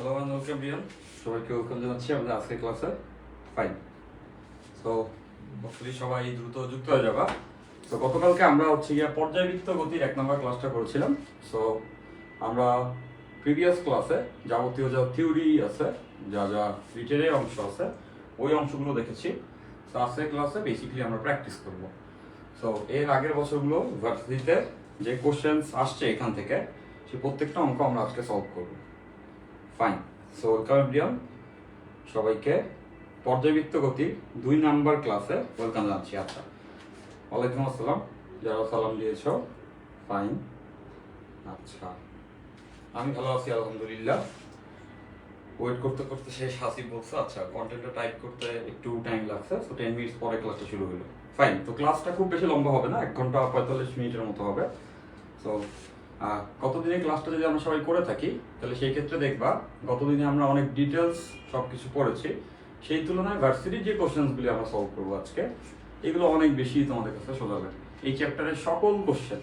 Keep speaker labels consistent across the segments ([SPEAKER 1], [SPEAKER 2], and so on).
[SPEAKER 1] আসসালামু আলাইকুম রিয়ান, সবাইকে ওয়েলকাম জানাচ্ছি আমাদের আজকের ক্লাসে। ফাইন, সো হোপফুলি সবাই দ্রুত যুক্ত হয়ে যাবা। সো গতকালকে আমরা গিয়ে পর্যায়বৃত্ত গতির 1 নম্বর ক্লাসটা করেছিলাম। সো আমরা প্রিভিয়াস ক্লাসে যাবতীয় যা থিওরি আছে, যা যা রিটেনের অংশ আছে, ওই অংশগুলো দেখেছি। সো আজকের ক্লাসে বেসিক্যালি আমরা প্র্যাকটিস করব। সো এর আগের বছরগুলো ভার্সিটিতে যে কোশ্চেন্স আসছে এখান থেকে, সেই প্রত্যেকটা অঙ্ক আমরা আজকে সলভ করব। ফাইন, সো ওয়েলকাম এভরিওয়ান, সবাইকে পর্যায়বৃত্ত গতির 2 নাম্বার ক্লাসে ওয়েলকাম জানাচ্ছি। আচ্ছা, ওয়ালাইকুম আসসালাম যারা সালাম দিয়েছ। ফাইন, আচ্ছা আমি ভালো আছি আলহামদুলিল্লাহ। ওয়েট করতে করতে শেষ হাসিব বলছে। আচ্ছা, কন্টেন্টটা টাইপ করতে একটু টাইম লাগছে, সো 10 মিনিট পরে ক্লাসটা শুরু হলো। ফাইন, তো ক্লাসটা খুব বেশি লম্বা হবে না, 1 ঘন্টা 45 মিনিটের মতো হবে। সো গতদিনের ক্লাসটা যদি আমরা সবাই করে থাকি, তাহলে সেই ক্ষেত্রে দেখবা গতদিনে আমরা অনেক ডিটেলস সব কিছু পড়েছি। সেই তুলনায় ভার্সিটির যে কোশ্চেন্সগুলি আমরা সলভ করবো আজকে, এগুলো অনেক বেশি তোমাদের কাছে সোজা হবে। এই চ্যাপ্টারের সকল কোশ্চেন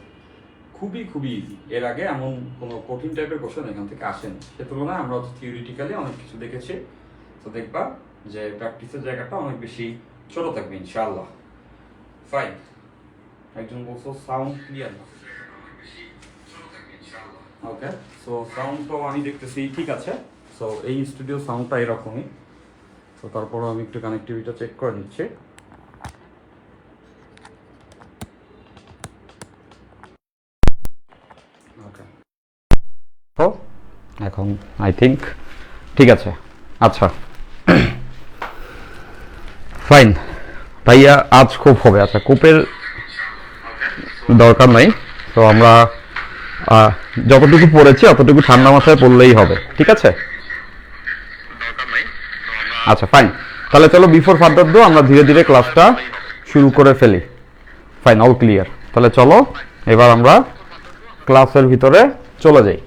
[SPEAKER 1] খুবই ইজি। এর আগে এমন কোনো কঠিন টাইপের কোশ্চেন এখান থেকে আসেনি। সে তুলনায় আমরা থিওরিটিক্যালি অনেক কিছু দেখেছি। তো দেখবা যে প্র্যাকটিসের জায়গাটা অনেক বেশি ছোট থাকবে ইনশাআল্লাহ। ফাইন, একজন বলছো সাউন্ড ক্লিয়ার না। ওকে, সো সাউন্ড তো আমি দেখতেছি ঠিক আছে। সো এই স্টুডিও সাউন্ডটা এরকমই। তো তারপরও আমি একটু কানেক্টিভিটিটা চেক করে নিচ্ছি। ওকে, তো এখন আই থিঙ্ক ঠিক আছে। আচ্ছা ফাইন, ভাইয়া আজ খুব হবে। আচ্ছা, কূপের দরকার নাই। তো আমরা যতটুকু পড়েছি অতটুকু ঠান্ডা মাথায় পড়লেই হবে, ঠিক আছে? আচ্ছা ফাইন, তাহলে চলো বিফোর ফার্দার ডু আমরা ধীরে ধীরে ক্লাসটা শুরু করে ফেলি। Fine, all clear. তাহলে চলো এবার আমরা ক্লাসের ভিতরে চলে যাই।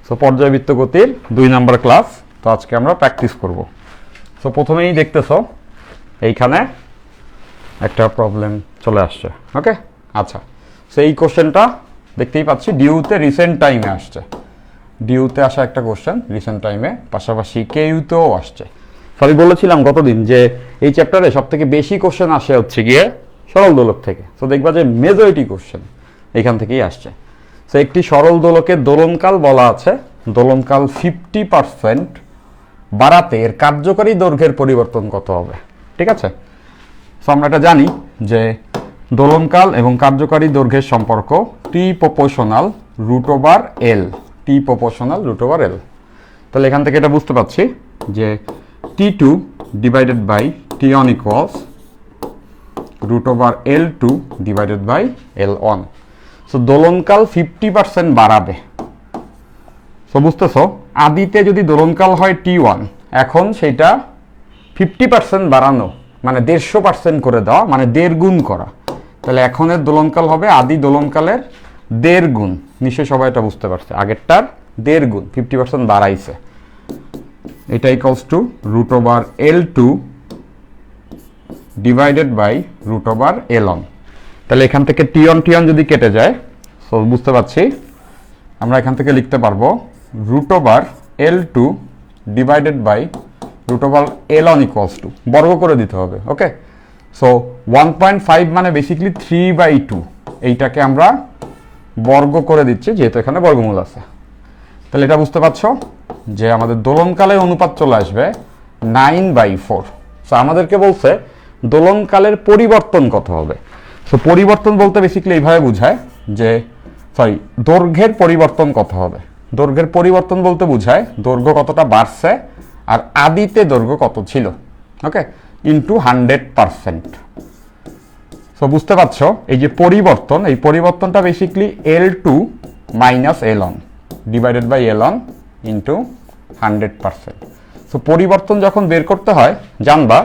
[SPEAKER 1] সো পর্যায়বৃত্ত গতির 2 নাম্বার ক্লাস। তো আজকে আমরা প্র্যাকটিস করব। সো প্রথমেই দেখতেছো এইখানে একটা প্রবলেম চলে আসছে। ওকে, আচ্ছা, সো এই কোশ্চেনটা দেখতেই পাচ্ছি ডিউতে রিসেন্ট টাইমে আসছে। ডিউতে আসা একটা কোশ্চেন রিসেন্ট টাইমে, পাশাপাশি কেইউতেও আসছে। আমি বলেছিলাম গতদিন যে এই চ্যাপ্টারে সব থেকে বেশি কোশ্চেন আসে হচ্ছে গিয়ে সরল দোলক থেকে। সো দেখবা যে মেজরিটি কোশ্চেন এখান থেকেই আসছে। সো একটি সরল দোলকের দোলনকাল বলা আছে, দোলনকাল 50% বাড়াতে এর কার্যকারী দৈর্ঘ্যের পরিবর্তন কত হবে? ঠিক আছে, সো আমরা এটা জানি যে দোলনকাল এবং কার্যকারী দৈর্ঘ্যের সম্পর্ক T proportional √L, T proportional √L। তাহলে এখান থেকে এটা বুঝতে পারছি যে T2 divided by T1 equals √L2 divided by L1। So দোলনকাল 50% বাড়াবে। সো বুঝতেছো, আদিতে যদি দোলনকাল হয় T1, এখন সেটা 50% বাড়ানো মানে 150% করে দেওয়া, মানে 1.5 গুণ করা। তাহলে এখনের দোলনকাল হবে আদি দোলনকালের 1.5 গুণ। নিশ্চয়ই সবাই এটা বুঝতে পারছে, আগেরটার 1.5 গুণ, 50% বাড়াইছে। এটা equals to √L2 divided by √L1। তাহলে এখান থেকে T1 যদি কেটে যায়, সো বুঝতে পারছি আমরা এখান থেকে লিখতে পারবো √L2 divided by √L1 equals to, বর্গ করে দিতে হবে। ওকে, সো 1.5 মানে বেসিক্যালি 3/2। এইটাকে আমরা বর্গ করে দিচ্ছি যেহেতু এখানে বর্গমূল আছে। তাহলে এটা বুঝতে পারছো যে আমাদের দোলনকালের অনুপাত চলে আসবে 9/4। সো আমাদেরকে বলছে দোলনকালের পরিবর্তন কত হবে। সো পরিবর্তন বলতে বেসিক্যালি এইভাবে বোঝায় যে দৈর্ঘ্যের পরিবর্তন কত হবে। দৈর্ঘ্যের পরিবর্তন বলতে বোঝায় দৈর্ঘ্য কতটা বাড়ছে আর আদিতে দৈর্ঘ্য কত ছিল, ওকে, ইনটু 100%। সো বুঝতে পারছো এই যে পরিবর্তন, এই পরিবর্তনটা basically L2 minus L1 divided by L1 into 100%। So পরিবর্তন যখন বের করতে হয় জানবা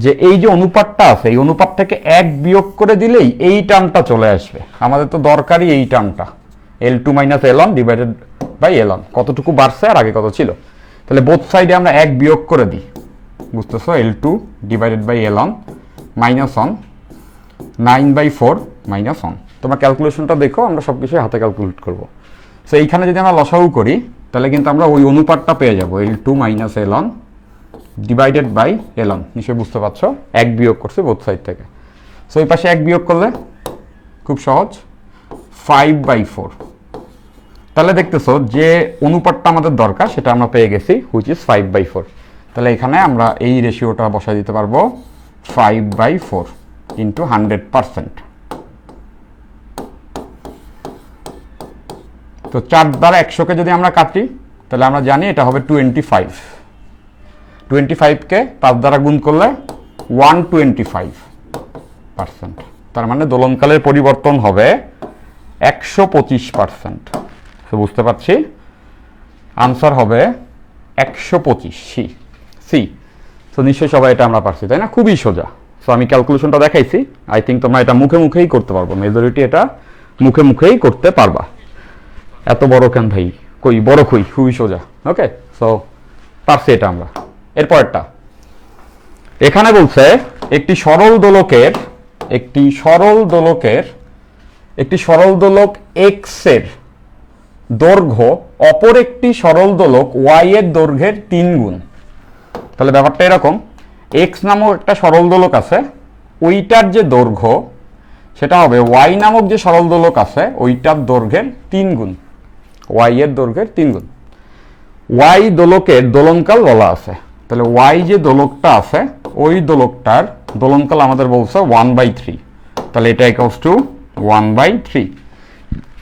[SPEAKER 1] যে এই যে অনুপাতটা আছে, এই অনুপাত থেকে 1 বিয়োগ করে দিলেই এই টার্মটা চলে আসবে। আমাদের তো দরকারই এই টার্মটা, L2 minus L1 divided by L1, কতটুকু বাড়ছে আর আগে কত ছিল। তাহলে বোথ সাইডে আমরা 1 বিয়োগ করে দিই। বুঝতেছো, L2 divided by L1 minus 1, 9/4 minus 1। তোমরা ক্যালকুলেশনটা দেখো, আমরা সব কিছু হাতে ক্যালকুলেট করবো। সো এইখানে যদি আমরা লসাগু করি তাহলে কিন্তু আমরা ওই অনুপাতটা পেয়ে যাবো, L2 minus L1 divided by L1। নিশ্চয়ই বুঝতে পারছো, 1 বিয়োগ করছি বোথ সাইড থেকে। সো এই পাশে 1 বিয়োগ করলে খুব সহজ, 5/4। তাহলে দেখতেছো যে অনুপাতটা আমাদের দরকার সেটা আমরা পেয়ে গেছি, হুইচ ইজ 5/4। তাহলে এখানে আমরা এই রেশিওটা বসাই দিতে পারবো 5/4 ইন্টু 100%। তো 4 দ্বারা 100কে যদি আমরা কাটি তাহলে আমরা জানি এটা হবে 25। 25কে 5 দ্বারা গুণ করলে 125%। তার মানে দোলনকালের পরিবর্তন হবে 125%। তো বুঝতে পারছি আনসার হবে 125, সি। তো নিশ্চয়ই সবাই এটা আমরা পারছি, তাই না? খুবই সোজা। সো আমি ক্যালকুলেশনটা দেখাইছি, আই থিঙ্ক তোমরা এটা মুখে মুখেই করতে পারবো, মেজরিটি এটা মুখে মুখেই করতে পারবা। এত বড় কেন ভাই, কই বড় কই, খুবই সোজা। ওকে, সো পারছি এটা আমরা। এরপরটা এখানে বলছে একটি সরল দোলক এক্স এর দৈর্ঘ্য অপর একটি সরল দোলক ওয়াই এর দৈর্ঘ্যের 3 গুণ। তাহলে ব্যাপারটা এরকম, এক্স নামক একটা সরল দোলক আছে, ওইটার যে দৈর্ঘ্য সেটা হবে ওয়াই নামক যে সরল দোলক আছে ওইটার দৈর্ঘ্যের 3 গুণ, ওয়াই এর দৈর্ঘ্যের 3 গুণ। ওয়াই দোলকের দোলনকাল বলা আছে, তাহলে ওয়াই যে দোলকটা আছে ওই দোলকটার দোলনকাল আমাদের বলছে 1/3। তাহলে এটা ইকুয়ালস টু 1/3।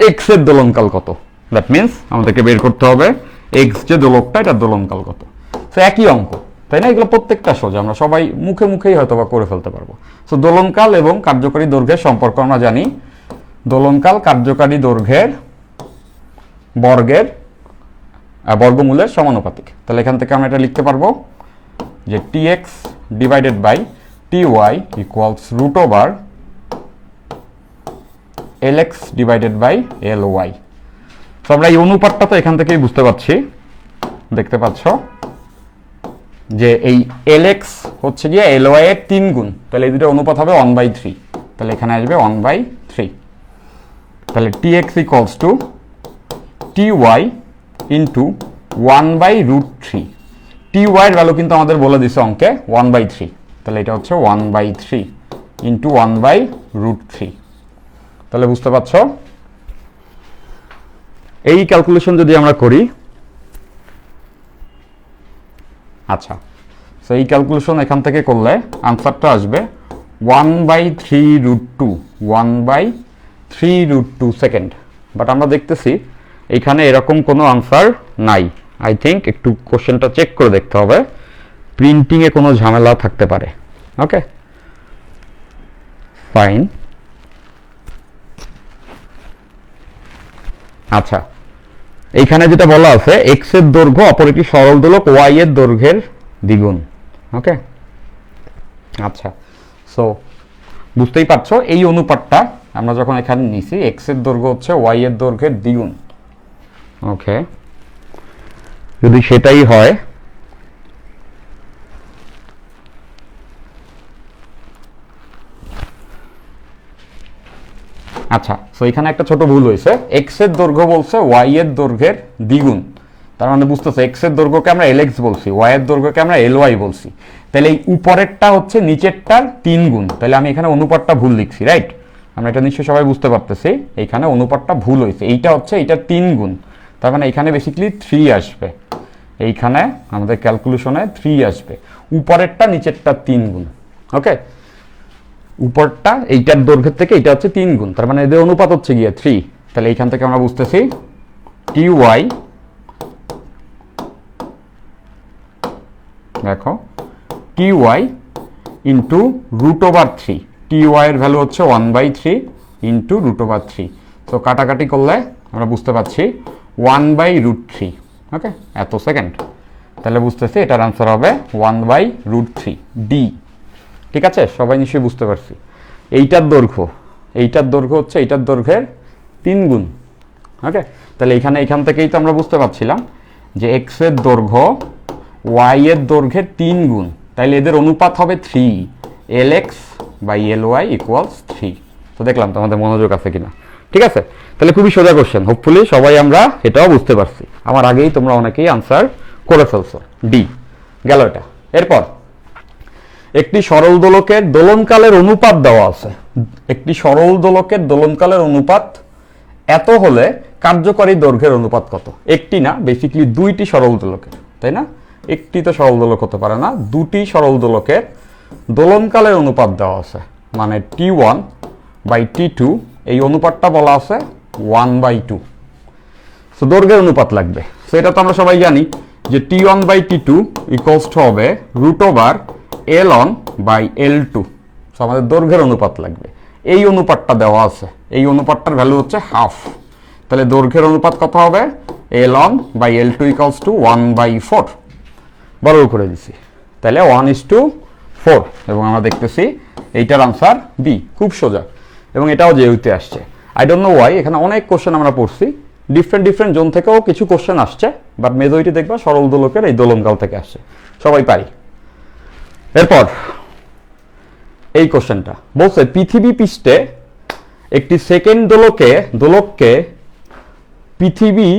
[SPEAKER 1] এক্স এর দোলনকাল কত, দ্যাট মিন্স আমাদেরকে বের করতে হবে এক্স যে দোলকটা এটার দোলনকাল কত। সো একই অঙ্ক, তাই না? এগুলো প্রত্যেকটা সোজা, আমরা সবাই মুখে মুখেই হয়তো বা করে ফেলতে পারবো। সো দোলনকাল এবং কার্যকারী দৈর্ঘ্যের সম্পর্ক আমরা জানি, দোলনকাল কার্যকারী দৈর্ঘ্যের বর্গমূলের সমানুপাতিক। তাহলে এখান থেকে আমরা এটা লিখতে পারবো যে tx divided by ty equals root over lx divided by ly। তো আমরা এই অনুপাতটা তো এখান থেকেই বুঝতে পারছি, দেখতে পাচ্ছ যে এই lx হচ্ছে গিয়ে ly এর 3 গুণ। তাহলে এই দুটো অনুপাত হবে 1/3। তাহলে এখানে আসবে 1/3। তাহলে tx equals to ty into 1/√3। ty এর ভ্যালু কিন্তু আমাদের বলে দিছে অঙ্কে 1/3। তাহলে এটা হচ্ছে 1/3 ইন্টু 1/√3। তাহলে বুঝতে পারছ, এই ক্যালকুলেশন যদি আমরা করি, আচ্ছা, তো এই ক্যালকুলেশন এখান থেকে করলে আনসারটা আসবে 1/3√2, 1/3√2 সেকেন্ড। বাট আমরা দেখতেছি এখানে এরকম কোনো আনসার নাই। আই থিঙ্ক একটু কোশ্চেনটা চেক করে দেখতে হবে, প্রিন্টিংয়ে কোনো ঝামেলা থাকতে পারে। ওকে, ফাইন। আচ্ছা, এইখানে যেটা বলা আছে এক্স এর দৈর্ঘ্য অপর একটি সরল দোলক ওয়াই এর দৈর্ঘ্যের দ্বিগুণ। ওকে, আচ্ছা, সো বুঝতেই পারছো এই অনুপাতটা আমরা যখন এখানে নিছি এক্স এর দৈর্ঘ্য হচ্ছে ওয়াই এর দৈর্ঘ্যের দ্বিগুণ। ওকে, যদি সেটাই হয় আচ্ছা, সো এখানে একটা ছোট ভুল হয়েছে, এক্স এর দৈর্ঘ্য বলছে ওয়াই এর দৈর্ঘ্যের দ্বিগুণ। তার মানে বুঝতেছে এক্স এর দৈর্ঘ্যকে আমরা এলএক্স বলছি, ওয়াই এর দৈর্ঘ্যকে আমরা এলওয়াই বলছি। তাহলে এই উপরেরটা হচ্ছে নিচেরটার 3 গুণ। তাহলে আমি এখানে অনুপাতটা ভুল লিখছি, রাইট? আমরা এটা নিশ্চয়ই সবাই বুঝতে পারতেছি, এইখানে অনুপাতটা ভুল হয়েছে। এইটা হচ্ছে এইটার 3 গুণ, তার মানে এখানে বেসিক্যালি 3 আসবে। এইখানে আমাদের ক্যালকুলেশনে 3 আসবে, উপরেরটা নিচেরটার 3 গুণ। ওকে, উপরটা এইটার দৈর্ঘ্যের থেকে এটা হচ্ছে 3 গুণ, তার মানে এদের অনুপাত হচ্ছে গিয়ে 3। তাহলে এইখান থেকে আমরা বুঝতেছি ty, দেখো ty ইন্টু √3। ty এর ভ্যালু হচ্ছে 1/3 ইন্টু √3। তো কাটাকাটি করলে আমরা বুঝতে পারছি 1/√3। ওকে, এত সেকেন্ড। তাহলে বুঝতেছি এটার আনসার হবে 1/√3 ডি। ঠিক আছে, সবাই নিশ্চয়ই বুঝতে পারছি। এইটার দৈর্ঘ্য হচ্ছে এইটার দৈর্ঘ্যের 3 গুণ। ওকে, তাহলে এখান থেকেই তো আমরা বুঝতে পারছিলাম যে এক্স এর দৈর্ঘ্য ওয়াই এর দৈর্ঘ্যের 3 গুণ। তাইলে এদের অনুপাত হবে 3, lx/ly ইকুয়ালস 3। তো দেখলাম তোমাদের মনোযোগ আছে কিনা। ঠিক আছে, তাহলে খুবই সোজা কোশ্চেন, হোপফুলি সবাই আমরা এটাও বুঝতে পারছি। আমার আগেই তোমরা অনেকেই আনসার করে ফেলছো, ডি গেল এটা। এরপর একটি সরল দোলকের দোলনকালের অনুপাত দেওয়া আছে। একটি সরল দোলকের দোলনকালের অনুপাত এত হলে কার্যকরী দৈর্ঘ্যের অনুপাত কত? একটি না, বেসিক্যালি দুইটি সরল দোলকের, তাই না? একটি তো সরল দোলক হতে পারে না, দুটি সরল দোলকের দোলনকালের অনুপাত দেওয়া আছে, মানে T1/T2, এই অনুপাতটা বলা আছে 1/2। সো দৈর্ঘ্যের অনুপাত লাগবে। সো এটা তো আমরা সবাই জানি যে T1/T2 ইকুয়ালস টু হবে √L1/L2। সো আমাদের দৈর্ঘ্যের অনুপাত লাগবে, এই অনুপাতটা দেওয়া আছে, এই অনুপাতটার ভ্যালু হচ্ছে হাফ। তাহলে দৈর্ঘ্যের অনুপাত কত হবে? L1/L2 equals to 1/4। বড় করে দিছি, তাহলে 1:4, এবং আমরা দেখতেছি এইটার আনসার বি। খুব সোজা, এবং এটাও যেহেতু আসছে। আই ডোন্ট নো ওয়াই, এখানে অনেক কোশ্চেন আমরা পড়ছি, ডিফারেন্ট জোন থেকেও কিছু কোশ্চেন আসছে, বাট মেজরিটি দেখবা সরল দোলকের এই দোলনকাল থেকে আসছে, সবাই পারি। এরপর এই কোশ্চেনটা বলছে পৃথিবী পৃষ্ঠে একটি সেকেন্ড দোলককে পৃথিবী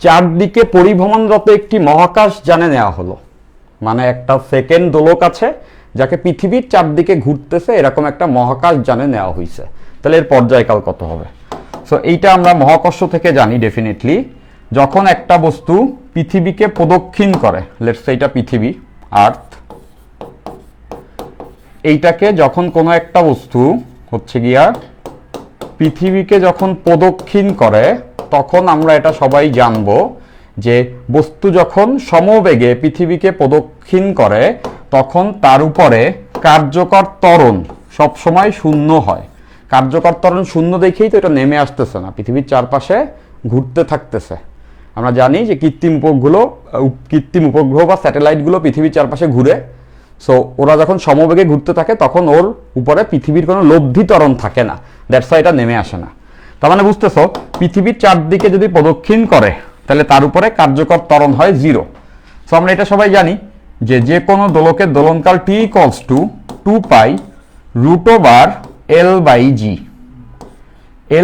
[SPEAKER 1] চারদিকে পরিভ্রমণরত একটি মহাকাশ যানে নেওয়া হলো। মানে একটা সেকেন্ড দোলক আছে যাকে পৃথিবীর চারদিকে ঘুরতেছে, এরকম একটা মহাকাশ যানে নেওয়া হয়েছে। তাহলে এর পর্যায়কাল কত হবে? সো এইটা আমরা মহাকর্ষ থেকে জানি ডেফিনেটলি, যখন একটা বস্তু পৃথিবীকে প্রদক্ষিণ করে, লেটস সে এটা পৃথিবী, আর্থ, এইটাকে যখন কোনো একটা বস্তু হচ্ছে গিয়া পৃথিবীকে যখন প্রদক্ষিণ করে, তখন আমরা এটা সবাই জানবো যে বস্তু যখন সমবেগে পৃথিবীকে প্রদক্ষিণ করে, তখন তার উপরে কার্যকর ত্বরণ সবসময় শূন্য হয়। কার্যকর ত্বরণ শূন্য দেখেই তো এটা নেমে আসতেছে না, পৃথিবীর চারপাশে ঘুরতে থাকতেছে। আমরা জানি যে কৃত্রিম উপগ্রহ বা স্যাটেলাইটগুলো পৃথিবীর চারপাশে ঘুরে। সো ওরা যখন সমবেগে ঘুরতে থাকে, তখন ওর উপরে পৃথিবীর কোনো লব্ধি ত্বরণ থাকে না, দ্যাটস ওয়াই এটা নেমে আসে না। তার মানে বুঝতেছো, পৃথিবীর চারদিকে যদি প্রদক্ষিণ করে, তাহলে তার উপরে কার্যকর ত্বরণ হয় 0। সো আমরা এটা সবাই জানি যে কোনো দোলকের দোলনকাল T equals to 2π√L/G।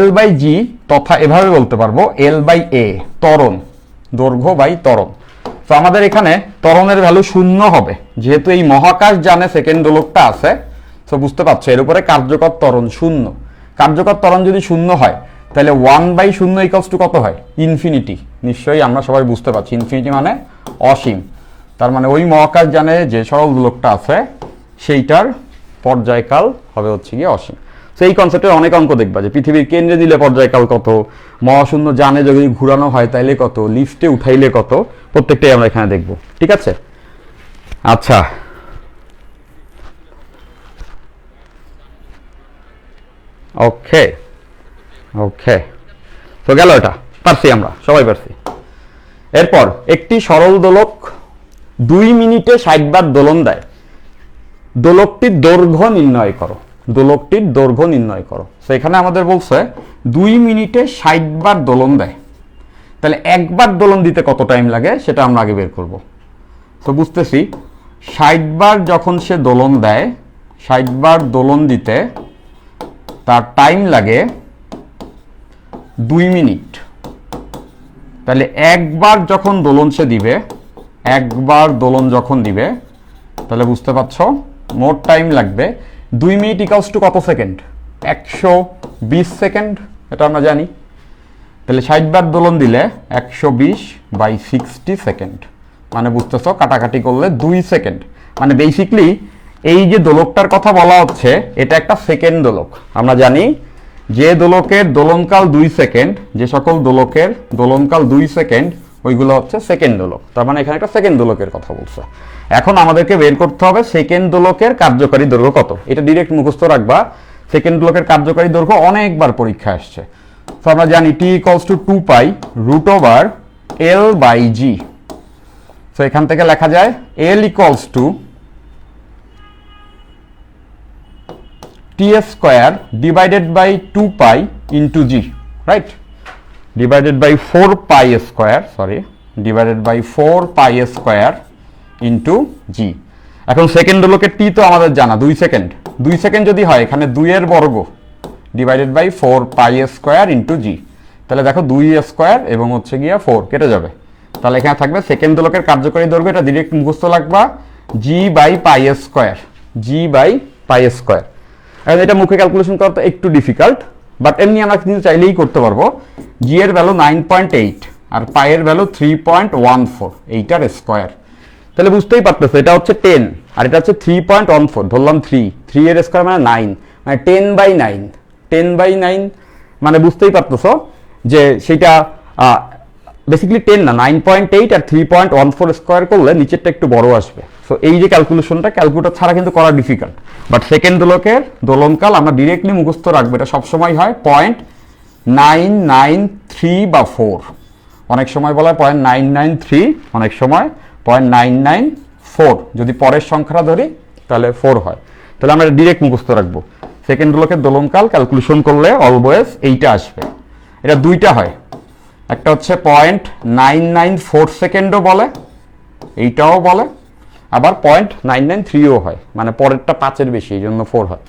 [SPEAKER 1] L/G তথা এভাবে বলতে পারবো L/A, ত্বরণ, দৈর্ঘ্য বাই ত্বরণ। তো আমাদের এখানে ত্বরণের ভ্যালু 0 হবে, যেহেতু এই মহাকাশ যানে সেকেন্ড দোলকটা আছে। তো বুঝতে পারছো, এর উপরে কার্যকর ত্বরণ 0। কার্যকর ত্বরণ যদি 0 হয়, তাহলে 1/0 ইকুয়ালস টু কত হয়? ইনফিনিটি। নিশ্চয়ই আমরা সবাই বুঝতে পারছি, ইনফিনিটি মানে অসীম। তার মানে ওই মহাকাশ যানে যে সরল দোলকটা আছে, সেইটার পর্যায়কাল হবে হচ্ছে গিয়ে অসীম। সেই কনসেপ্টের অনেক অঙ্ক দেখবা যে পৃথিবীর কেন্দ্রে দিলে পর্যায়কাল কত, মহাশূন্য যানে যদি ঘুরানো হয় তাইলে কত, লিফটে উঠাইলে কত, প্রত্যেকটাই আমরা এখানে দেখব। ঠিক আছে, আচ্ছা। ওকে ওকে, তো গেল, এটা পারছি, আমরা সবাই পারছি। এরপর একটি সরল দোলক 2 মিনিটে 60 বার দোলন দেয়, দোলকটির দৈর্ঘ্য নির্ণয় করো। দোলকটির দৈর্ঘ্য নির্ণয় করো। তো এখানে আমাদের বলছে 2 মিনিটে 60 বার দোলন দেয়, তাহলে একবার দোলন দিতে কত টাইম লাগে সেটা আমরা আগে বের করব। তো বুঝতেছি 60 বার যখন সে দোলন দেয়, 60 বার দোলন দিতে তার টাইম লাগে 2 মিনিট। তাহলে একবার যখন দোলন সে দিবে, একবার দোলন যখন দিবে, তাহলে বুঝতে পারছো মোট টাইম লাগবে 2 মিনিট ইকুয়ালস টু কত সেকেন্ড? 120 সেকেন্ড, এটা আমরা জানি। তাহলে 60 বার দোলন দিলে 120/60 সেকেন্ড, মানে বুঝতেছো কাটাকাটি করলে 2 সেকেন্ড। মানে বেসিকলি এই যে দোলকটার কথা বলা হচ্ছে, এটা একটা সেকেন্ড দোলক। আমরা জানি যে দোলকের দোলনকাল 2 সেকেন্ড, যে সকল দোলকের দোলনকাল 2 সেকেন্ড, ওইগুলো হচ্ছে সেকেন্ড দোলক। তার মানে এখানে একটা সেকেন্ড দোলকের কথা বলছে। এখন আমাদেরকে বের করতে হবে সেকেন্ড দোলকের কার্যকারী দৈর্ঘ্য কত। এটা ডিরেক্ট মুখস্থ রাখবা, সেকেন্ড দোলকের কার্যকারী দৈর্ঘ্য অনেকবার পরীক্ষা আসছে। তো আমরা জানি T ইকুয়ালস টু 2π√L/G। তো এখান থেকে লেখা যায় L equals to T² divided by 2π into G, right? Divided by 4π², sorry, divided by 4π² into G। এখন সেকেন্ড দোলকের T তো আমাদের জানা 2 সেকেন্ড। 2 সেকেন্ড যদি হয়, এখানে 2 এর বর্গ
[SPEAKER 2] divided by 4 pi square into G. তাহলে দেখো 2 স্কোয়ার এবং হচ্ছে গিয়া 4 কেটে যাবে। তাহলে এখানে থাকবে সেকেন্ড দোলকের কার্যকরী দৈর্ঘ্য, এটা ডিরেক্ট মুখস্থ লাগবা, G by pi square, G by pi square. এখন এটা মুখে ক্যালকুলেশন করা তো একটু ডিফিকাল্ট, বাট এমনি আমরা কিন্তু চাইলেই করতে পারবো। জি এর ভ্যালু 9.8 আর পাইয়ের ভ্যালু 3.14, এইটার স্কোয়ার। তাহলে বুঝতেই পারতেছো এটা হচ্ছে 10 আর এটা হচ্ছে 3.14, ধরলাম 3 এর স্কোয়ার মানে 9, মানে 10/9, 10/9 মানে বুঝতেই পারতেছো যে সেটা বেসিক্যালি 10 না, 9.8 আর 3.14 স্কোয়ার করলে নিচেরটা একটু বড় আসবে। সো এই যে ক্যালকুলেশনটা, ক্যালকুলেটর ছাড়া কিন্তু করা ডিফিকাল্ট, বাট সেকেন্ড দোলকের দোলনকাল আমরা ডিরেক্টলি মুখস্থ রাখবো। এটা সবসময় হয় 0.993 বা 4, অনেক সময় বলা হয় 0.993, অনেক সময় 0.994। যদি পরের সংখ্যাটা ধরি তাহলে 4 হয়। তাহলে আমরা ডিরেক্ট মুখস্থ রাখবো। সেকেন্ড দোলকের দোলনকাল ক্যালকুলেশন করলে অলওয়েজ এইটা আসবে। এটা দুইটা হয়, একটা হচ্ছে 0.994 সেকেন্ডও বলে, এইটাও বলে, আবার 0.993ও হয়, মানে পরেরটা 5-এর বেশি, এই জন্য 4 হয়।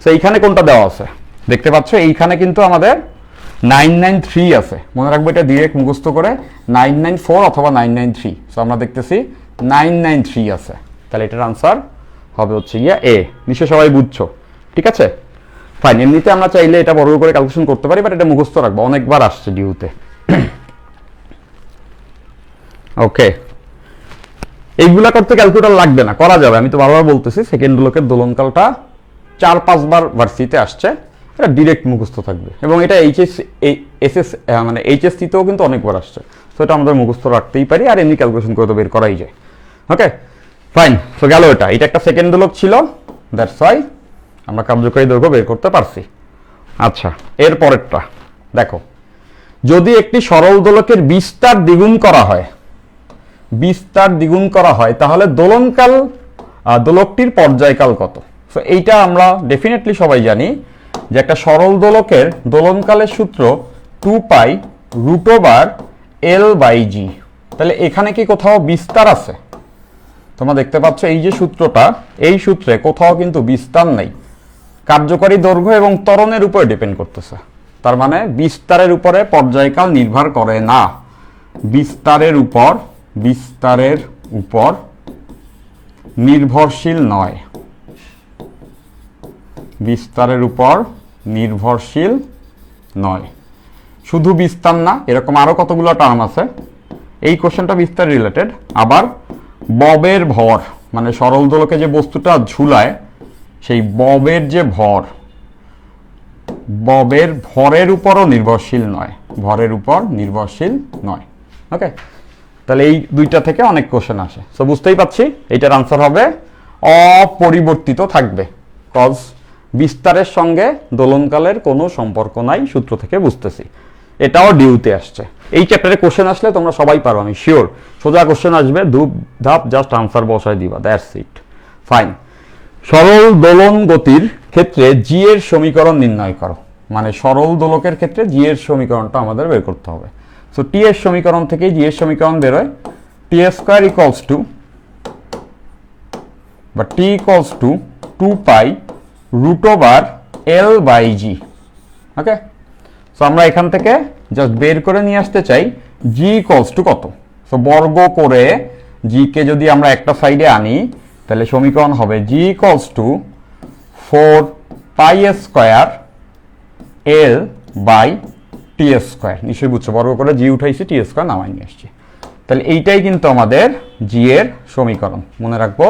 [SPEAKER 2] সো এইখানে কোনটা দেওয়া আছে দেখতে পাচ্ছ, এইখানে কিন্তু আমাদের 993 আছে। মনে রাখবো এটা ডিরেক্ট মুখস্থ করে 994 অথবা 993। সো আমরা দেখতেছি 993 আছে, তাহলে এটার আনসার হবে হচ্ছে গিয়া এ। নিশ্চয় সবাই বুঝছো, ঠিক আছে ফাইন। এমনিতে আমরা চাইলে এটা বড় করে ক্যালকুলেশন করতে পারি, বাট এটা মুখস্থ রাখবো, অনেকবার আসছে ডিউতে। ওকে, এইগুলা করতে ক্যালকুলেটর লাগবে না, করা যাবে। আমি তো বারবার বলতেছি সেকেন্ড দোলকের দোলনকালটা 4-5 বার ভার্সিতে আসছে, এটা ডিরেক্ট মুখস্থ থাকবে। এবং এটা মানে এইচএসসিতেও কিন্তু অনেকবার আসছে, সো এটা আমাদের মুখস্থ রাখতেই পারি, আর এমনি ক্যালকুলেশন করে তো বের করাই যায়। ওকে ফাইন, সো গেল এটা একটা সেকেন্ড দোলক ছিল, দ্যাটস ওয়াই আমরা কার্যকরী দৈর্ঘ্য বের করতে পারছি। আচ্ছা, এর পরেরটা দেখো, যদি একটি সরল দোলকের বিস্তার দ্বিগুণ করা হয়, বিস্তার দ্বিগুণ করা হয়, তাহলে দোলনকাল দোলকটির পর্যায়কাল কত? সো এইটা আমরা ডেফিনেটলি সবাই জানি যে একটা সরল দোলকের দোলনকালের সূত্র 2π√L/g। তাহলে এখানে কি কোথাও বিস্তার আছে? তোমরা দেখতে পাচ্ছ এই যে সূত্রটা, এই সূত্রে কোথাও কিন্তু বিস্তার নেই। কার্যকরী দৈর্ঘ্য এবং ত্বরণের উপরে ডিপেন্ড করতেছে, তার মানে বিস্তারের উপরে পর্যায়কাল নির্ভর করে না। বিস্তারের উপর নির্ভরশীল নয়, বিস্তারের উপর নির্ভরশীল নয়। শুধু বিস্তার না, এরকম আরো কতগুলো টার্ম আছে। এই কোশ্চেনটা বিস্তার রিলেটেড। আবার ববের ভর, মানে সরল দোলকে যে বস্তুটা ঝুলায় সেই ববের যে ভর, ববের ভরের উপরও নির্ভরশীল নয়, ভরের উপর নির্ভরশীল নয়। ওকে, তাহলে এই দুইটা থেকে অনেক কোশ্চেন আসে। সো বুঝতেই পারছি এটার আনসার হবে অপরিবর্তিত থাকবে, কজ বিস্তারের সঙ্গে দোলনকালের কোনো সম্পর্ক নাই, সূত্র থেকে বুঝতেছি। এটাও ডিউতে আসছে। এই চ্যাপ্টারে কোশ্চেন আসলে তোমরা সবাই পারো, আমি শিওর। সোজা কোশ্চেন আসবে, ধূপ ধাপ জাস্ট আনসার বসায় দিবা, দ্যাটস ইট। ফাইন। সরল দোলন গতির ক্ষেত্রে জি এর সমীকরণ নির্ণয় করো, মানে সরল দোলকের ক্ষেত্রে জি এর সমীকরণটা আমাদের বের করতে হবে। সো টি এর সমীকরণ থেকে জি এর সমীকরণ বেরোয়, টি স্কোয়ার ইকুয়ালস টু বা T equals to 2π√L/g। Okay, so আমরা এখান থেকে জাস্ট বের করে নিয়ে আসতে চাই জি ইকুয়ালস টু কত। সো বর্গ করে জি কে যদি আমরা একটা সাইডে আনি, তাহলে সমীকরণ হবে জি ইকুয়ালস টু 4π² L/t²। নিশ্চয়ই বুঝছো, বর্গ করে জি উঠাইছি, টি স্কোয়ার নামাই নিয়ে আসছি। তাহলে এইটাই কিন্তু আমাদের জি এর সমীকরণ। মনে রাখবো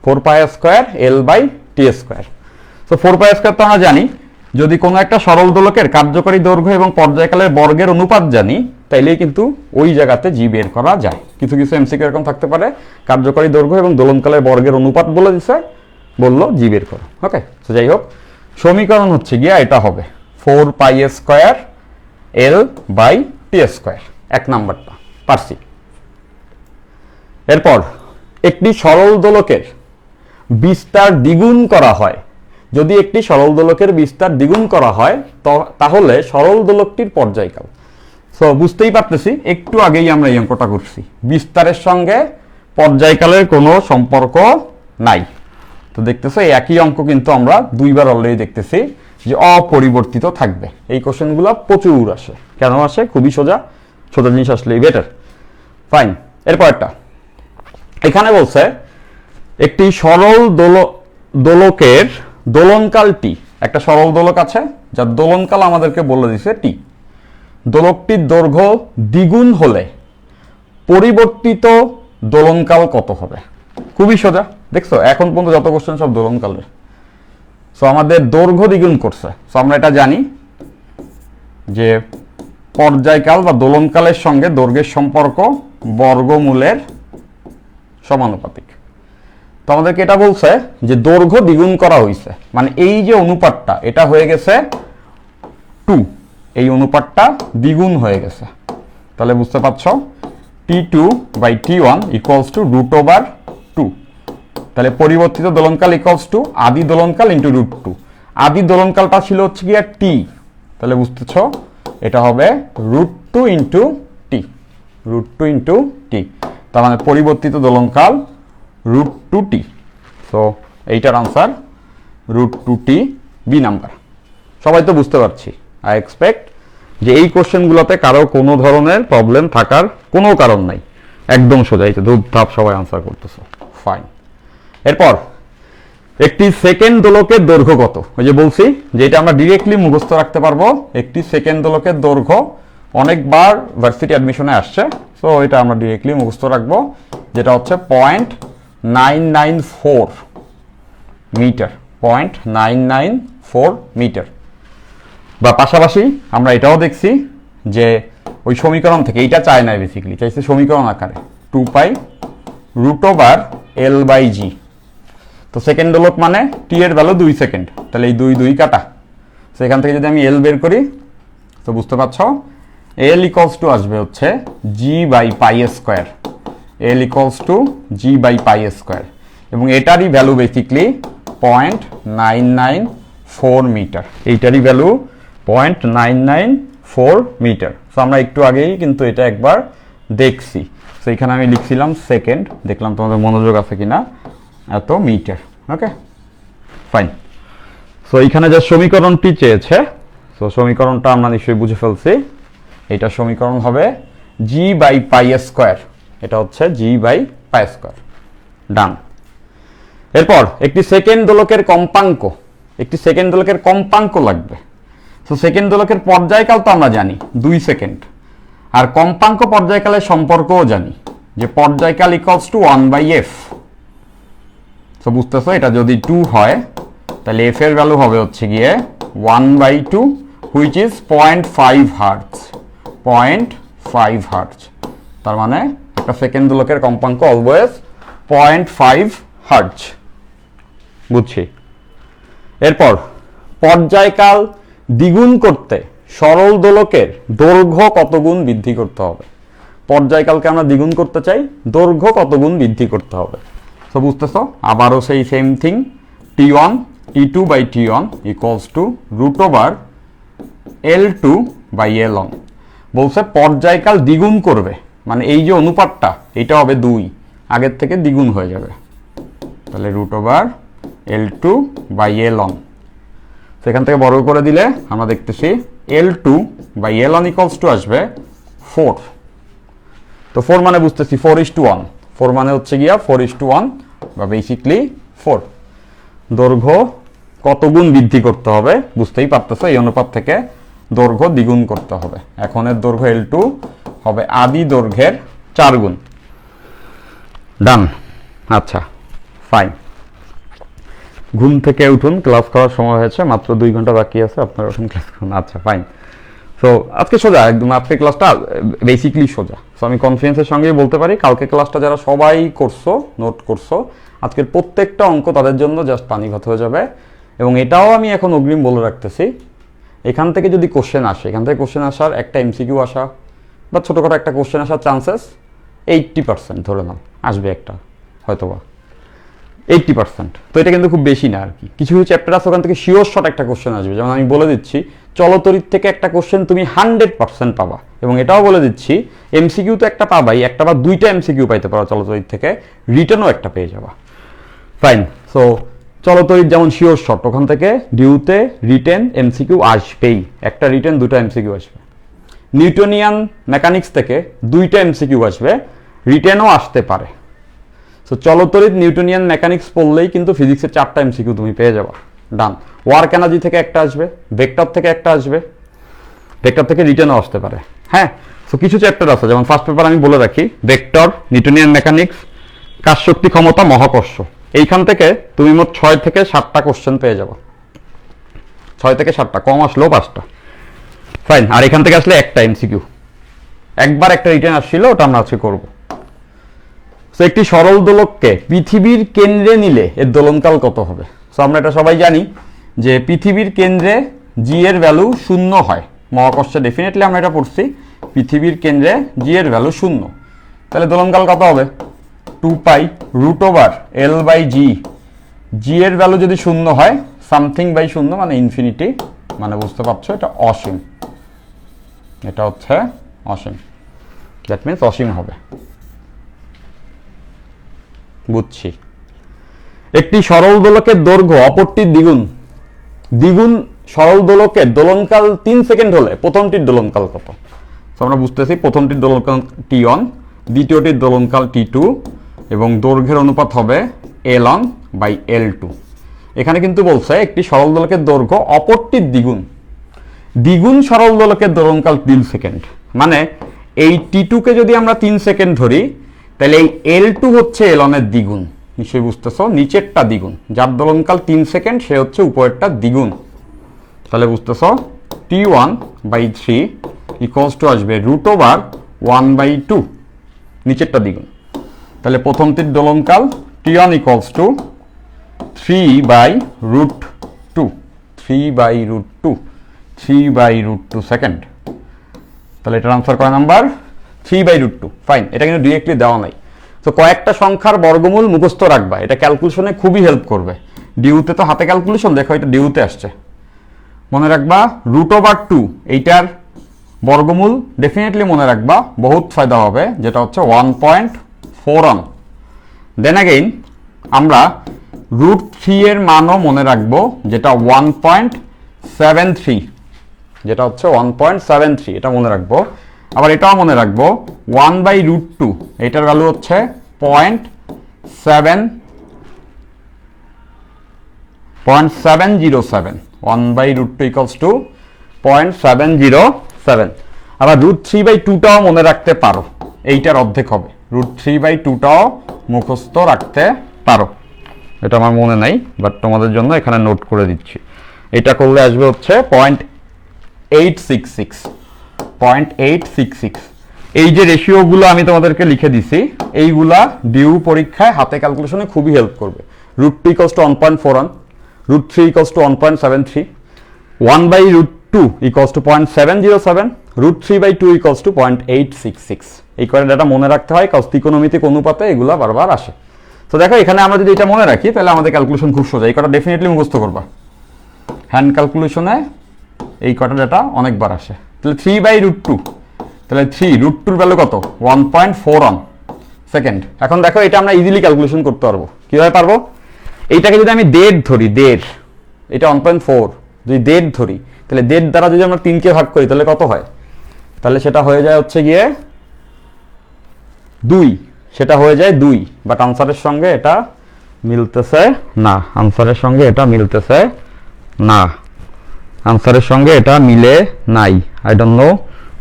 [SPEAKER 2] 4π² L/t²। তো 4π² তো আমরা জানি, যদি কোনো একটা সরল দোলকের কার্যকরী দৈর্ঘ্য এবং পর্যায়কালের বর্গের অনুপাত জানি, তাইলেই কিন্তু ওই জায়গাতে জি বের করা যায়। কিছু কিছু এমসিকিউ এরকম থাকতে পারে, কার্যকরী দৈর্ঘ্য এবং দোলনকালের বর্গের অনুপাত বলে দিছে, বললো জি বের করো। ওকে, তো যাই হোক, সমীকরণ হচ্ছে গিয়া এটা হবে 4π² L/t², এক নাম্বারটা পারছি। এরপর একটি সরল দোলকের বিস্তার দ্বিগুণ করা হয়, যদি একটি সরল দোলকের বিস্তার দ্বিগুণ করা হয় তাহলে সরল দোলকটির পর্যায়কাল। সো বুঝতেই পারতেছি, একটু আগেই আমরা এই অঙ্কটা করছি, বিস্তারের সঙ্গে পর্যায়কালের কোনো সম্পর্ক নাই। তো দেখতেছো এই একই অঙ্ক কিন্তু আমরা দুইবার অলরেডি দেখতেছি, যে অপরিবর্তিত থাকবে। এই কোশ্চেনগুলো প্রচুর আসে। কেন আসে? খুবই সোজা, সোজা জিনিস আসলেই বেটার। ফাইন, এরপর একটা এখানে বলছে একটি সরল দোলকের দোলনকাল টি। একটা সরল দোলক আছে যার দোলনকাল আমাদেরকে বলে দিছে টি। দোলকটির দৈর্ঘ্য দ্বিগুণ হলে পরিবর্তিত দোলনকাল কত হবে? খুবই সোজা, দেখছো এখন পর্যন্ত যত কোশ্চেন সব দোলনকালের। সো আমাদের দৈর্ঘ্য দ্বিগুণ করছে। সো আমরা এটা জানি যে পর্যায়কাল বা দোলনকালের সঙ্গে দৈর্ঘ্যের সম্পর্ক বর্গমূলের সমানুপাতিক। তো আমাদেরকে এটা বলছে যে দৈর্ঘ্য দ্বিগুণ করা হয়েছে, মানে এই যে অনুপাতটা এটা হয়ে গেছে 2, এই অনুপাতটা দ্বিগুণ হয়ে গেছে। তাহলে বুঝতে পারছ T2/T1 ইকুয়ালস টু √2। তাহলে পরিবর্তিত দোলনকাল ইকুয়ালস টু আদি দোলনকাল ইন্টু √2। আদি দোলনকালটা ছিল হচ্ছে কি T, তাহলে বুঝতেছ এটা হবে √2 ইন্টু T, √2 ইন্টু T। তার মানে পরিবর্তিত দোলনকাল √2T। সো এইটার আনসার √2T, বি নাম্বার। সবাই তো বুঝতে পারছি। আই এক্সপেক্ট যে এই কোশ্চেনগুলোতে কারো কোনো ধরনের প্রবলেম থাকার কোনো কারণ নাই, একদম সোজা, এই তো ধূপধাপ সবাই আনসার করতেছে। ফাইন, এরপর একটি সেকেন্ড দোলকের দৈর্ঘ্য কত? ওই যে বলছি যে এটা আমরা ডিরেক্টলি মুখস্থ রাখতে পারবো। একটি সেকেন্ড দোলকের দৈর্ঘ্য অনেকবার ভার্সিটি অ্যাডমিশনে আসছে, সো এটা আমরা ডিরেক্টলি মুখস্থ রাখবো, যেটা হচ্ছে 0.994 মিটার, 0.994 মিটার। বা পাশাপাশি আমরা এটাও দেখছি যে ওই সমীকরণ থেকে, এইটা চায় না বেসিক্যালি, চাইছে সমীকরণ আকারে 2π√L/g। তো সেকেন্ড দোলক মানে টি এর ভ্যালু 2 সেকেন্ড, তাহলে এই 2 কাটা। সেখান থেকে যদি আমি এল বের করি তো বুঝতে পারছো এল ইকুয়ালস টু আসবে হচ্ছে g/π²। L equals to g/π², এবং এটারই ভ্যালু বেসিক্যালি 0.994 মিটার। এইটারই ভ্যালু 0.994 মিটার। সো আমরা একটু আগেই কিন্তু এটা একবার দেখছি। সো এখানে আমি লিখছিলাম সেকেন্ড, দেখলাম তোমাদের মনোযোগ আছে কিনা, এত মিটার। ওকে, ফাইন। সো এইখানে যে সমীকরণটি চেয়েছে, সো সমীকরণটা আমরা নিশ্চয়ই বুঝে ফেলছি। এটা সমীকরণ হবে g/π², এটা হচ্ছে g/π²। ডান। এরপর একটি সেকেন্ড দোলকের কম্পাঙ্ক, একটি সেকেন্ড দোলকের কম্পাঙ্ক লাগবে। তো সেকেন্ড দোলকের পর্যায়কাল তো আমরা জানি 2 সেকেন্ড, আর কম্পাঙ্ক পর্যায়কালের সম্পর্কও জানি যে পর্যায়কাল ইকুয়ালস টু 1/f। তো বুঝতেছো এটা যদি 2 হয় তাহলে f এর ভ্যালু হবে হচ্ছে গিয়ে 1/2, হুইচ ইজ 0.5 হার্টজ, 0.5 হার্টজ। তার মানে একটা সেকেন্ড দোলকের কম্পাঙ্ক অলওয়েজ 0.5 হার্টজ। বুঝছি। এরপর পর্যায়কাল দ্বিগুণ করতে সরল দোলকের দৈর্ঘ্য কত গুণ বৃদ্ধি করতে হবে? পর্যায়কালকে আমরা দ্বিগুণ করতে চাই, দৈর্ঘ্য কত গুণ বৃদ্ধি করতে হবে? তো বুঝতেছ আবারও সেই same thing, T2/T1 equals to √L2/L1। বলছে পর্যায়কাল দ্বিগুণ করবে, মানে এই যে অনুপাতটা এটা হবে 2, আগের থেকে দ্বিগুণ হয়ে যাবে। তাহলে √L2/L1। সেখান থেকে বর্গ করে দিলে আমরা দেখতেছি L2/L1 ইকুয়ালস টু আসবে 4। তো 4 মানে বুঝতেছি 4:1, 4 মানে হচ্ছে গিয়া 4:1 বা বেসিকলি 4। দৈর্ঘ্য কত গুণ বৃদ্ধি করতে হবে বুঝতেই পারতেছো, এই অনুপাত থেকে দৈর্ঘ্য দ্বিগুণ করতে হবে। এখন এর দৈর্ঘ্য L2 হবে আদি দৈর্ঘ্যের 4 গুণ। ডান। আচ্ছা, ফাইন। ঘুম থেকে উঠুন, ক্লাস করার সময় হয়েছে, মাত্র 2 ঘন্টা বাকি আছে, আপনারা উঠুন, ক্লাস করুন। আচ্ছা, ফাইন। সো আজকে সোজা একদম, আজকে ক্লাসটা বেসিকলি সোজা। সো আমি কনফিডেন্সের সঙ্গেই বলতে পারি কালকে ক্লাসটা যারা সবাই করছো, নোট করছো, আজকের প্রত্যেকটা অঙ্ক তাদের জন্য জাস্ট পানি ভাত হয়ে যাবে। এবং এটাও আমি এখন অগ্রিম বলে রাখতেছি, এখান থেকে যদি কোশ্চেন আসে, এখান থেকে কোশ্চেন আসার একটা এমসিকিউ আসা বা ছোটোখাটো একটা কোশ্চেন আসার চান্সেস 80% ধরে নাও আসবে, একটা হয়তোবা 80%। তো এটা কিন্তু খুব বেশি না আর কি। কিছু কিছু চ্যাপ্টার আছে ওখান থেকে শিওর শট একটা কোশ্চেন আসবে। যেমন আমি বলে দিচ্ছি চলতরিৎ থেকে একটা কোশ্চেন তুমি 100% পাবা, এবং এটাও বলে দিচ্ছি এমসিকিউ তো একটা পাবাই, একটা বা 2টা এমসিকিউ পাইতে পারো চলতরিৎ থেকে, রিটার্নও একটা পেয়ে যাবা। ফাইন। সো চলতরিৎ যেমন শিওর শর্ট, ওখান থেকে ডিউতে রিটেন এমসিকিউ আসবেই, একটা রিটেন দুটো এমসিকিউ আসবে। নিউটনিয়ান মেকানিক্স থেকে দুইটা এমসিকিউ আসবে, রিটেনও আসতে পারে। সো চলতরিৎ নিউটনিয়ান মেকানিক্স পড়লেই কিন্তু ফিজিক্সের 4টা এমসিকিউ তুমি পেয়ে যাবা, ডান। ওয়ার্ক এনার্জি থেকে একটা আসবে, ভেক্টর থেকে একটা আসবে, ভেক্টর থেকে রিটেনও আসতে পারে। হ্যাঁ, সো কিছু চ্যাপ্টার আছে, যেমন ফার্স্ট পেপার আমি বলে রাখি, ভেক্টর, নিউটনিয়ান মেকানিক্স, কাজ শক্তি ক্ষমতা, মহাকর্ষ। এইখান থেকে তুমি মোট 6 থেকে 7টা কোশ্চেন পেয়ে যাবো, 6 থেকে 7টা, কম আসলেও 5টা, ফাইন। আর এখান থেকে আসলে একটা এমসিকিউ, একবার একটা রিটেন আসছিল, ওটা আমরা আজকে করবো। সো একটি সরল দোলককে পৃথিবীর কেন্দ্রে নিলে এর দোলনকাল কত হবে? সো আমরা এটা সবাই জানি যে পৃথিবীর কেন্দ্রে জি এর ভ্যালু 0 হয়, মহাকর্ষে ডেফিনেটলি আমরা এটা পড়ছি, পৃথিবীর কেন্দ্রে জি এর ভ্যালু 0, তাহলে দোলনকাল কত হবে? 2π√L/g। জি এর ভ্যালু যদি 0 হয়, সামথিং বাই 0 মানে ইনফিনিটি, মানে বুঝতে পারছো এটা অসীম, এটা হচ্ছে অসীম, দ্যাট মিনস অসীম হবে। বুঝছি। একটি সরল দোলকের দৈর্ঘ্য অপরটির দ্বিগুণ, দ্বিগুণ সরল দোলকের দোলনকাল 3 সেকেন্ড হলে প্রথমটির দোলনকাল কত? আমরা বুঝতেছি প্রথমটির দোলনকাল t1, দ্বিতীয়টির দোলনকাল t2, এবং দৈর্ঘ্যের অনুপাত হবে l1/l2। এখানে কিন্তু বলছে একটি সরল দোলকের দৈর্ঘ্য অপরটির দ্বিগুণ, দ্বিগুণ সরল দোলকের দোলনকাল 3 সেকেন্ড, মানে এই t2 কে যদি আমরা 3 সেকেন্ড ধরি, তাহলে এই L2 হচ্ছে L1 এর দ্বিগুণ, নিশ্চয়ই বুঝতেছো, নিচেরটা দ্বিগুণ, যার দোলনকাল 3 সেকেন্ড সে হচ্ছে উপরেরটা দ্বিগুণ। তাহলে বুঝতেছো t1/3 ইকুয়ালস টু আসবে √1/2, নিচেরটা দ্বিগুণ। তাহলে প্রথমটির দোলনকাল t1 ইকুয়ালস টু 3/√2, 3/√2 সেকেন্ড। তাহলে এটার আনসার কয় নাম্বার? 3/√2। ফাইন, এটা কিন্তু ডিরেক্টলি দেওয়া নাই। তো কয়েকটা সংখ্যার বর্গমূল মুখস্থ রাখবা, এটা ক্যালকুলেশনে খুবই হেল্প করবে। ডিউতে তো হাতে ক্যালকুলেশন, দেখো এটা ডিউতে আসছে, মনে রাখবা √2, এইটার বর্গমূল ডেফিনেটলি মনে রাখবা, বহুত ফায়দা হবে, যেটা হচ্ছে 1.41। দেন অ্যাগেইন আমরা √3 এর মানও মনে রাখবো, যেটা 1.73, যেটা হচ্ছে 1.73, এটা মনে রাখবো। আবার এটাও মনে রাখবো 1/√2, এটার ভ্যালু হচ্ছে 0.707, 1/√2 ইকুয়ালস টু 0.707। আবার √3/2টাও মনে রাখতে পারো, এইটার অর্ধেক হবে, √3/2টাও মুখস্থ রাখতে পারো। এটা আমার মনে নাই, বাট তোমাদের জন্য এখানে নোট করে দিচ্ছি। এটা করলে আসবে হচ্ছে 0.866। এই যে রেশিওগুলো আমি তোমাদেরকে লিখে দিছি, এইগুলা ডিউ পরীক্ষায় হাতে ক্যালকুলেশনে খুবই হেল্প করবে। √2 equals to 1.41, √3 equals to 1.73, 1/√2 equals to 0.707, √3/2 equals to 0.866। এই করে ডাটা মনে রাখতে হয়, কারণ ত্রিকোণমিতিক অনুপাতে এগুলা বারবার আসে। তো দেখো এখানে আমরা যদি এটা মনে রাখি, তাহলে আমাদের ক্যালকুলেশন খুব সোজা, এই কটা ডেফিনেটলি মুখস্থ করবা। হ্যান্ড ক্যালকুলেশনে এই কটা ডাটা অনেকবার আসে। তাহলে 3/√2, তাহলে 3 √2 ভ্যালু কত? 1.41 সেকেন্ড। এখন দেখো এটা আমরা ইজিলি ক্যালকুলেশন করতে পারবো। কিভাবে পারবো? এইটাকে যদি আমি 1.5 ধরি, 1.5, এটা 1.4, যদি 1.5 ধরি, তাহলে 1.5 দ্বারা যদি আমরা 3কে ভাগ করি, তাহলে কত হয়? তাহলে সেটা হয়ে যায় হচ্ছে গিয়ে 2, সেটা হয়ে যায় 2, বাট আনসারের সঙ্গে এটা মিলতেছে না, আনসারের সঙ্গে এটা মিলতেছে না, আনসারের সঙ্গে এটা মিলে নাই। আই ডোন্ট নো,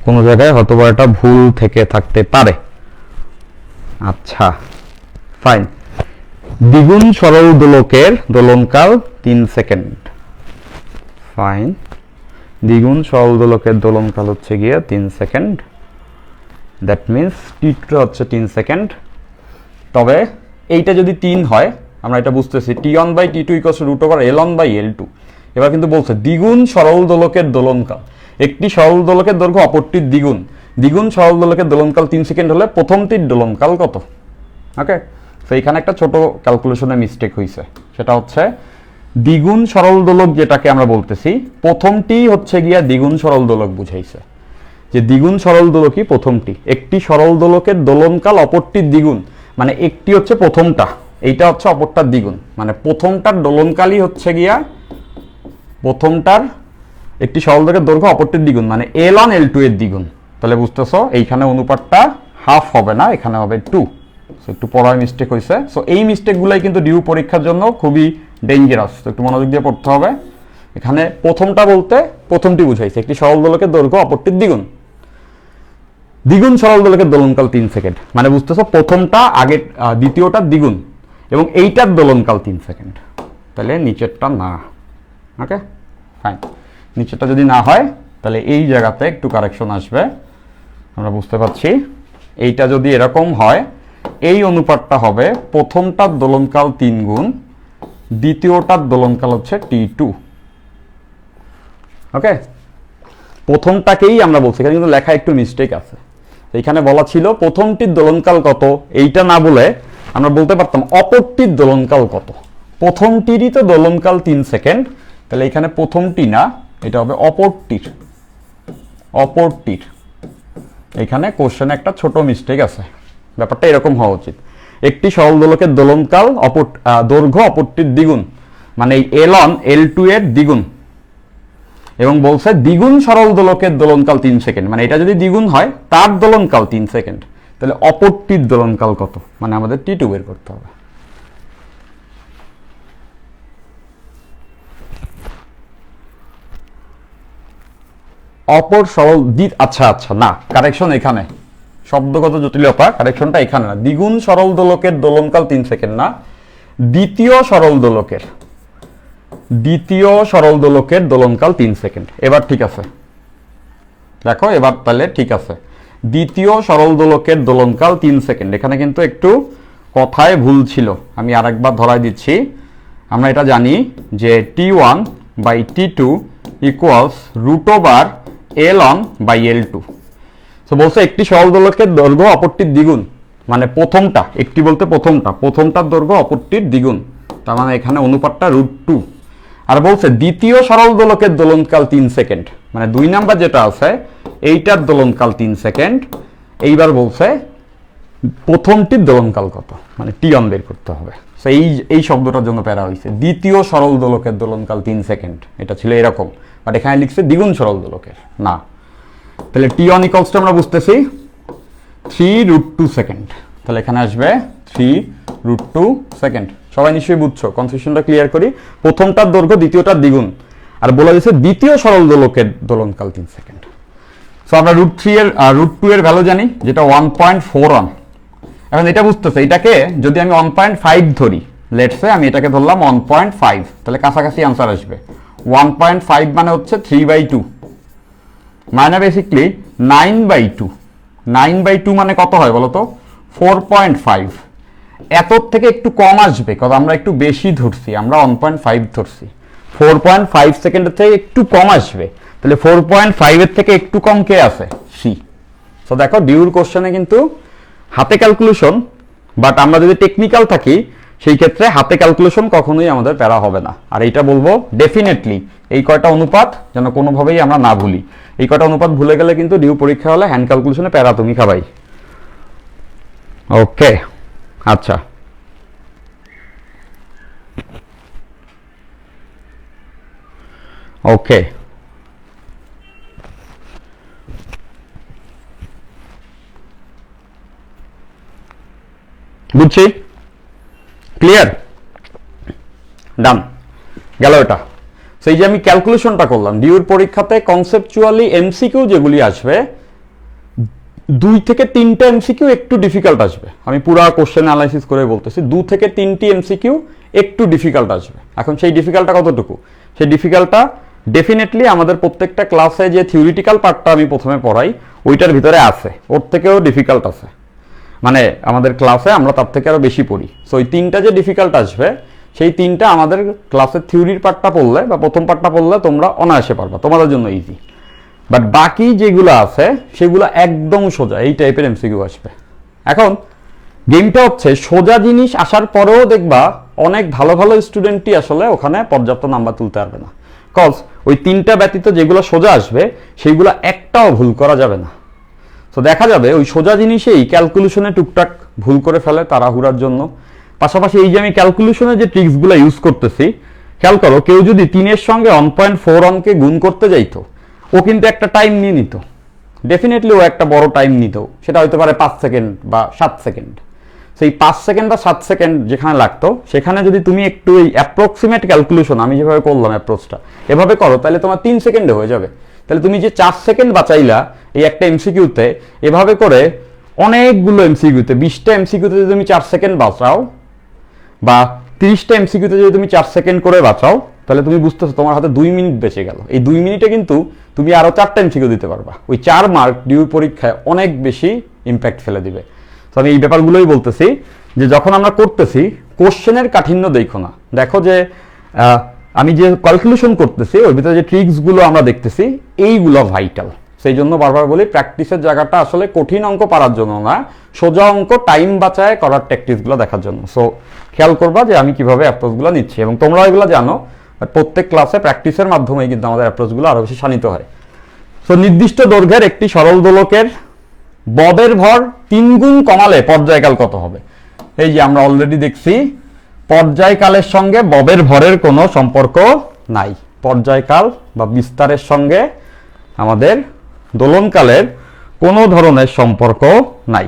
[SPEAKER 2] কোনো জায়গায় হয়তো এটা ভুল থেকে থাকতে পারে। আচ্ছা ফাইন, দ্বিগুণ সরল দোলকের দোলনকাল 3 সেকেন্ড। ফাইন, দ্বিগুণ সরল দোলকের দোলনকাল হচ্ছে গিয়ে 3 সেকেন্ড, দ্যাট মিনস t2 হচ্ছে 3 সেকেন্ড। তবে এইটা যদি 3 হয়, আমরা এটা বুঝতেছি t1/t2 ইকুয়ালস টু √L1/L2। এবার কিন্তু বলছে দ্বিগুণ সরল দোলকের দোলনকাল, একটি সরল দোলকের দৈর্ঘ্য অপরটির দ্বিগুণ, দ্বিগুণ সরল দোলকের দোলনকাল 3 সেকেন্ড হলে প্রথমটির দোলনকাল কত? ওকে, তো এইখানে একটা ছোট ক্যালকুলেশনে মিস্টেক হয়েছে, সেটা হচ্ছে দ্বিগুণ সরল দোলক যেটাকে আমরা বলতেছি, প্রথমটি হচ্ছে গিয়া দ্বিগুণ সরল দোলক বুঝাইছে, যে দ্বিগুণ সরল দোলকই প্রথমটি। একটি সরল দোলকের দোলনকাল অপরটির দ্বিগুণ, মানে একটি হচ্ছে প্রথমটা, এইটা হচ্ছে অপরটার দ্বিগুণ, মানে প্রথমটার দোলনকালই হচ্ছে গিয়া প্রথমটার একটি সরল দৈর্ঘ্যের দৈর্ঘ্য অপরটির দ্বিগুণ, মানে L1 L2 এর দ্বিগুণ। তাহলে বুঝতেছো এইখানে অনুপাতটা হাফ হবে না, এখানে হবে 2। সো একটু পড়ায় মিস্টেক হয়েছে। সো এই মিস্টেকগুলাই কিন্তু ডিউ পরীক্ষার জন্য খুবই ডেঞ্জারাস, তো একটু মনোযোগ দিয়ে পড়তে হবে। এখানে প্রথমটা বলতে প্রথমটি বুঝাইছে একটি সরল দোলকের দৈর্ঘ্য অপরটির দ্বিগুণ, দ্বিগুণ সরল দোলকের দোলনকাল 3 সেকেন্ড, মানে বুঝতেছো প্রথমটা আগে দ্বিতীয়টার দ্বিগুণ এবং এইটার দোলনকাল 3 সেকেন্ড। তাহলে নিচেরটা না। ওকে ফাইন, নিচেরটা যদি না হয় তাহলে এই জায়গাতে একটু কারেকশন আসবে, আমরা বুঝতে পারছি। এইটা যদি এরকম হয়, এই অনুপাতটা হবে প্রথমটার দোলনকাল 3 গুণ, দ্বিতীয়টার দোলনকাল হচ্ছে T2। ওকে, প্রথমটাকেই আমরা বলছি, এখানে কিন্তু লেখা একটু মিস্টেক আছে। এইখানে বলা ছিল প্রথমটির দোলনকাল কত, এইটা না বলে আমরা বলতে পারতাম অপরটির দোলনকাল কত। প্রথমটিরই তো দোলনকাল 3 সেকেন্ড, তাহলে এখানে প্রথমটি না, এটা হবে অপরটির। অপরটির এখানে কোশ্চেনে একটা ছোট মিস্টেক আছে, ব্যাপারটা এরকম হওয়া উচিত। একটি সরল দোলকের দোলনকাল দৈর্ঘ্য অপরটির দ্বিগুণ, মানে এই L1 L2 এর দ্বিগুণ, এবং বলছে দ্বিগুণ সরল দোলকের দোলনকাল 3 সেকেন্ড, মানে এটা যদি দ্বিগুণ হয় তার দোলনকাল 3 সেকেন্ড, তাহলে অপরটির দোলনকাল কত, মানে আমাদের T2 বের করতে হবে। অপর সরল আচ্ছা আচ্ছা না, কারেকশন এখানে, শব্দগত জটিলতা, কারেকশনটা এখানে না। দ্বিগুণ সরল দোলকের দোলনকাল 3 সেকেন্ড না, দ্বিতীয় সরল দোলকের দোলনকাল 3 সেকেন্ড। এবার ঠিক আছে, দেখো এবার তাহলে ঠিক আছে। দ্বিতীয় সরল দোলকের দোলনকাল 3 সেকেন্ড, এখানে কিন্তু একটু কথায় ভুল ছিল, আমি আরেকবার ধরাই দিচ্ছি। আমরা এটা জানি যে T1 by T2 equals √L1 by L2। তো বলছে একটি সরল দোলকের দৈর্ঘ্য অপরটির দ্বিগুণ, মানে প্রথমটা, একটি বলতে প্রথমটার দৈর্ঘ্য অপরটির দ্বিগুণ, তার মানে এখানে অনুপাতটা √2। আর বলছে দ্বিতীয় সরল দোলকের দোলনকাল 3 সেকেন্ড, মানে 2 নাম্বার যেটা আছে এইটার দোলনকাল 3 সেকেন্ড। এইবার বলছে প্রথমটির দোলনকাল কত, মানে T1 বের করতে হবে। সো এই শব্দটার জন্য প্যারা হয়েছে, দ্বিতীয় সরল দোলকের দোলনকাল 3 সেকেন্ড, এটা ছিল এরকম, বাট এখানে লিখছে দ্বিগুণ সরল দোলকের না। তাহলে T1 ইকুয়ালস আমরা বুঝতেছি 3√2 সেকেন্ড, তাহলে এখানে আসবে 3√2 সেকেন্ড। সবাই নিশ্চয়ই বুঝছো, কনফিউশনটা ক্লিয়ার করি। প্রথমটার দৈর্ঘ্য দ্বিতীয়টার দ্বিগুণ, আর বলা যাচ্ছে দ্বিতীয় সরল দোলকের দোলনকাল 3 সেকেন্ড। সো আমরা √2 এর ভ্যালু জানি, যেটা 1.41। এখন এটা বুঝতেছে, এটাকে যদি আমি 1.5 ধরি, লেটসে আমি এটাকে ধরলাম 1.5, তাহলে কাছাকাছি আনসার আসবে। 1.5 মানে হচ্ছে 3/2, মানে বেসিকলি 9/2। 9/2 মানে কত হয় বলো তো? 4.5। এতর থেকে একটু কম আসবে, কারণ আমরা একটু বেশি ধরছি, আমরা 1.5 ধরছি। 4.5 সেকেন্ডের থেকে একটু কম আসবে, তাহলে 4.5 এর থেকে একটু কম কে আছে? সি। তো দেখো ডিউর কোশ্চেনে কিন্তু হাতে ক্যালকুলেশন, বাট আমরা যদি টেকনিক্যাল থাকি সেই ক্ষেত্রে হাতে ক্যালকুলেশন কখনোই আমাদের প্যারা হবে না। আর এইটা বলবো ডেফিনেটলি এই কয়টা অনুপাত যেন কোনোভাবেই আমরা না ভুলি। এই কয়টা অনুপাত ভুলে গেলে কিন্তু ডিউ পরীক্ষা হলে হ্যান্ড ক্যালকুলেশনে প্যারা তুমি খাবাই। ওকে, আচ্ছা ওকে, বুঝছি, ক্লিয়ার, ডান গেল এটা। সেই যে আমি ক্যালকুলেশনটা করলাম, ডিউর পরীক্ষাতে কনসেপচুয়ালি এমসিকিউ যেগুলি আসবে 2 থেকে 3টে এমসিকিউ একটু ডিফিকাল্ট আসবে। আমি পুরো কোশ্চেন অ্যানালাইসিস করে বলতেছি 2 থেকে 3টি এমসিকিউ একটু ডিফিকাল্ট আসবে। এখন সেই ডিফিকাল্টটা কতটুকু? সেই ডিফিকাল্টটা ডেফিনেটলি আমাদের প্রত্যেকটা ক্লাসে যে থিওরিটিক্যাল পার্টটা আমি প্রথমে পড়াই ওইটার ভিতরে আছে, ওর থেকেও ডিফিকাল্ট আছে, মানে আমাদের ক্লাসে আমরা তার থেকে আরো বেশি পড়ি। সো ওই 3টা যে ডিফিকাল্ট আসবে সেই 3টা আমাদের ক্লাসের থিওরির পার্টটা পড়লে বা প্রথম পার্টটা পড়লে তোমরা অনায়াসে পারবা, তোমাদের জন্য ইজি। বাট বাকি যেগুলো আছে সেগুলো একদম সোজা, এই টাইপের এমসিকিউ আসবে। এখন গেমটা হচ্ছে সোজা জিনিস আসার পরেও দেখবা অনেক ভালো ভালো স্টুডেন্টই আসলে ওখানে পর্যাপ্ত নাম্বার তুলতে পারবে না, কজ ওই 3টা ব্যতীত যেগুলো সোজা আসবে সেগুলো একটাও ভুল করা যাবে না। তো দেখা যাবে ওই সোজা জিনিসেই ক্যালকুলেশনে টুকটাক ভুল করে ফেলে তাড়াহুড়ার জন্য, পাশাপাশি এই যে আমি ক্যালকুলেশনের যে ট্রিক্সগুলো ইউজ করতেছি, খেয়াল করো, কেউ যদি 3 সঙ্গে 1.4 অঙ্কে গুণ করতে যাইতো, ও কিন্তু একটা টাইম নিয়ে নিত, ডেফিনেটলি ও একটা বড় টাইম নিত, সেটা হতে পারে 5 সেকেন্ড বা 7 সেকেন্ড। সেই 5 সেকেন্ড বা 7 সেকেন্ড যেখানে লাগতো, সেখানে যদি তুমি একটু এই অ্যাপ্রক্সিমেট ক্যালকুলেশন আমি যেভাবে করলাম অ্যাপ্রোচটা এভাবে করো, তাহলে তোমার 3 সেকেন্ডে হয়ে যাবে। তাহলে তুমি যে 4 সেকেন্ড বাঁচাইলা এই একটা এমসিকিউতে, এভাবে করে অনেকগুলো এমসিকিউতে, 20টা এমসিকিউতে যদি তুমি 4 সেকেন্ড বাঁচাও বা 30টা এমসিকিউতে যদি তুমি 4 সেকেন্ড করে বাঁচাও, তাহলে তুমি বুঝতেছো তোমার হাতে 2 মিনিট বেঁচে গেল। এই 2 মিনিটে কিন্তু তুমি আরো 4টা এমসিকিউ দিতে পারবা। ওই 4 মার্ক ডিউ পরীক্ষায় অনেক বেশি ইম্প্যাক্ট ফেলে দিবে। তো আমি এই ব্যাপারগুলোই বলতেছি যে যখন আমরা করতেছি, কোশ্চেনের কাঠিন্য দেখো না, দেখো যে আমি যে ক্যালকুলেশন করতেছি ওর ভিতরে যে ট্রিক্সগুলো আমরা দেখতেছি, এইগুলো ভাইটাল। সেই জন্য বারবার বলি, প্র্যাকটিসের জায়গাটা আসলে কঠিন অঙ্ক পারার জন্য না, সোজা অঙ্ক টাইম বাঁচায় করার ট্যাকটিক্সগুলো দেখার জন্য। সো খেয়াল করবা যে আমি কিভাবে অ্যাপ্রোচগুলো নিচ্ছি, এবং তোমরা এগুলো জানো, প্রত্যেক ক্লাসে প্র্যাকটিসের মাধ্যমেই কিন্তু আমাদের অ্যাপ্রোচগুলো আরও বেশি শানিত হয়। সো নির্দিষ্ট দৈর্ঘ্যের একটি সরল দোলকের ববের ভর 3 গুণ কমালে পর্যায়কাল কত হবে? এই যে আমরা অলরেডি দেখছি, পর্যায়কালের সঙ্গে ববের ভরের কোনো সম্পর্ক নাই। পর্যায়কাল বা বিস্তারের সঙ্গে আমাদের দোলনকালের কোনো ধরনের সম্পর্ক নাই।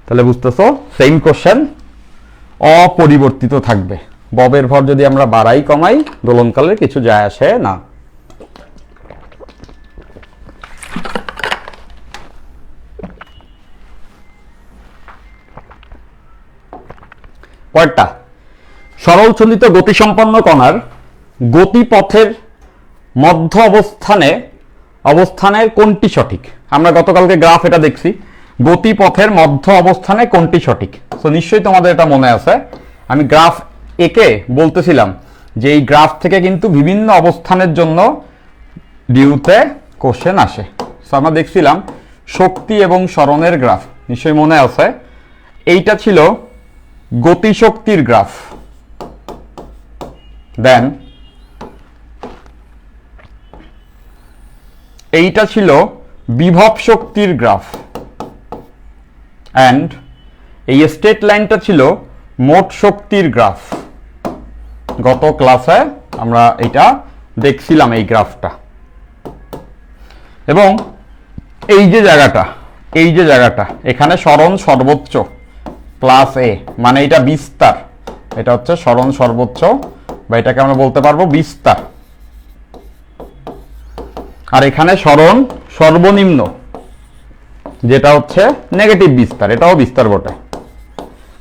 [SPEAKER 2] তাহলে বুঝতেছো, সেম কোশ্চেন অপরিবর্তিত থাকবে। ববের ভর যদি আমরা বাড়াই কমাই, দোলনকালের কিছু যায় আসে না। পরেরটা, সরল চলিত গতিসম্পন্ন কণার গতিপথের মধ্য অবস্থানের কোনটি সঠিক? আমরা গতকালকে গ্রাফ এটা দেখছি, গতিপথের মধ্য অবস্থানে কোনটি সঠিক। তো নিশ্চয়ই তোমাদের এটা মনে আছে, আমি গ্রাফ একে বলতেছিলাম যে এই গ্রাফ থেকে কিন্তু বিভিন্ন অবস্থানের জন্য ডিউতে কোশ্চেন আসে। তো আমরা দেখছিলাম শক্তি এবং সরণের গ্রাফ, নিশ্চয়ই মনে আছে। এইটা ছিল গতিশক্তির গ্রাফ, দেন এইটা ছিল বিভব শক্তির গ্রাফ, অ্যান্ড এই স্ট্রেট লাইনটা ছিল মোট শক্তির গ্রাফ। গত ক্লাসে আমরা এটা দেখছিলাম এই গ্রাফটা। এবং এই যে জায়গাটা এখানে সরণ সর্বোচ্চ প্লাস এ, মানে এটা বিস্তার, এটা হচ্ছে সরণ সর্বোচ্চ, বা এটাকে আমরা বলতে পারবো বিস্তার। আর এখানে সরণ সর্বনিম্ন, যেটা হচ্ছে নেগেটিভ বিস্তার, এটাও বিস্তার বটে।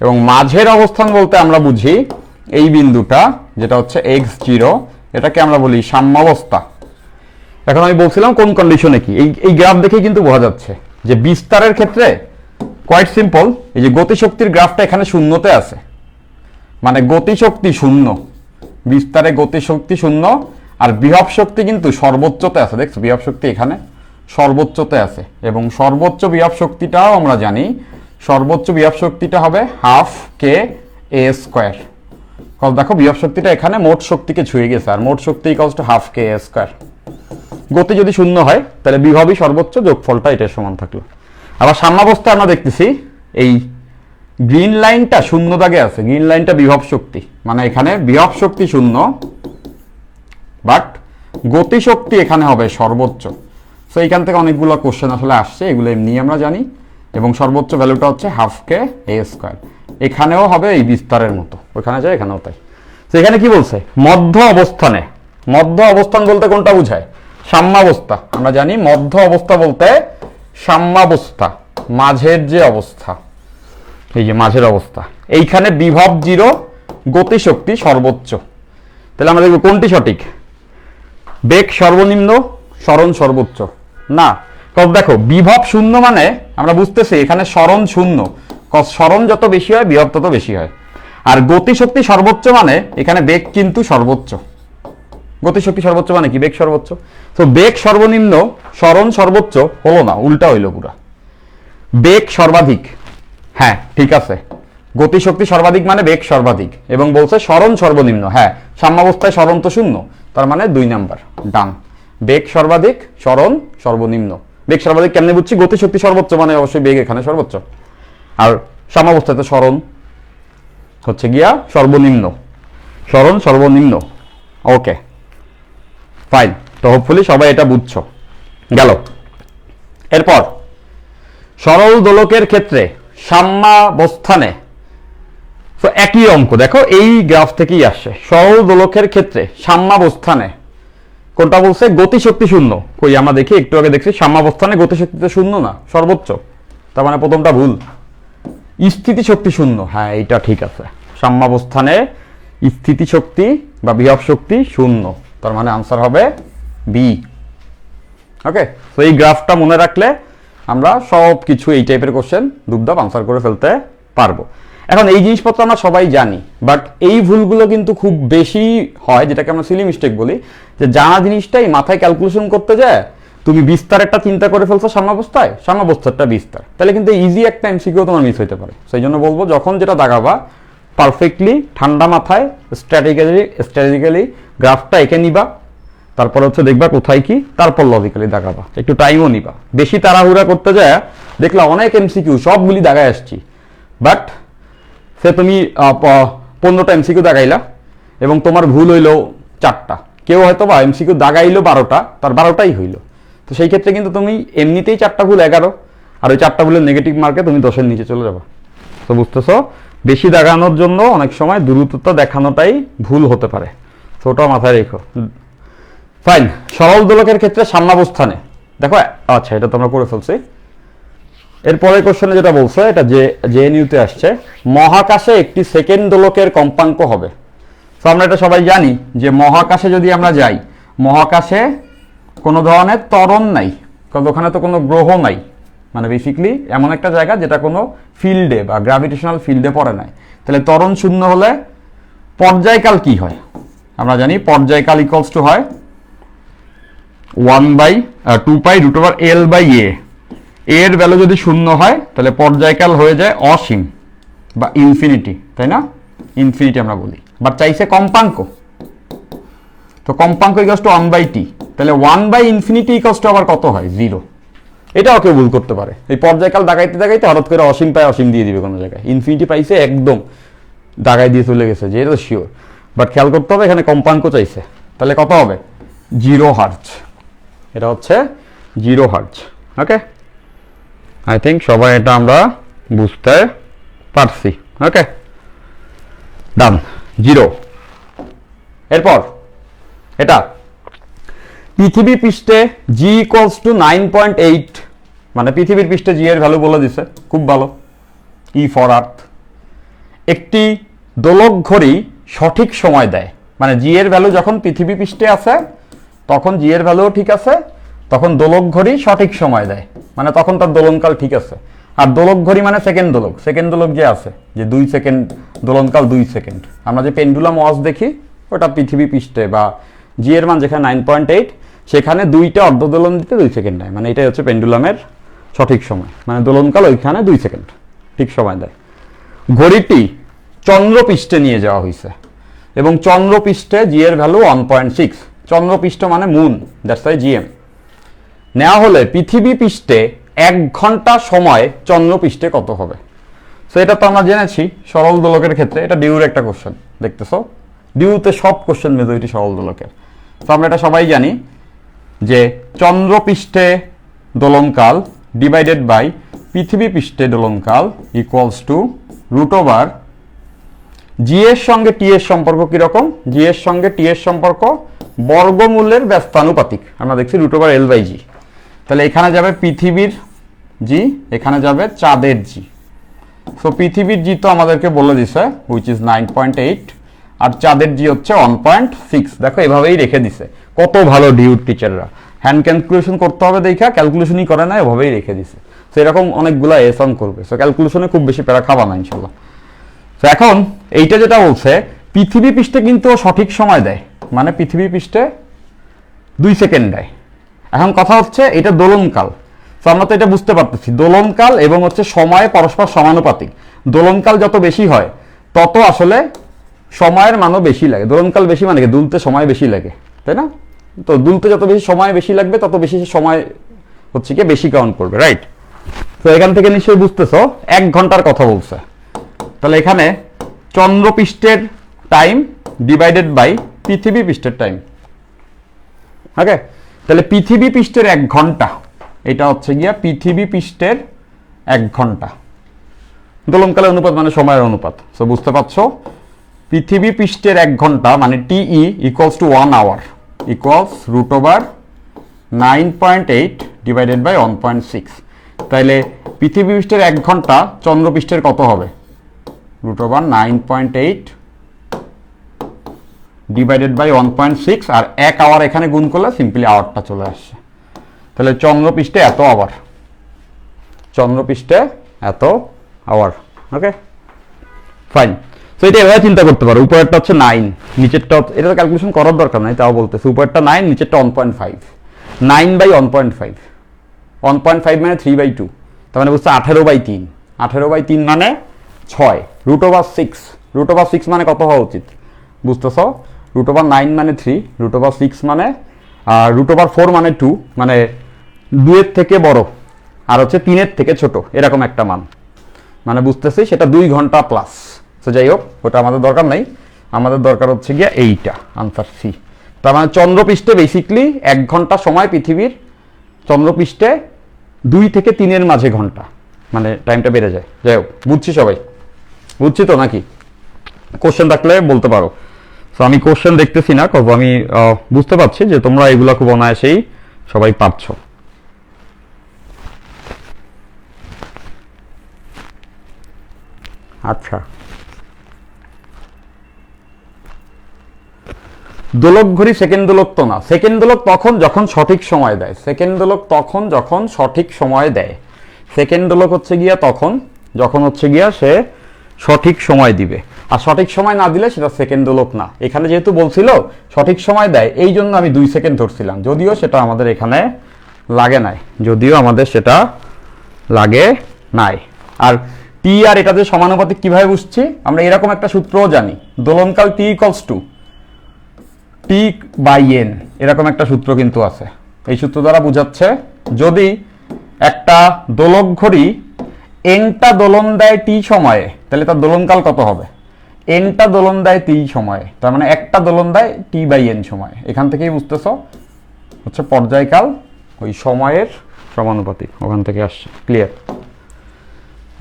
[SPEAKER 2] এবং মাঝের অবস্থান বলতে আমরা বুঝি এই বিন্দুটা, যেটা হচ্ছে x0, এটাকে আমরা বলি সাম্যাবস্থা। এখন আমি বলছিলাম কোন কন্ডিশনে কি, এই গ্রাফ দেখে কিন্তু বোঝা যাচ্ছে যে বিস্তারের ক্ষেত্রে কোয়াইট সিম্পল। এই যে গতিশক্তির গ্রাফটা এখানে শূন্যতে আছে, মানে গতিশক্তি শূন্য, বিস্তারে গতিশক্তি শূন্য, আর বিভব শক্তি কিন্তু সর্বোচ্চতে আছে। দেখছো বিভব শক্তি এখানে সর্বোচ্চতে আছে, এবং সর্বোচ্চ বিভব শক্তিটাও আমরা জানি, সর্বোচ্চ বিভব শক্তিটা হবে ½ k² দেখো বিভব শক্তিটা এখানে মোট শক্তিকে ছুঁয়ে গেছে, আর মোট শক্তি = ½ k²। গতি যদি শূন্য হয় তাহলে বিভবই সর্বোচ্চ, যোগফলটা এটার সমান থাকলো। আবার সাম্যাবস্থায় আমরা দেখতেছি এই গ্রিন লাইনটা শূন্য দাগে আছে, গ্রিন লাইনটা বিভব শক্তি, মানে এখানে বিভব শক্তি শূন্য, বাট গতিশক্তি এখানে হবে সর্বোচ্চ। সো এইখান থেকে অনেকগুলো কোশ্চেন আসলে আসছে, এগুলো এমনি আমরা জানি। এবং সর্বোচ্চ ভ্যালুটা হচ্ছে ½ k²। এখানেও হবে এই বিস্তারের মতো, ওখানে যায় এখানেও তাই। তো এখানে কি বলছে, মধ্য অবস্থানে, মধ্য অবস্থান বলতে কোনটা বোঝায়? সাম্যাবস্থা। আমরা জানি মধ্য অবস্থা বলতে সাম্যাবস্থা, মাঝের যে অবস্থা, এই যে মাঝের অবস্থা, এইখানে বিভব 0, গতিশক্তি সর্বোচ্চ। তাহলে আমরা দেখব কোনটি সঠিক। বেগ সর্বনিম্ন, সরণ সর্বোচ্চ না। কারণ দেখো বিভব শূন্য মানে আমরা বুঝতেছি এখানে সরণ শূন্য, সরণ যত বেশি হয় বিভব তত বেশি হয়। আর গতিশক্তি সর্বোচ্চ মানে এখানে বেগ কিন্তু সর্বোচ্চ। গতিশক্তি সর্বোচ্চ মানে কি? বেগ সর্বোচ্চ। তো বেগ সর্বনিম্ন, সরণ সর্বোচ্চ হলো না, উল্টা হইলো পুরা। বেগ সর্বাধিক, হ্যাঁ ঠিক আছে, গতিশক্তি সর্বাধিক মানে বেগ সর্বাধিক, এবং বলছে সরণ সর্বনিম্ন। হ্যাঁ, সাম্যাবস্থায় সরণ তো শূন্য, তার মানে 2 নাম্বার ডান। বেগ সর্বাধিক, সরণ সর্বনিম্ন। বেগ সর্বাধিক কেমনে বুঝছি? গতিশক্তি সর্বোচ্চ মানে অবশ্যই বেগ এখানে সর্বোচ্চ, আর সাম্যাবস্থায় তো সরণ। হচ্ছে গিয়া সর্বনিম্ন, সরণ সর্বনিম্ন। ওকে ফাইন, তো হোপফুলি সবাই এটা বুঝছো। গেল। এরপর সরল দোলকের ক্ষেত্রে সাম্যাবস্থানে, তো একই অঙ্ক দেখো এই গ্রাফ থেকেই আসছে। সরল দোলকের ক্ষেত্রে সাম্যাবস্থানে কোনটা বলছে? গতিশক্তি শূন্য। কই আমরা দেখি, একটু আগে দেখছি সাম্যাবস্থানে গতিশক্তি তো শূন্য না, সর্বোচ্চ, তার মানে প্রথমটা ভুল। স্থিতিশক্তি শূন্য, হ্যাঁ এইটা ঠিক আছে। সাম্যাবস্থানে স্থিতিশক্তি বা বিভব শক্তি শূন্য, তার মানে আনসার হবে বি। ওকে, তো এই গ্রাফটা মনে রাখলে আমরা সব কিছু এই টাইপের কোশ্চেন দুবদাব আনসার করে ফেলতে পারবো। এখন এই জিনিসপত্র আমরা সবাই জানি, বাট এই ভুলগুলো কিন্তু খুব বেশি হয়, যেটাকে আমরা সিলি মিস্টেক বলি, যে জানা জিনিসটাই মাথায় ক্যালকুলেশন করতে যায় তুমি বিস্তারেরটা চিন্তা করে ফেলছো সাম্যাবস্থায়, সাম্যাবস্থাটা বিস্তার, তাহলে কিন্তু ইজি একটা এমসিকিউ তোমার মিস হতে পারে। সেই জন্য বলবো যখন যেটা দাগাবা পারফেক্টলি ঠান্ডা মাথায় স্ট্র্যাটেজিক্যালি গ্রাফটা এঁকে নিবা, তারপর হচ্ছে দেখবা কোথায় কি, তারপর লজিক্যালি দাগাবা, একটু টাইমও নিবা। বেশি তাড়াহুড়া করতে যায় দেখলা অনেক এমসিকিউ সবগুলি দাগায় আসছি, বাট সে তুমি 15টা এমসিকিউ দাগাইলা এবং তোমার ভুল হইলো 4টা, কেউ হয়তো বা এমসিকিউ দাগাইলো 12টা, তার 12টাই হইলো। তো সেই ক্ষেত্রে কিন্তু তুমি এমনিতেই 4টা ভুল 11, আর ওই 4টা ভুলের নেগেটিভ মার্কে তুমি 10-এর নিচে চলে যাবা। তো বুঝতেছো, বেশি দাগানোর জন্য অনেক সময় দ্রুততা দেখানোটাই ভুল হতে পারে, তো ওটাও মাথায় রেখো। ফাইন, সরল দোলকের ক্ষেত্রে সাম্যাবস্থানে দেখো, আচ্ছা এটা তোমরা করে ফেলছি। এরপরের কোশ্চেনে যেটা বলছে, এটা জেএনইউতে আসছে, মহাকাশে একটি সেকেন্ড দোলকের কম্পাঙ্ক হবে। তো আমরা এটা সবাই জানি যে মহাকাশে যদি আমরা যাই, মহাকাশে কোনো ধরনের ত্বরণ নাই, কারণ ওখানে তো কোনো গ্রহ নাই, মানে বেসিক্যালি এমন একটা জায়গা যেটা কোনো ফিল্ডে বা গ্র্যাভিটেশনাল ফিল্ডে পড়ে নাই। তাহলে ত্বরণ শূন্য হলে পর্যায়কাল কি হয়? আমরা জানি পর্যায়কাল ইকুয়ালস টু হয় 1/2π√L/a। এর ভ্যালু যদি শূন্য হয় তাহলে পর্যায়কাল হয়ে যায় অসীম বা ইনফিনিটি, তাই না? ইনফিনিটি আমরা বলি, বাট চাইছে কম্পাঙ্ক, তো কম্পাঙ্ক ইকুয়ালস টু 1/t, তাহলে 1/∞ ইকুয়ালস টু আবার কত হয়? 0। এটাও কেউ ভুল করতে পারে, এই পর্যায়কাল দাগাইতে দাগাইতে হঠাৎ করে অসীম পায়, অসীম দিয়ে দিবে কোনো জায়গায়, ইনফিনিটি পাইছে একদম দাগাই দিয়ে চলে গেছে, যে এটা শিওর। বাট খেয়াল করতে হবে এখানে কম্পাঙ্ক চাইছে, তাহলে কত হবে? 0 হার্জ। এটা হচ্ছে 0 হার্জ। ওকে, আই থিঙ্ক সবাই এটা আমরা বুঝতে পারছি। ওকে ডান, 0। এরপর এটা পৃথিবী পৃষ্ঠে g ইকুয়ালস টু 9.8, মানে পৃথিবীর পৃষ্ঠে g এর ভ্যালু বলে দিছে, খুব ভালো। ই ফর আর্থ, একটি দোলক ঘড়ি সঠিক সময় দেয়, মানে জি এর ভ্যালু যখন পৃথিবী পৃষ্ঠে আছে তখন জি এর ভ্যালুও ঠিক আছে, তখন দোলক ঘড়ি সঠিক সময় দেয়, মানে তখন তার দোলনকাল ঠিক আছে। আর দোলক ঘড়ি মানে সেকেন্ড দোলক, সেকেন্ড দোলক যে আছে যে 2 সেকেন্ড দোলনকাল 2 সেকেন্ড, আমরা যে পেন্ডুলাম ওয়াচ দেখি ওটা পৃথিবী পৃষ্ঠে বা জি এর মান যেখানে 9.8 সেখানে 2টা অর্ধ দোলন দিতে 2 সেকেন্ড নেয়, মানে এটাই হচ্ছে পেন্ডুলামের সঠিক সময়, মানে দোলনকাল ওইখানে 2 সেকেন্ড ঠিক সময় দেয়। ঘড়িটি চন্দ্রপৃষ্ঠে নিয়ে যাওয়া হয়েছে এবং চন্দ্রপৃষ্ঠে জি এর ভ্যালু 1.6, চন্দ্রপৃষ্ঠ মানে মুন, দ্যাটস ওয়াই জিএম নেওয়া হলে পৃথিবী পৃষ্ঠে 1 ঘন্টা সময় চন্দ্রপৃষ্ঠে কত হবে? সো এটা তো আমরা জেনেছি সরল দোলকের ক্ষেত্রে, এটা ডিউর একটা কোশ্চেন, দেখতেছো ডিউতে সব কোশ্চেন মেজরিটি সরল দোলকের। তো আমরা এটা সবাই জানি যে চন্দ্রপৃষ্ঠে দোলনকাল ডিভাইডেড বাই পৃথিবী পৃষ্ঠে দোলনকাল ইকুয়ালস টু √, জি এর সঙ্গে টি এর সম্পর্ক কিরকম? জি এর সঙ্গে টি এর সম্পর্ক বর্গমূলের ব্যস্তানুপাতিক, আমরা দেখছি √L/g। তাহলে এখানে যাবে পৃথিবীর জি, এখানে যাবে চাঁদের জি। সো পৃথিবীর জি তো আমাদেরকে বলে দিছে হুইচ ইজ 9.8, আর চাঁদের জি হচ্ছে 1.6। দেখো এভাবেই রেখে দিছে, কত ভালো ডিউর টিচাররা, হ্যান্ড ক্যালকুলেশন করতে হবে দেখা ক্যালকুলেশনই করে না, এভাবেই রেখে দিছে। সো এরকম অনেকগুলো এসন করবে, সো ক্যালকুলেশনে খুব বেশি প্যারা খাবা না ইনশাল্লাহ। তো এখন এইটা যেটা বলছে পৃথিবী পৃষ্ঠে কিন্তু সঠিক সময় দেয়, মানে পৃথিবী পৃষ্ঠে 2 সেকেন্ড দেয়। এখন কথা হচ্ছে এটা দোলনকাল, তো আমরা তো এটা বুঝতে পারতেছি দোলনকাল এবং হচ্ছে সময় পরস্পর সমানুপাতিক, দোলনকাল যত বেশি হয় তত আসলে সময়ের মানও বেশি লাগে। দোলনকাল বেশি মানে কি? দুলতে সময় বেশি লাগে, তাই না? তো দুলতে যত বেশি সময় বেশি লাগবে তত বেশি সময় হচ্ছে কি বেশি কাউন্ট করবে, রাইট? তো এখান থেকে নিশ্চয়ই বুঝতেছো 1 ঘন্টার কথা বলছে, তাহলে এখানে চন্দ্রপৃষ্ঠের টাইম ডিভাইডেড বাই পৃথিবী পৃষ্ঠের টাইম। ওকে, তাহলে পৃথিবী পৃষ্ঠের 1 ঘন্টা, এটা হচ্ছে গিয়া পৃথিবী পৃষ্ঠের 1 ঘন্টা। দোলনকালের অনুপাত মানে সময়ের অনুপাত। সো বুঝতে পারছো, পৃথিবী পৃষ্ঠের 1 ঘন্টা মানে টিই equals to 1 hour equals √9.8 divided by 1.6। তাইলে পৃথিবী পৃষ্ঠের 1 ঘন্টা চন্দ্রপৃষ্ঠের কত হবে? √9.8 ডিভাইডেড বাই 1.6, আর 1 আওয়ার এখানে গুণ করলে সিম্পলি আওয়ারটা চলে আসছে। তাহলে চন্দ্রপৃষ্ঠে এত আওয়ার, চন্দ্রপৃষ্ঠে এত আওয়ার। Okay fine. সো এটা এভাবে চিন্তা করতে পারো, উপরেরটা হচ্ছে 9, নিচেরটা, এটা তো ক্যালকুলেশন করার দরকার নাই, তাও বলতেছে উপরেরটা 9, নিচেরটা 1.5। 9 বাই 1.5, 1.5 মানে 3/2, তার মানে বুঝছে 18/3, 18/3 মানে 6, √6, √6 মানে কত হওয়া উচিত বুঝতেছ? √9 মানে 3, √6 মানে, আর √4 মানে 2, মানে 2-এর থেকে বড় আর হচ্ছে 3-এর থেকে ছোট, এরকম একটা মান, মানে বুঝতেছি সেটা 2 ঘন্টা প্লাস। তো যাই হোক, ওটা আমাদের দরকার নাই, আমাদের দরকার হচ্ছে গিয়া এইটা, আনসার সি। তার মানে চন্দ্রপৃষ্ঠে বেসিকলি 1 ঘন্টা সময় পৃথিবীর, চন্দ্রপৃষ্ঠে 2 থেকে 3-এর মাঝে ঘন্টা, মানে টাইমটা বেড়ে যায়। যাই হোক, বুঝছি সবাই, বুঝছি তো নাকি? কোশ্চেন থাকলে বলতে পারো। তো আমি কোশ্চেন দেখতেছি না, করবো আমি বুঝতে পারছি যে তোমরা এগুলা খুব অনায়াসেই সবাই পারছো। আচ্ছা, দোলক ঘড়ি সেকেন্ড দোলক তো না, সেকেন্ড দোলক তখন যখন সঠিক সময় দেয়, সেকেন্ড দোলক তখন যখন সঠিক সময় দেয়, সেকেন্ড দোলক হচ্ছে গিয়া তখন যখন হচ্ছে গিয়া সে সঠিক সময় দিবে, আর সঠিক সময় না দিলে সেটা সেকেন্ড দোলক না। এখানে যেহেতু বলছিল সঠিক সময় দেয়, এই জন্য আমি 2 সেকেন্ড ধরছিলাম, যদিও সেটা আমাদের এখানে লাগে নাই, যদিও আমাদের সেটা লাগে নাই। আর টি আর এটা যে সমানুপাতিক কিভাবে বুঝছি আমরা, এরকম একটা সূত্রও জানি, দোলনকাল টি ইকুয়ালস টু T/N, এরকম একটা সূত্র কিন্তু আছে। এই সূত্র দ্বারা বোঝাচ্ছে যদি একটা দোলক ঘড়ি nটা দোলন দেয় t সময়ে, তাহলে তার দোলনকাল কত হবে? nটা দোলন দেয় t সময়ে, তার মানে একটা দোলন দেয় T/N সময়ে। এখান থেকেই বুঝতেছ হচ্ছে পর্যায়কাল ওই সময়ের সমানুপাতিক, ওখান থেকে আসছে। ক্লিয়ার?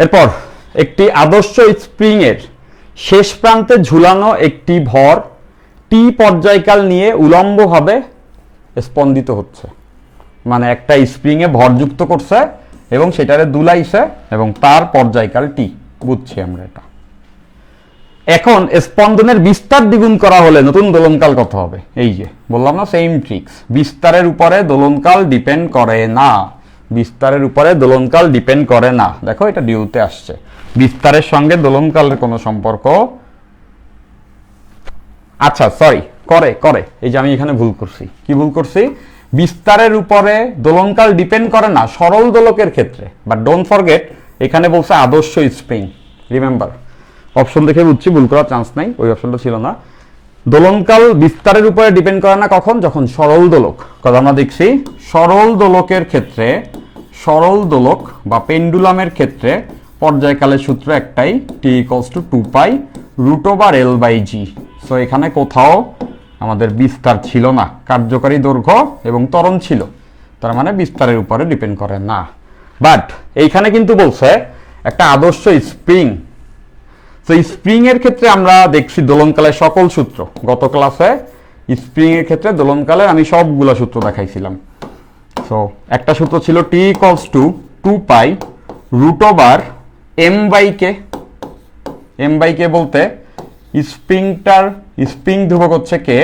[SPEAKER 2] এরপর একটি আদর্শ স্প্রিং এর শেষ প্রান্তে ঝুলানো একটি ভর টি পর্যায়কাল নিয়ে উলম্বভাবে স্পন্দিত হচ্ছে, মানে একটা স্প্রিং এ ভর যুক্ত করছে এবং সেটারে দুলাইছে এবং তার পর্যায়কাল টি, বুঝছি আমরা এটা। এখন স্পন্দনের বিস্তার দ্বিগুণ করা হলে নতুন দোলনকাল কত হবে? এই যে বললাম না, সেম ট্রিক্স, বিস্তারের উপরে দোলনকাল ডিপেন্ড করে না, বিস্তারের উপরে দোলনকাল ডিপেন্ড করে না। দেখো এটা ডিউতে আসছে, বিস্তারের সঙ্গে দোলনকালের কোনো সম্পর্ক, আচ্ছা সরি, করে করে, এই যে আমি এখানে ভুল করছি। কি ভুল করছি? বিস্তারের উপরে দোলনকাল ডিপেন্ড করে না সরল দোলকের ক্ষেত্রে, বাট ডোন্ট ফরগেট এখানে বলছে আদর্শ স্প্রিং, রিমেম্বার। অপশন দেখে বুঝছি ভুল করার চান্স নাই, ওই অপশনটা ছিল না। দোলনকাল বিস্তারের উপরে ডিপেন্ড করে না কখন? যখন সরল দোলক। কথা আমরা দেখছি সরল দোলকের ক্ষেত্রে, সরল দোলক বা পেন্ডুলামের ক্ষেত্রে পর্যায়কালের সূত্র একটাই, টি ইকুয়ালস টু 2π√L/g। সো এখানে কোথাও আমাদের বিস্তার ছিল না, কার্যকারী দৈর্ঘ্য এবং ত্বরণ ছিল, তার মানে বিস্তারের উপরে ডিপেন্ড করে না। বাট এইখানে কিন্তু বলছে একটা আদর্শ স্প্রিং। তো স্প্রিং এর ক্ষেত্রে আমরা দেখছি দোলনকালের সকল সূত্র, গত ক্লাসে স্প্রিং এর ক্ষেত্রে দোলনকালের আমি সবগুলো সূত্র দেখাইছিলাম। সো একটা সূত্র ছিল টি ইকুয়ালস টু 2π√M/k। M/k বলতে স্প্রিংটার, স্প্রিং ধ্রুবক হচ্ছে কে,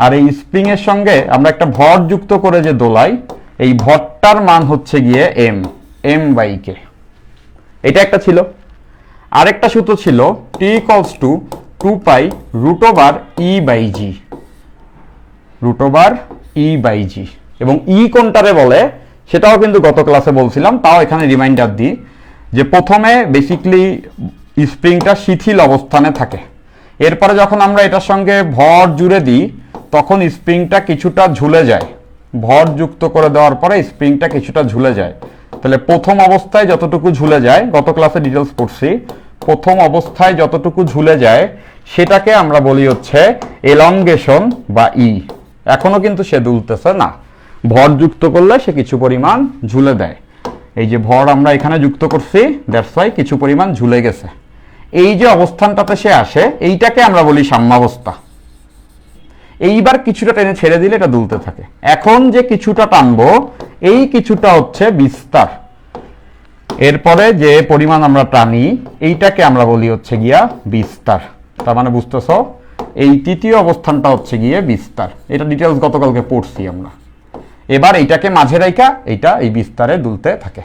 [SPEAKER 2] আর এই স্প্রিং এর সঙ্গে আমরা একটা ভর যুক্ত করে যে দোলাই, এই ভরটার মান হচ্ছে গিয়ে M/k। এটা একটা ছিল। আরেকটা সূত্র ছিল টি ইকুয়ালস টু 2π√E/g, √E/g, এবং ই কোনটারে বলে সেটাও কিন্তু গত ক্লাসে বলছিলাম, তাও এখানে রিমাইন্ডার দিই যে প্রথমে বেসিক্যালি স্প্রিংটা শিথিল অবস্থানে থাকে, এরপরে যখন আমরা এটার সঙ্গে ভর জুড়ে দিই তখন স্প্রিংটা কিছুটা ঝুলে যায়, ভর যুক্ত করে দেওয়ার পরে স্প্রিংটা কিছুটা ঝুলে যায়। তাহলে প্রথম অবস্থায় যতটুকু ঝুলে যায়, গত ক্লাসে ডিটেলস পড়ছি, প্রথম অবস্থায় যতটুকু ঝুলে যায় সেটাকে আমরা বলি হচ্ছে এলংগেশন বা ই। এখনো কিন্তু সে দুলতেছে না, ভর যুক্ত করলে সে কিছু পরিমাণ ঝুলে দেয়। এই যে ভর আমরা এখানে যুক্ত করছি, দ্যাটস ওয়াই কিছু পরিমাণ ঝুলে গেছে। এই যে অবস্থানটাতে সে আসে এইটাকে আমরা বলি সাম্যাবস্থা। এইবার কিছুটা টেনে ছেড়ে দিলে এটা দুলতে থাকে। এখন যে কিছুটা টানবো এই কিছুটা হচ্ছে বিস্তার। এরপরে যে পরিমাণ আমরা টানি এইটাকে আমরা বলি হচ্ছে গিয়া বিস্তার। তার মানে বুঝতেছ, এই তৃতীয় অবস্থানটা হচ্ছে গিয়ে বিস্তার। এটা ডিটেলস গতকালকে পড়ছি আমরা। এবার এইটাকে মাঝে রাইখা এইটা এই বিস্তারে দুলতে থাকে।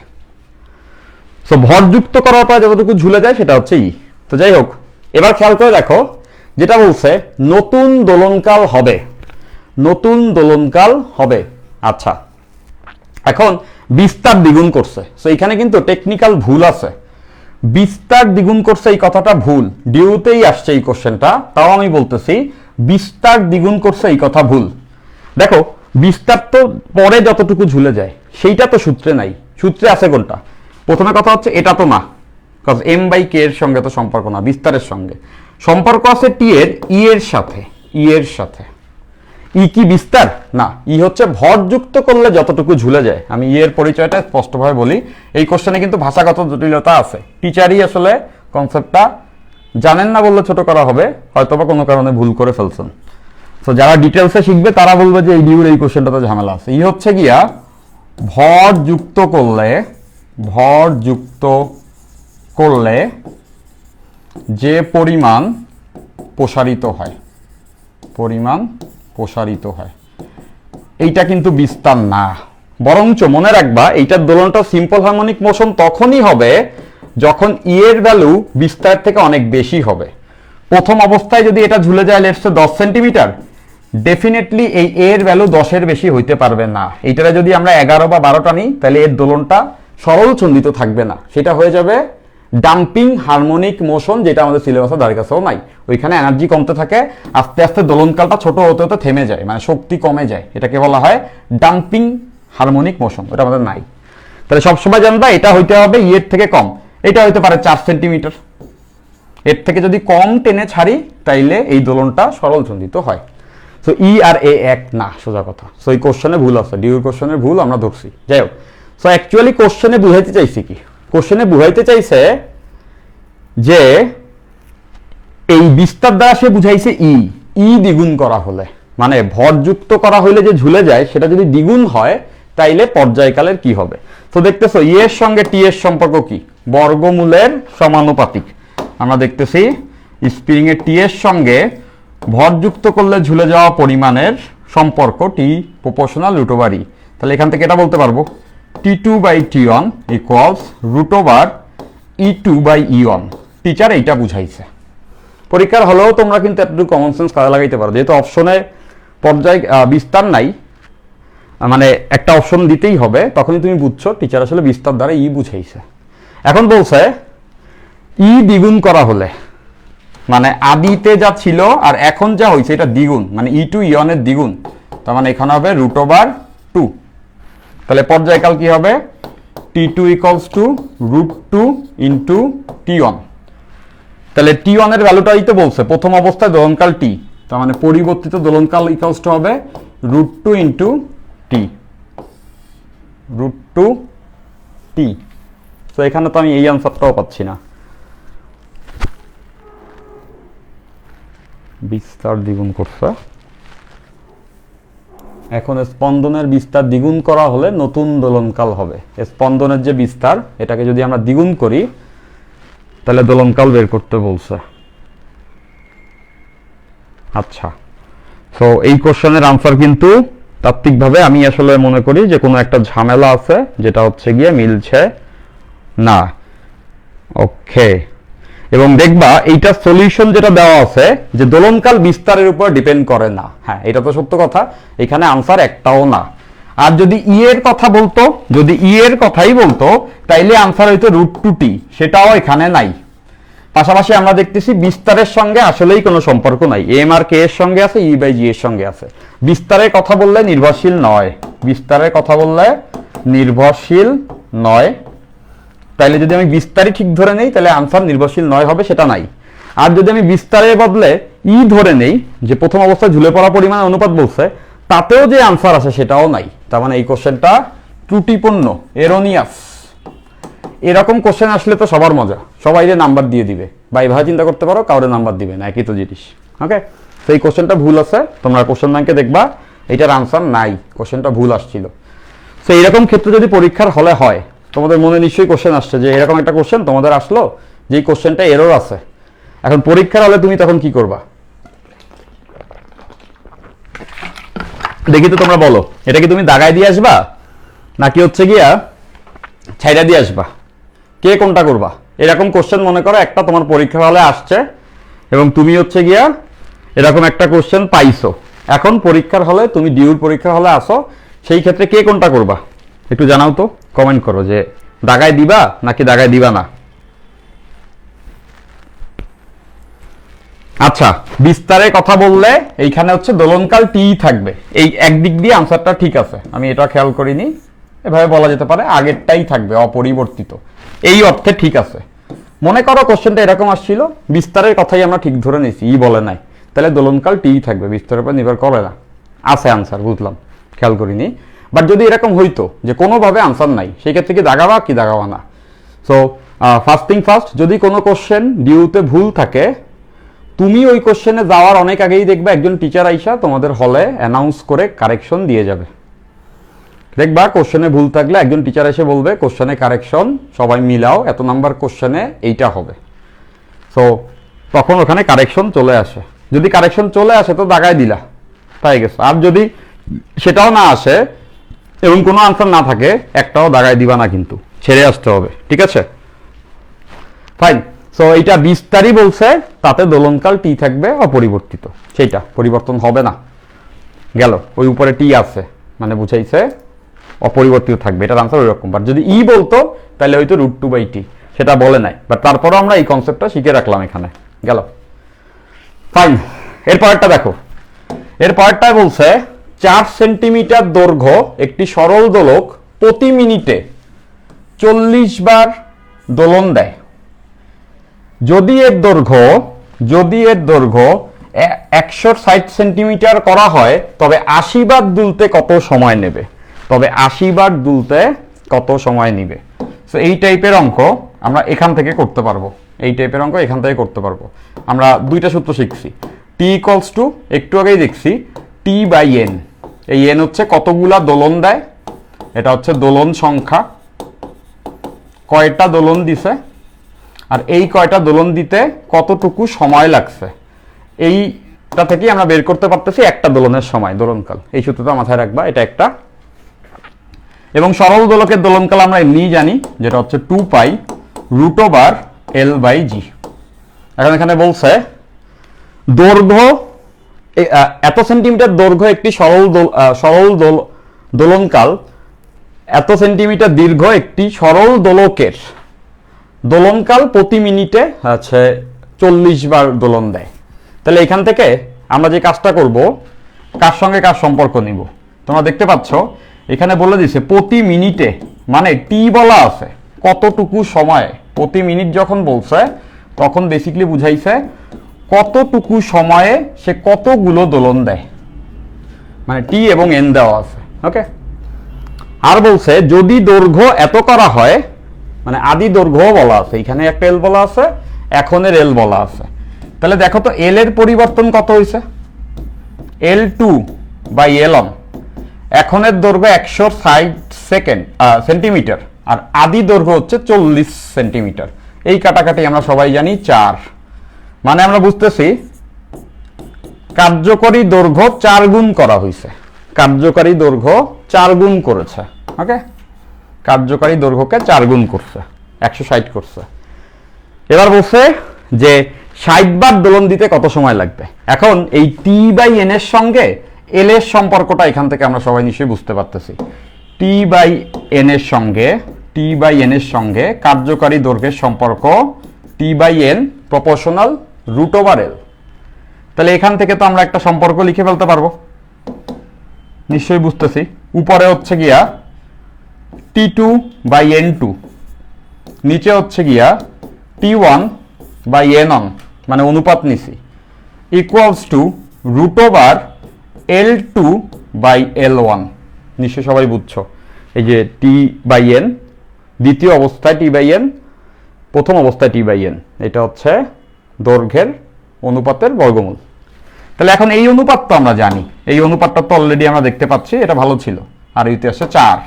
[SPEAKER 2] সো ভরযুক্ত করার পর যতটুকু ঝুলে যায় সেটা হচ্ছে ই। তো যাই হোক, এবার খেয়াল করে দেখো যেটা বলছে নতুন দোলনকাল হবে, নতুন দোলনকাল হবে। আচ্ছা, এখন বিস্তার দ্বিগুণ করছে, সো এখানে কিন্তু টেকনিক্যাল ভুল আছে। বিস্তার দ্বিগুণ করছে এই কথাটা ভুল, ডিউতেই আসছে এই কোশ্চেনটা, তাও আমি বলতেছি বিস্তার দ্বিগুণ করছে এই কথা ভুল। দেখো বিস্তার তো পরে যতটুকু ঝুলে যায় সেইটা তো সূত্রে নাই, সূত্রে আছে কোনটা? প্রথমে কথা হচ্ছে এটা তো না, কজ এম বাই কে এর সঙ্গে তো সম্পর্ক না, বিস্তারের সঙ্গে সম্পর্ক আছে টি এর ই এর সাথে, ই এর সাথে। ই কি বিস্তার? না, ই হচ্ছে ভর যুক্ত করলে যতটুকু ঝুলে যায়। আমি ই এর পরিচয়টা স্পষ্টভাবে বলি, এই কোশ্চেনে কিন্তু ভাষাগত জটিলতা আছে, টিচারই আসলে কনসেপ্টটা জানেন না বললে ছোট করা হবে, হয়তোবা কোনো কারণে ভুল করে ফেলছেন। তো যারা ডিটেলসে শিখবে তারা বলবে যে এই ডিউর এই কোশ্চেনটাতে ঝামেলা আছে। ই হচ্ছে গিয়া ভর যুক্ত করলে, ভর যুক্ত করলে যে পরিমাণ প্রসারিত হয়, পরিমাণ প্রসারিত হয়, এইটা কিন্তু বিস্তার না। বরঞ্চ মনে রাখবা এইটার দোলনটা সিম্পল হারমোনিক মোশন তখনই হবে যখন ই এর ভ্যালু বিস্তার থেকে অনেক বেশি হবে। প্রথম অবস্থায় যদি এটা ঝুলে যায় লেটস সে 10 সেন্টিমিটার, ডেফিনেটলি এই এর ভ্যালু 10-এর বেশি হইতে পারবে না। এইটারে যদি আমরা 11 বা 12টা নিই তাহলে এর দোলনটা সরল ছন্দিত থাকবে না, সেটা হয়ে যাবে ডাম্পিং হারমোনিক মোশন, যেটা আমাদের সিলেবাসে ধারে কাছেও নাই। ওইখানে এনার্জি কমতে থাকে, আস্তে আস্তে দোলনকালটা ছোট হতে হতে থেমে যায়, মানে শক্তি কমে যায়, এটাকে বলা হয় ডাম্পিং হারমোনিক মোশন, ওটা আমাদের নাই। তাহলে সবসময় জানবা এটা হইতে হবে ই এর থেকে কম, এটা হইতে পারে 4 সেন্টিমিটার। এর থেকে যদি কম টেনে ছাড়ি তাইলে এই দোলনটা সরল ছন্দিত হয়। সো ই আর এ এক না, সোজা কথা। সো এই কোশ্চেনে ভুল আছে, ডিউর কোশ্চেনের ভুল আমরা ধরছি। যাই হোক, সো অ্যাকচুয়ালি কোশ্চেনে বুঝাইতে চাইছি কি? কোশ্চেনে বুঝাইতে চাইছে যে এই বিস্তার দ্বারা সে বুঝাইছে ই, ই দ্বিগুণ করা হলে, মানে ভর যুক্ত করা হইলে যে ঝুলে যায় সেটা যদি দ্বিগুণ হয় তাইলে পর্যায়কালের কি হবে। তো দেখতেছো ই এর সঙ্গে টি এর সম্পর্ক কি? বর্গমূলের সমানুপাতিক। আমরা দেখতেছি স্প্রিং এর টি এর সঙ্গে ভর যুক্ত করলে ঝুলে যাওয়া পরিমাণের সম্পর্ক টি প্রপোর্শনাল রুট ওভার ই। তাহলে এখান থেকে এটা বলতে পারবো T2 by T1 equals root over E2 by E1। Teacher এইটা বুঝাইছে। পরীক্ষার হলেও তোমরা কিন্তু একটু কমন সেন্স কাজে লাগাইতে পারো, যেহেতু অপশনে পর্যায় বিস্তার নাই, মানে একটা অপশন দিতেই হবে, তখনই তুমি বুঝছো টিচার আসলে বিস্তার দ্বারা ই বুঝাইছে। এখন বলছে ই দ্বিগুণ করা হলে, মানে আদিতে যা ছিল আর এখন যা হয়েছে এটা দ্বিগুণ, মানে E2 E1 এর দ্বিগুণ, তার মানে এখানে হবে root over 2। তাহলে পর্যায়কাল কি হবে? T2 equals to root 2 into T1। তাহলে T1 এর ভ্যালুটাই তো বলছে প্রথম অবস্থায় দোলনকাল T, তার মানে পরিবর্তিত দোলনকাল ইকুয়ালস টু হবে root 2 into T, root 2 T। তো এখানে তো আমি এই আনসারটাও পাচ্ছি না। বিস্তার দ্বিগুণ করছে, এখন স্পন্দনের বিস্তার দ্বিগুণ করা হলে নতুন দোলনকাল হবে। স্পন্দনের যে বিস্তার এটাকে যদি আমরা দ্বিগুণ করি তাহলে দোলনকাল বের করতে বলছে। আচ্ছা, সো এই কোশ্চেনের আনসার কিন্তু তাত্ত্বিকভাবে আমি আসলে মনে করি যে কোনো একটা ঝামেলা আছে, যেটা হচ্ছে গিয়ে মিলছে না। ওকে, এবং দেখবা এইটা সলিউশন যেটা দেওয়া আছে যে দোলনকাল বিস্তারের উপর ডিপেন্ড করে না। হ্যাঁ, এটা তো সত্য কথা, এখানে আনসার একটাও না। আর যদি ই এর কথা বলতো, যদি ই এর কথাই বলতো তাইলে আনসার হইতো √2t, সেটাও এখানে নাই। পাশাপাশি আমরা দেখতেছি বিস্তারের সঙ্গে আসলেই কোনো সম্পর্ক নাই, এম আর কে এর সঙ্গে আছে, ই বাই জি এর সঙ্গে আছে। বিস্তারের কথা বললে নির্ভরশীল নয়, বিস্তারের কথা বললে নির্ভরশীল নয়। তাহলে যদি আমি বিস্তারই ঠিক ধরে নেই তাহলে আনসার নির্ভরশীল নয় হবে, সেটা নাই। আর যদি আমি বিস্তারের বদলে ই ধরে নেই, যে প্রথম অবস্থায় ঝুলে পড়া পরিমাণের অনুপাত বলছে, তাতেও যে আনসার আসে সেটাও নাই। তার মানে এই কোশ্চেনটা ত্রুটিপূর্ণ, এরোনিয়াস। এরকম কোশ্চেন আসলে তো সবার মজা, সবাই নাম্বার দিয়ে দিবে, বা এভাবে চিন্তা করতে পারো কাউরে নাম্বার দিবে না, একই তো জিনিস। ওকে, সেই কোশ্চেনটা ভুল আছে, তোমরা কোশ্চেন ব্যাংকে দেখবা এটার আনসার নাই, কোশ্চেনটা ভুল আসছিল। সো এইরকম ক্ষেত্রে যদি পরীক্ষার হলে হয়, তোমাদের মনে নিশ্চয়ই কোশ্চেন আসছে যে এরকম একটা কোশ্চেন তোমাদের আসলো যে এই কোশ্চেনটা এরর আছে। এখন পরীক্ষার হলে তুমি তখন কি করবা দেখি তো, তোমরা বলো, এটা কি তুমি দাগায় দিয়ে আসবা নাকি হচ্ছে গিয়া ছাইড়া দিয়ে আসবা? কে কোনটা করবা? এরকম কোশ্চেন মনে করো একটা তোমার পরীক্ষার হলে আসছে এবং তুমি হচ্ছে গিয়া এরকম একটা কোশ্চেন পাইছো, এখন পরীক্ষার হলে তুমি ডিউর পরীক্ষার হলে আসো, সেই ক্ষেত্রে কে কোনটা করবা একটু জানাও তো, কমেন্ট করো যে দাগায় দিবা নাকি দাগায় দিবা না। আচ্ছা, বিস্তারে কথা বললে এইখানে হচ্ছে দোলনকাল টি থাকবে, এই একদিক দিয়ে আনসারটা ঠিক আছে, আমি এটা খেয়াল করিনি, এভাবে বলা যেতে পারে আগেরটাই থাকবে অপরিবর্তিত, এই অর্থে ঠিক আছে। মনে করো কোশ্চেনটা এরকম আসছিল, বিস্তারের কথাই আমরা ঠিক ধরে নিয়েছি, ই বলে নাই, তাহলে দোলনকাল টি থাকবে, বিস্তারের উপর নির্ভর করে না, আছে আনসার, বুঝলাম, খেয়াল করিনি। বাট যদি এরকম হইতো যে কোনোভাবে আনসার নাই, সেই ক্ষেত্রে কি দাগাবা কি দাগাবা না? সো ফার্স্ট থিং ফার্স্ট, যদি কোনো কোশ্চেন ডিউতে ভুল থাকে, তুমি ওই কোশ্চেনে যাওয়ার অনেক আগেই দেখবে একজন টিচার আইসা তোমাদের হলে অ্যানাউন্স করে কারেকশন দিয়ে যাবে। দেখবা কোশ্চেনে ভুল থাকলে একজন টিচার এসে বলবে কোশ্চেনে কারেকশন, সবাই মিলাও, এত নাম্বার কোশ্চেনে এইটা হবে। সো তখন ওখানে কারেকশন চলে আসে, যদি কারেকশন চলে আসে তো দাগায় দিলা, তাই গেছে। আর যদি সেটাও না আসে এবং কোনো আনসার না থাকে, একটাও দাগায় দিবা না, কিন্তু ছেড়ে আসতে হবে, ঠিক আছে? ফাইন। সো এইটা বিস্তারই বলছে, তাতে দোলনকাল টি থাকবে অপরিবর্তিত, সেইটা পরিবর্তন হবে না। গেল, ওই উপরে টি আছে মানে বুঝাইছে অপরিবর্তিত থাকবে, এটার আনসার ওই রকম। বাট যদি ই বলতো তাহলে হয়তো √2/t, সেটা বলে নাই, বাট তারপরও আমরা এই কনসেপ্টটা শিখে রাখলাম এখানে। গেল, ফাইন। এর পরেরটা দেখো, এর পরেরটায় বলছে 4 সেন্টিমিটার দৈর্ঘ্য একটি সরল দোলক প্রতি মিনিটে 40 বার দোলন দেয়। যদি এর দৈর্ঘ্য 160 সেন্টিমিটার করা হয়, তবে 80 বার দুলতে কত সময় নেবে? সো এই টাইপের অঙ্ক আমরা এখান থেকে করতে পারবো, আমরা দুইটা সূত্র শিখছি। টি ইকুয়ালস টু, একটু আগেই দেখছি, টি বাই এন। এই এন হচ্ছে কতগুলা দোলন দেয়, এটা হচ্ছে দোলন সংখ্যা, কয়টা দোলন দিছে, আর এই কয়টা দোলন দিতে কতটুকু সময় লাগছে, এইটা থেকেই আমরা বের করতে পারতেছি একটা দোলনের সময়, দোলনকাল। এই সূত্রটা মাথায় রাখবা, এটা একটা। এবং সরল দোলকের দোলনকাল আমরা এমনিই জানি, যেটা হচ্ছে 2π√L/g। এখন এখানে বলছে দৈর্ঘ্য এত সেন্টিমিটার দৈর্ঘ্য একটি সরল দোলনকাল, এত সেন্টিমিটার দীর্ঘ একটি সরল দোলকের দোলনকাল প্রতি মিনিটে 40 বার দোলন দেয়। তাহলে এখান থেকে আমরা যে কাজটা করব, কার সঙ্গে কার সম্পর্ক নিব, তোমরা দেখতে পাচ্ছ এখানে বলে দিছে প্রতি মিনিটে, মানে টি বলা আছে কতটুকু সময়, প্রতি মিনিট যখন বলছে তখন বেসিক্যালি বুঝাইছে কতটুকু সময়ে সে কতগুলো দোলন দেয়, মানে টি এবং এন দেওয়া আছে। ওকে, আর বলছে যদি দৈর্ঘ্য এত করা হয়, মানে আদি দৈর্ঘ্য বলা আছে, এখানে একটা এল বলা আছে, এখনের এল বলা আছে, তাহলে দেখো তো এল এর পরিবর্তন কত হয়েছে, L2/L1। এখনের দৈর্ঘ্য 160 সেন্টিমিটার, আর আদি দৈর্ঘ্য হচ্ছে 40 সেন্টিমিটার। এই কাটাকাটি আমরা সবাই জানি 4, মানে আমরা বুঝতেছি কার্যকরী দৈর্ঘ্য 4 গুণ করা হয়েছে, কার্যকারী দৈর্ঘ্য 4 গুণ করেছে। ওকে, কার্যকারী দৈর্ঘ্যকে 4 গুণ করছে, 160 করছে। এবার বলছে যে 60 বার দোলন দিতে কত সময় লাগবে। এখন এই T/N এর সঙ্গে L এর সম্পর্কটা এখান থেকে আমরা সবাই নিশ্চয়ই বুঝতে পারতেছি। T/N এর সঙ্গে কার্যকারী দৈর্ঘ্যের সম্পর্ক T/N প্রপোর্শনাল √L। তাহলে এখান থেকে তো আমরা একটা সম্পর্ক লিখে ফেলতে পারবো, নিশ্চয়ই বুঝতেছি। উপরে হচ্ছে গিয়া T2/N2, নিচে হচ্ছে গিয়া T1 বাই N1 মানে অনুপাত নিছি equals to root over L2 by L1। নিশ্চয় সবাই বুঝছো, এই যে T বাই N দ্বিতীয় অবস্থায় T বাই N, প্রথম অবস্থায় T বাই N, এটা হচ্ছে দৈর্ঘ্যের অনুপাতের বর্গমূল। তাহলে এখন এই অনুপাত তো আমরা জানি, এই অনুপাতটা তো অলরেডি আমরা দেখতে পাচ্ছি, এটা ভালো ছিল, আর ইতে আসছে 4।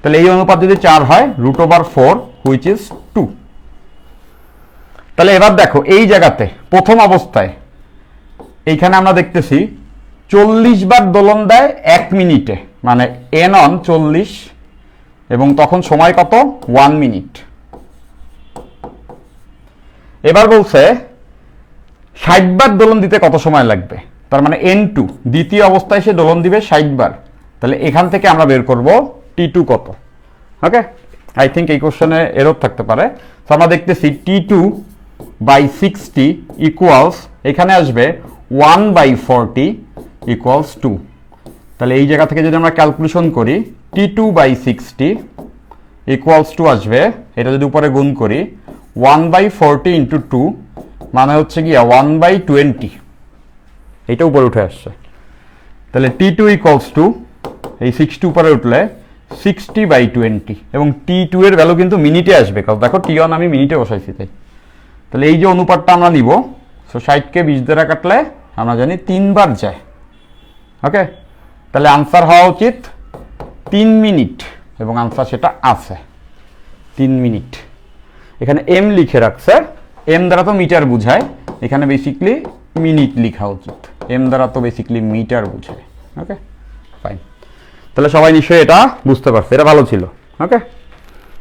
[SPEAKER 2] তাহলে এই অনুপাত যদি 4 হয় রুট ওভার 4 হুইচ ইজ 2। তাহলে এবার দেখো এই জায়গাতে প্রথম অবস্থায় এইখানে আমরা দেখতেছি 40 বার দোলন দেয় 1 মিনিটে, মানে N1 40 এবং তখন সময় কত 1 মিনিট। এবার বলছে 60 বার দোলন দিতে কত সময় লাগবে, তার মানে N2 দ্বিতীয় অবস্থায় সে দোলন দিবে 60 বার। তাহলে এখান থেকে আমরা বের করব T2 কত। ওকে, আই থিঙ্ক এই কোশ্চেনে এরর থাকতে পারে। তো আমরা দেখতেছি T2 বাই 60 ইকুয়ালস, এখানে আসবে 1/40 ইকুয়ালস 2। তাহলে এই জায়গা থেকে যদি আমরা ক্যালকুলেশন করি T2 বাই 60 ইকুয়ালস টু আসবে, এটা যদি উপরে গুণ করি 1/40 ইন্টু 2 মানে হচ্ছে গিয়া 1/20, এটা উপরে উঠে আসছে। তাহলে T2 ইকুয়ালস টু এই 60 উপরে উঠলে 60/20 এবং T2 এর ভ্যালু কিন্তু মিনিটে আসবে, কারণ দেখো T1 আমি মিনিটে বসাইছি তাই। তাহলে এই যে অনুপাতটা আমরা নিব, সো 60কে 20 দ্বারা কাটলে আমরা জানি 3 বার যায়। ওকে, তাহলে আনসার হওয়া উচিত 3 মিনিট এবং আনসার সেটা আছে 3 মিনিট। এখানে এম লিখে রাখছে, এম দ্বারা তো মিটার বুঝায়, এখানে বেসিকলি মিনিট লেখা উচিত, এম দ্বারা তো বেসিকলি মিটার বুঝায়। ওকে ফাইন, তাহলে সবাই নিশ্চয়ই এটা বুঝতে পারছে, এটা ভালো ছিল। ওকে,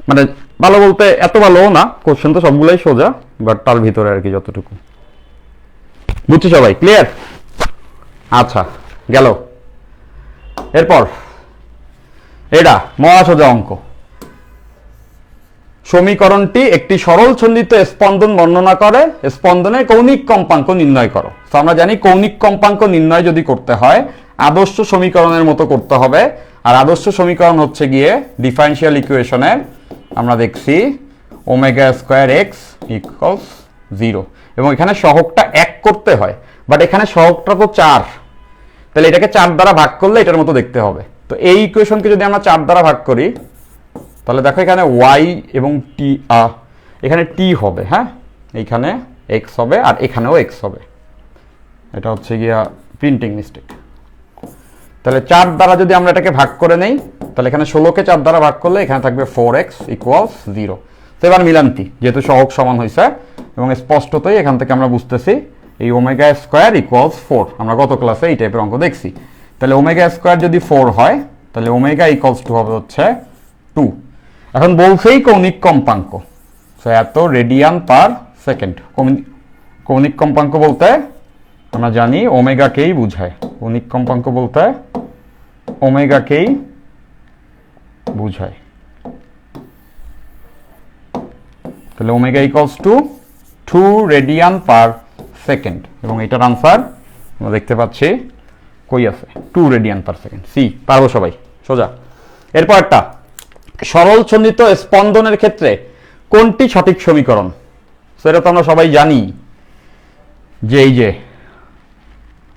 [SPEAKER 2] মানে ভালো বলতে এত ভালোও না, কোশ্চেন তো সবগুলোই সোজা, বাট তার ভিতরে আর কি যতটুকু বুঝছি সবাই ক্লিয়ার। আচ্ছা গেল, এরপর এটা মহা সোজা অঙ্ক। সমীকরণটি একটি সরল ছন্দিত স্পন্দন বর্ণনা করে, স্পন্দনের কৌণিক কম্পাঙ্ক নির্ণয় করো। তো আমরা জানি কৌণিক কম্পাঙ্ক নির্ণয় যদি করতে হয় আদর্শ সমীকরণের মতো করতে হবে, আর আদর্শ সমীকরণ হচ্ছে গিয়ে ডিফারেনশিয়াল ইকুয়েশনের আমরা দেখছি ওমেগা স্কয়ার এক্স ইকুয়ালস 0, এবং এখানে সহগটা 1 করতে হয়, বাট এখানে সহগটা তো 4, তাহলে এটাকে 4 দ্বারা ভাগ করলে এটার মতো দেখতে হবে। তো এই ইকুয়েশনকে যদি আমরা 4 দ্বারা ভাগ করি তাহলে দেখো এখানে y এবং t, এখানে t হবে, হ্যাঁ এইখানে x হবে আর এখানেও x হবে, এটা হচ্ছে গিয়া প্রিন্টিং মিস্টেক। তাহলে 4 দ্বারা যদি আমরা এটাকে ভাগ করে নেই তাহলে এখানে 16কে 4 দ্বারা ভাগ করলে এখানে থাকবে 4x ইকুয়ালস 0। তো এবার মিলান্তি যেহেতু সহগ সমান হয়েছে এবং স্পষ্টতই এখান থেকে আমরা বুঝতেছি এই ওমেগা স্কয়ার ইকুয়ালস 4, আমরা গত ক্লাসে এই টাইপের অঙ্ক দেখছি। তাহলে ওমেগা স্কয়ার যদি 4 হয় তাহলে ওমেগা ইকুয়ালস টু হবে হচ্ছে 2। এখন বলছেই কৌণিক কম্পাঙ্ক, সো এত রেডিয়ান পার সেকেন্ড। কৌণিক কম্পাঙ্ক বলতে আমরা জানি ওমেগাকেই বুঝায়, কৌণিক কম্পাঙ্ক বলতে ওমেগাকেই বুঝায়। তাহলে omega equals to 2 radian per second, এবং এটার আনসার আমরা দেখতে পাচ্ছি কই আছে 2 রেডিয়ান পার সেকেন্ড। সি, পারবো সবাই সোজা। এরপর একটা সরল ছন্দিত স্পন্দনের ক্ষেত্রে কোনটি সঠিক সমীকরণ, সেটা তো আমরা সবাই জানি যে এই যে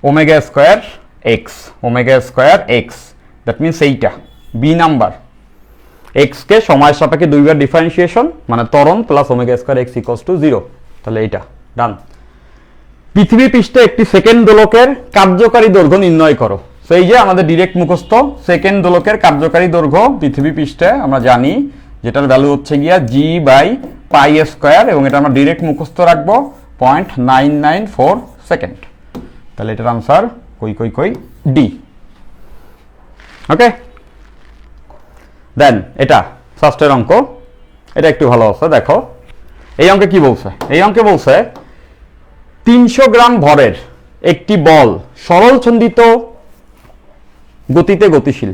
[SPEAKER 2] omega square x, omega square x, that means এইটা বি নাম্বার, এক্সকে সময়ের সাপেক্ষে 2 বার ডিফারেন্সিয়েশন মানে ত্বরণ plus omega square x equals two 0, তাহলে এইটা ডান। পৃথিবী পৃষ্ঠে একটি সেকেন্ড দোলকের কার্যকারী দৈর্ঘ্য নির্ণয় করো। তো এই যে আমাদের ডিরেক্ট মুখস্থ সেকেন্ড দোলকের কার্যকারী দৈর্ঘ্য পৃথিবী পৃষ্ঠে আমরা জানি, যেটার ভ্যালু হচ্ছে গিয়া জি বাই পাই স্কয়ার, এবং এটা আমরা ডিরেক্ট মুখস্থ রাখবো 0.994 সেকেন্ড। তাহলে এটার আনসার কই ডি। ওকে, দেন এটা ফার্স্টের অঙ্ক, এটা একটু ভালো আছে। দেখো এই অঙ্কে কি বলছে, এই অঙ্কে বলছে 300 গ্রাম ভরের একটি বল সরল ছন্দিত গতিতে গতিশীল,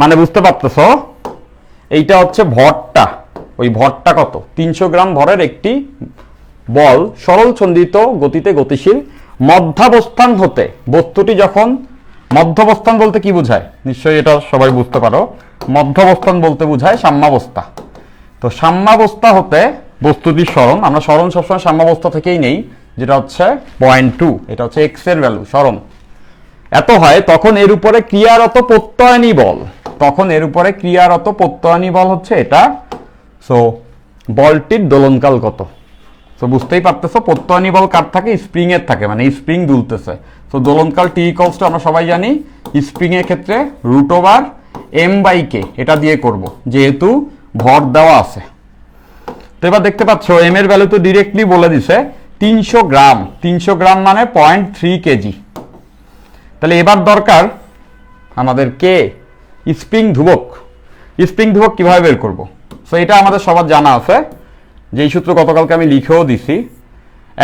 [SPEAKER 2] মানে বুঝতে পারতেছ এইটা হচ্ছে ভরটা, ওই ভরটা কত 300 গ্রাম ভরের একটি বল সরল ছন্দিত গতিতে গতিশীল, মধ্যাবস্থান হতে বস্তুটি যখন, মধ্যাবস্থান বলতে কি বোঝায় নিশ্চয়ই এটা সবাই বুঝতে পারো, মধ্যাবস্থান বলতে বোঝায় সাম্যাবস্থা। তো সাম্যাবস্থা হতে বস্তুটির সরণ, আমরা সরণ সবসময় সাম্যাবস্থা থেকেই নেই, যেটা হচ্ছে 0.2, এটা হচ্ছে এক্স এর ভ্যালু সরণ। এত হয় তখন এর উপরে ক্রিয়ারত প্রত্যয়নী বল, তখন এর উপরে ক্রিয়ারত প্রত্যয়নী বল হচ্ছে এটা। সো বলটির দোলনকাল কত? তো বুঝতেই পারতেছো প্রত্যয়নী বল কার থাকে? স্প্রিং এর থাকে, মানে স্প্রিং দুলতেছে। তো দোলনকাল টি ইকুয়ালস টু আমরা সবাই জানি স্প্রিং এর ক্ষেত্রে √m/k এটা দিয়ে করব, যেহেতু ভর দেওয়া আছে। তো এবার দেখতে পাচ্ছ এম এর ভ্যালু তো ডিরেক্টলি বলে দিছে 300 গ্রাম, 300 গ্রাম মানে 0.3 কেজি। তাহলে এবার দরকার আমাদের কে স্প্রিং ধ্রুবক। স্প্রিং ধ্রুবক কিভাবে বের করব? সো এটা আমাদের সবার জানা আছে, যেই সূত্র গতকালকে আমি লিখেও দিছি।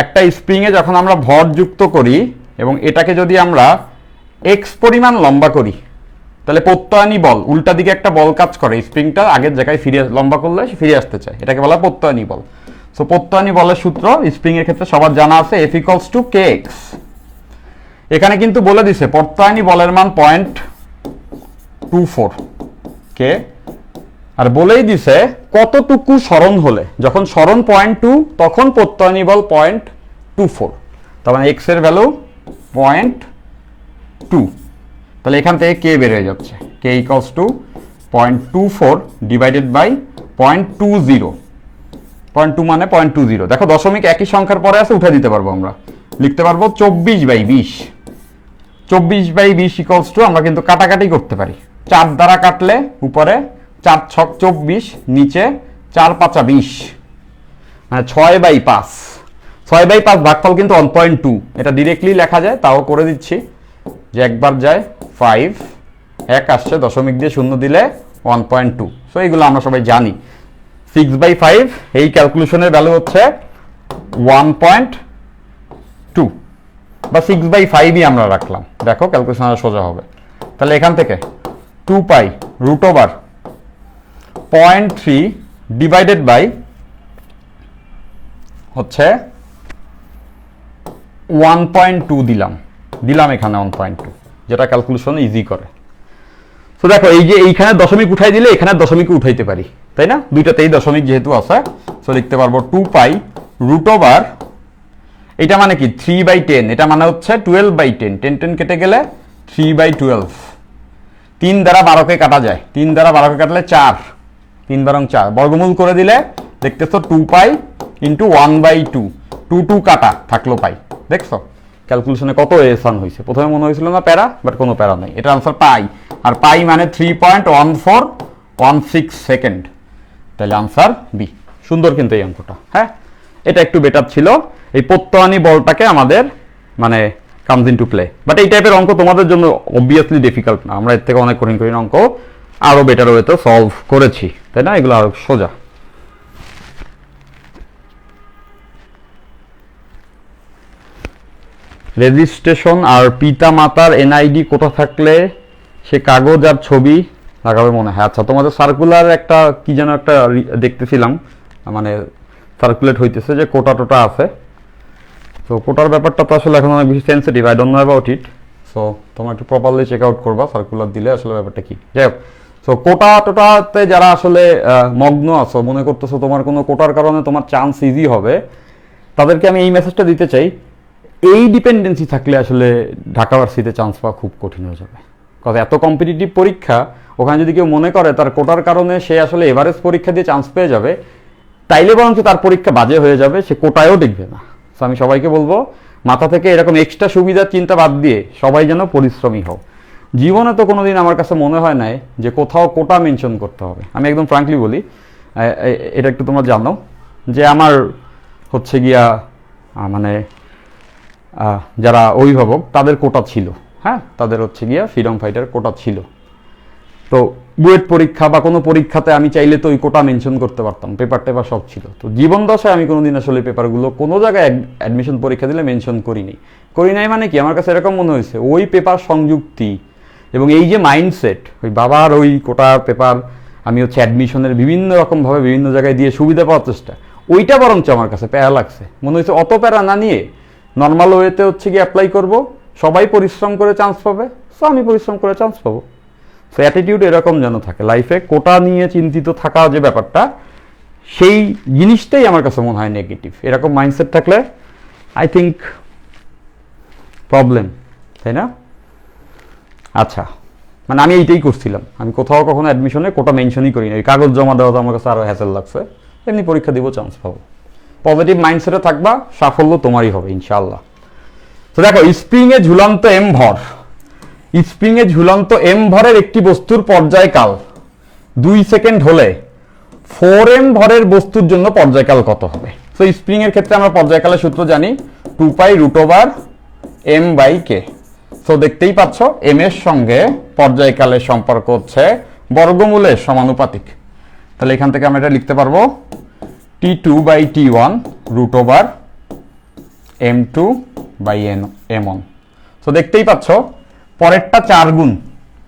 [SPEAKER 2] একটা স্প্রিংয়ে যখন আমরা ভর যুক্ত করি এবং এটাকে যদি আমরা এক্স পরিমাণ লম্বা করি, তাহলে প্রত্যয়নী বল, উল্টা দিকে একটা বল কাজ করে, স্প্রিংটা আগের জায়গায় ফিরে লম্বা করলে ফিরে আসতে চায়, এটাকে বলা প্রত্যয়নী বল। সো প্রত্যয়নী বলের সূত্র স্প্রিং এর ক্ষেত্রে সবার জানা আছে, F = kx। এখানে কিন্তু বলে দিছে প্রত্যয়নী বলের মান 0.24 কে, আর বলেই দিছে কতটুকু সরণ হলে, যখন সরণ 0.2 তখন প্রত্যয়নী বল 0.24, তার মানে এক্স এর ভ্যালু 0.2। তাহলে এখান থেকে কে বের হয়ে যাচ্ছে, কে = 0.24 ডিভাইডেড বাই 0.20, 0.2 মানে 0.20। দেখো দশমিক একই সংখ্যার পরে আছে, উঠে দিতে পারবো, আমরা লিখতে পারবো 24/20। 24/20 = আমরা কিন্তু কাটাকাটি করতে পারি, 4 দ্বারা কাটলে উপরে 4 × 6 = 24, নিচে 4 × 5 = 20, মানে 6/5। 6/5 ভাগফল কিন্তু 1.2, এটা ডিরেক্টলি লেখা যায়, তাও করে দিচ্ছি যে একবার যায় 5, 1 আসছে, দশমিক দিয়ে শূন্য দিলে 1.2। সো এইগুলো আমরা সবাই জানি। 6/5 এই ক্যালকুলেশনের ভ্যালু হচ্ছে 1.2 বা 6/5ই আমরা রাখলাম, দেখো ক্যালকুলেশন সোজা হবে। তাহলে এখান থেকে 2π √0.3 ডিভাইডেড বাই হচ্ছে 1.2 দিলাম এখানে 1.2, যেটা ক্যালকুলেশন ইজি করে। তো দেখো এই যে এইখানে দশমিক উঠাই দিলে এখানে দশমিক উঠাইতে পারি, তাই না? দুইটাতেই দশমিক যেহেতু আছে, তো লিখতে পারবো 2π √, এটা মানে কি 3/10, এটা মানে হচ্ছে 12/10, 10 কেটে গেলে 3/12। 3 দ্বারা 12কে কাটা যায়, 3 দ্বারা 12কে কাটলে 4, 3 × 4, বর্গমূল করে দিলে দেখতেছো 2π × 1/2, 2 কাটা থাকলো পাই। দেখছো ক্যালকুলেশনে কত এসান হয়েছে? প্রথমে মনে হয়েছিল না প্যারা, বাট কোনো প্যারা নাই, এটা আনসার পাই। আর পাই মানে 3.1416 সেকেন্ড, তাহলে আনসার বি। সুন্দর কিন্তু এই অঙ্কটা, হ্যাঁ এটা একটু বেটার ছিল। এই প্রত্যয়নী বলটাকে আমাদের মানে comes in to play, but এই টাইপের অঙ্ক তোমাদের জন্য অবভিয়াসলি ডিফিকাল্ট না, আমরা এর থেকে অনেক কঠিন কঠিন অঙ্ক আরো বেটার ওয়েতে সলভ করেছি, তাই না? এগুলো আরো সোজা। রেজিস্ট্রেশন আর পিতা মাতার এনআইডি কোটা থাকলে সে কাগজ আর ছবি লাগাবে মনে হয়। আচ্ছা তোমাদের সার্কুলার একটা কি যেন একটা দেখতেছিলাম, মানে সার্কুলেট হইতেছে যে কোটা টোটা আছে। তো কোটার ব্যাপারটা তো আসলে এখন অনেক বেশি sensitive, I don't know about it. So তোমরা একটু প্রপারলি চেক আউট করবা সার্কুলার দিলে আসলে ব্যাপারটা কি। যাই হোক, সো কোটা টোটাতে যারা আসলে মগ্ন আছো, মনে করতেছো তোমার কোনো কোটার কারণে তোমার চান্স ইজি হবে, তাদেরকে আমি এই মেসেজটা দিতে চাই, এই ডিপেন্ডেন্সি থাকলে আসলে ঢাকা ভার্সিটিতে চান্স পাওয়া খুব কঠিন হয়ে যাবে। কারণ এত কম্পিটিটিভ পরীক্ষা, ওখানে যদি কেউ মনে করে তার কোটার কারণে সে আসলে এভারেজ পরীক্ষা দিয়ে চান্স পেয়ে যাবে, তাইলে বরঞ্চ তার পরীক্ষা বাজে হয়ে যাবে, সে কোটায়ও টিকবে না। তো আমি সবাইকে বলবো মাথা থেকে এরকম এক্সট্রা সুবিধার চিন্তা বাদ দিয়ে সবাই যেন পরিশ্রমী হোক। জীবনে তো কোনোদিন আমার কাছে মনে হয় নাই যে কোথাও কোটা মেনশন করতে হবে। আমি একদম ফ্রাঙ্কলি বলি, এটা একটু তোমরা জানো যে আমার হচ্ছে গিয়া মানে যারা অভিভাবক তাদের কোটা ছিল, হ্যাঁ তাদের হচ্ছে গিয়া ফ্রিডম ফাইটার কোটা ছিল। তো বুয়েট পরীক্ষা বা কোনো পরীক্ষাতে আমি চাইলে তো ওই কোটা মেনশন করতে পারতাম, পেপার টেপার সব ছিল। তো জীবন দশায় আমি কোনোদিন আসলে পেপারগুলো কোনো জায়গায় অ্যাডমিশন পরীক্ষা দিলে মেনশন করি নাই। মানে কি আমার কাছে এরকম মনে হয়েছে ওই পেপার সংযুক্তি এবং এই যে মাইন্ডসেট, ওই বাবার ওই কোটা পেপার আমি হচ্ছে অ্যাডমিশনের বিভিন্ন রকমভাবে বিভিন্ন জায়গায় দিয়ে সুবিধা পাওয়ার চেষ্টা, ওইটা বরঞ্চ আমার কাছে প্যারা লাগছে। মনে হয়েছে অত প্যারা না নিয়ে নর্মাল ওয়েতে হচ্ছে গিয়ে অ্যাপ্লাই করব, সবাই পরিশ্রম করে চান্স পাবে, সো আমি পরিশ্রম করে চান্স পাবো। সো অ্যাটিটিউড এরকম যেন থাকে লাইফে। কোটা নিয়ে চিন্তিত থাকা যে ব্যাপারটা, সেই জিনিসটাই আমার কাছে মনে হয় নেগেটিভ। এরকম মাইন্ডসেট থাকলে আই থিঙ্ক প্রবলেম, তাই না? আচ্ছা, মানে আমি এইটাই করছিলাম, আমি কোথাও কখনো অ্যাডমিশনে কোটা মেনশনই করি না, এই কাগজ জমা দেওয়া তো আমার কাছে আরও হ্যাসেল লাগছে, এমনি পরীক্ষা দিব, চান্স পাবো। পজিটিভ মাইন্ডসেটে থাকবা, সাফল্য তোমারই হবে ইনশাআল্লাহ। তো দেখো, স্প্রিংয়ে ঝুলন্ত এম ভর, স্প্রিংয়ে ঝুলন্ত এম ভরের একটি বস্তুর পর্যায়কাল 2 সেকেন্ড হলে 4m ভরের বস্তুর জন্য পর্যায়কাল কত হবে? তো স্প্রিং এর ক্ষেত্রে আমরা পর্যায়কালের সূত্র জানি 2π√m/k। তো দেখতেই পাচ্ছ m এর সঙ্গে পর্যায়কালের সম্পর্ক হচ্ছে বর্গমূলের সমানুপাতিক। তাহলে এখান থেকে আমরা এটা লিখতে পারবো t2/t1 √m2/m1। তো দেখতেই পাচ্ছ পরেরটা 4 গুণ,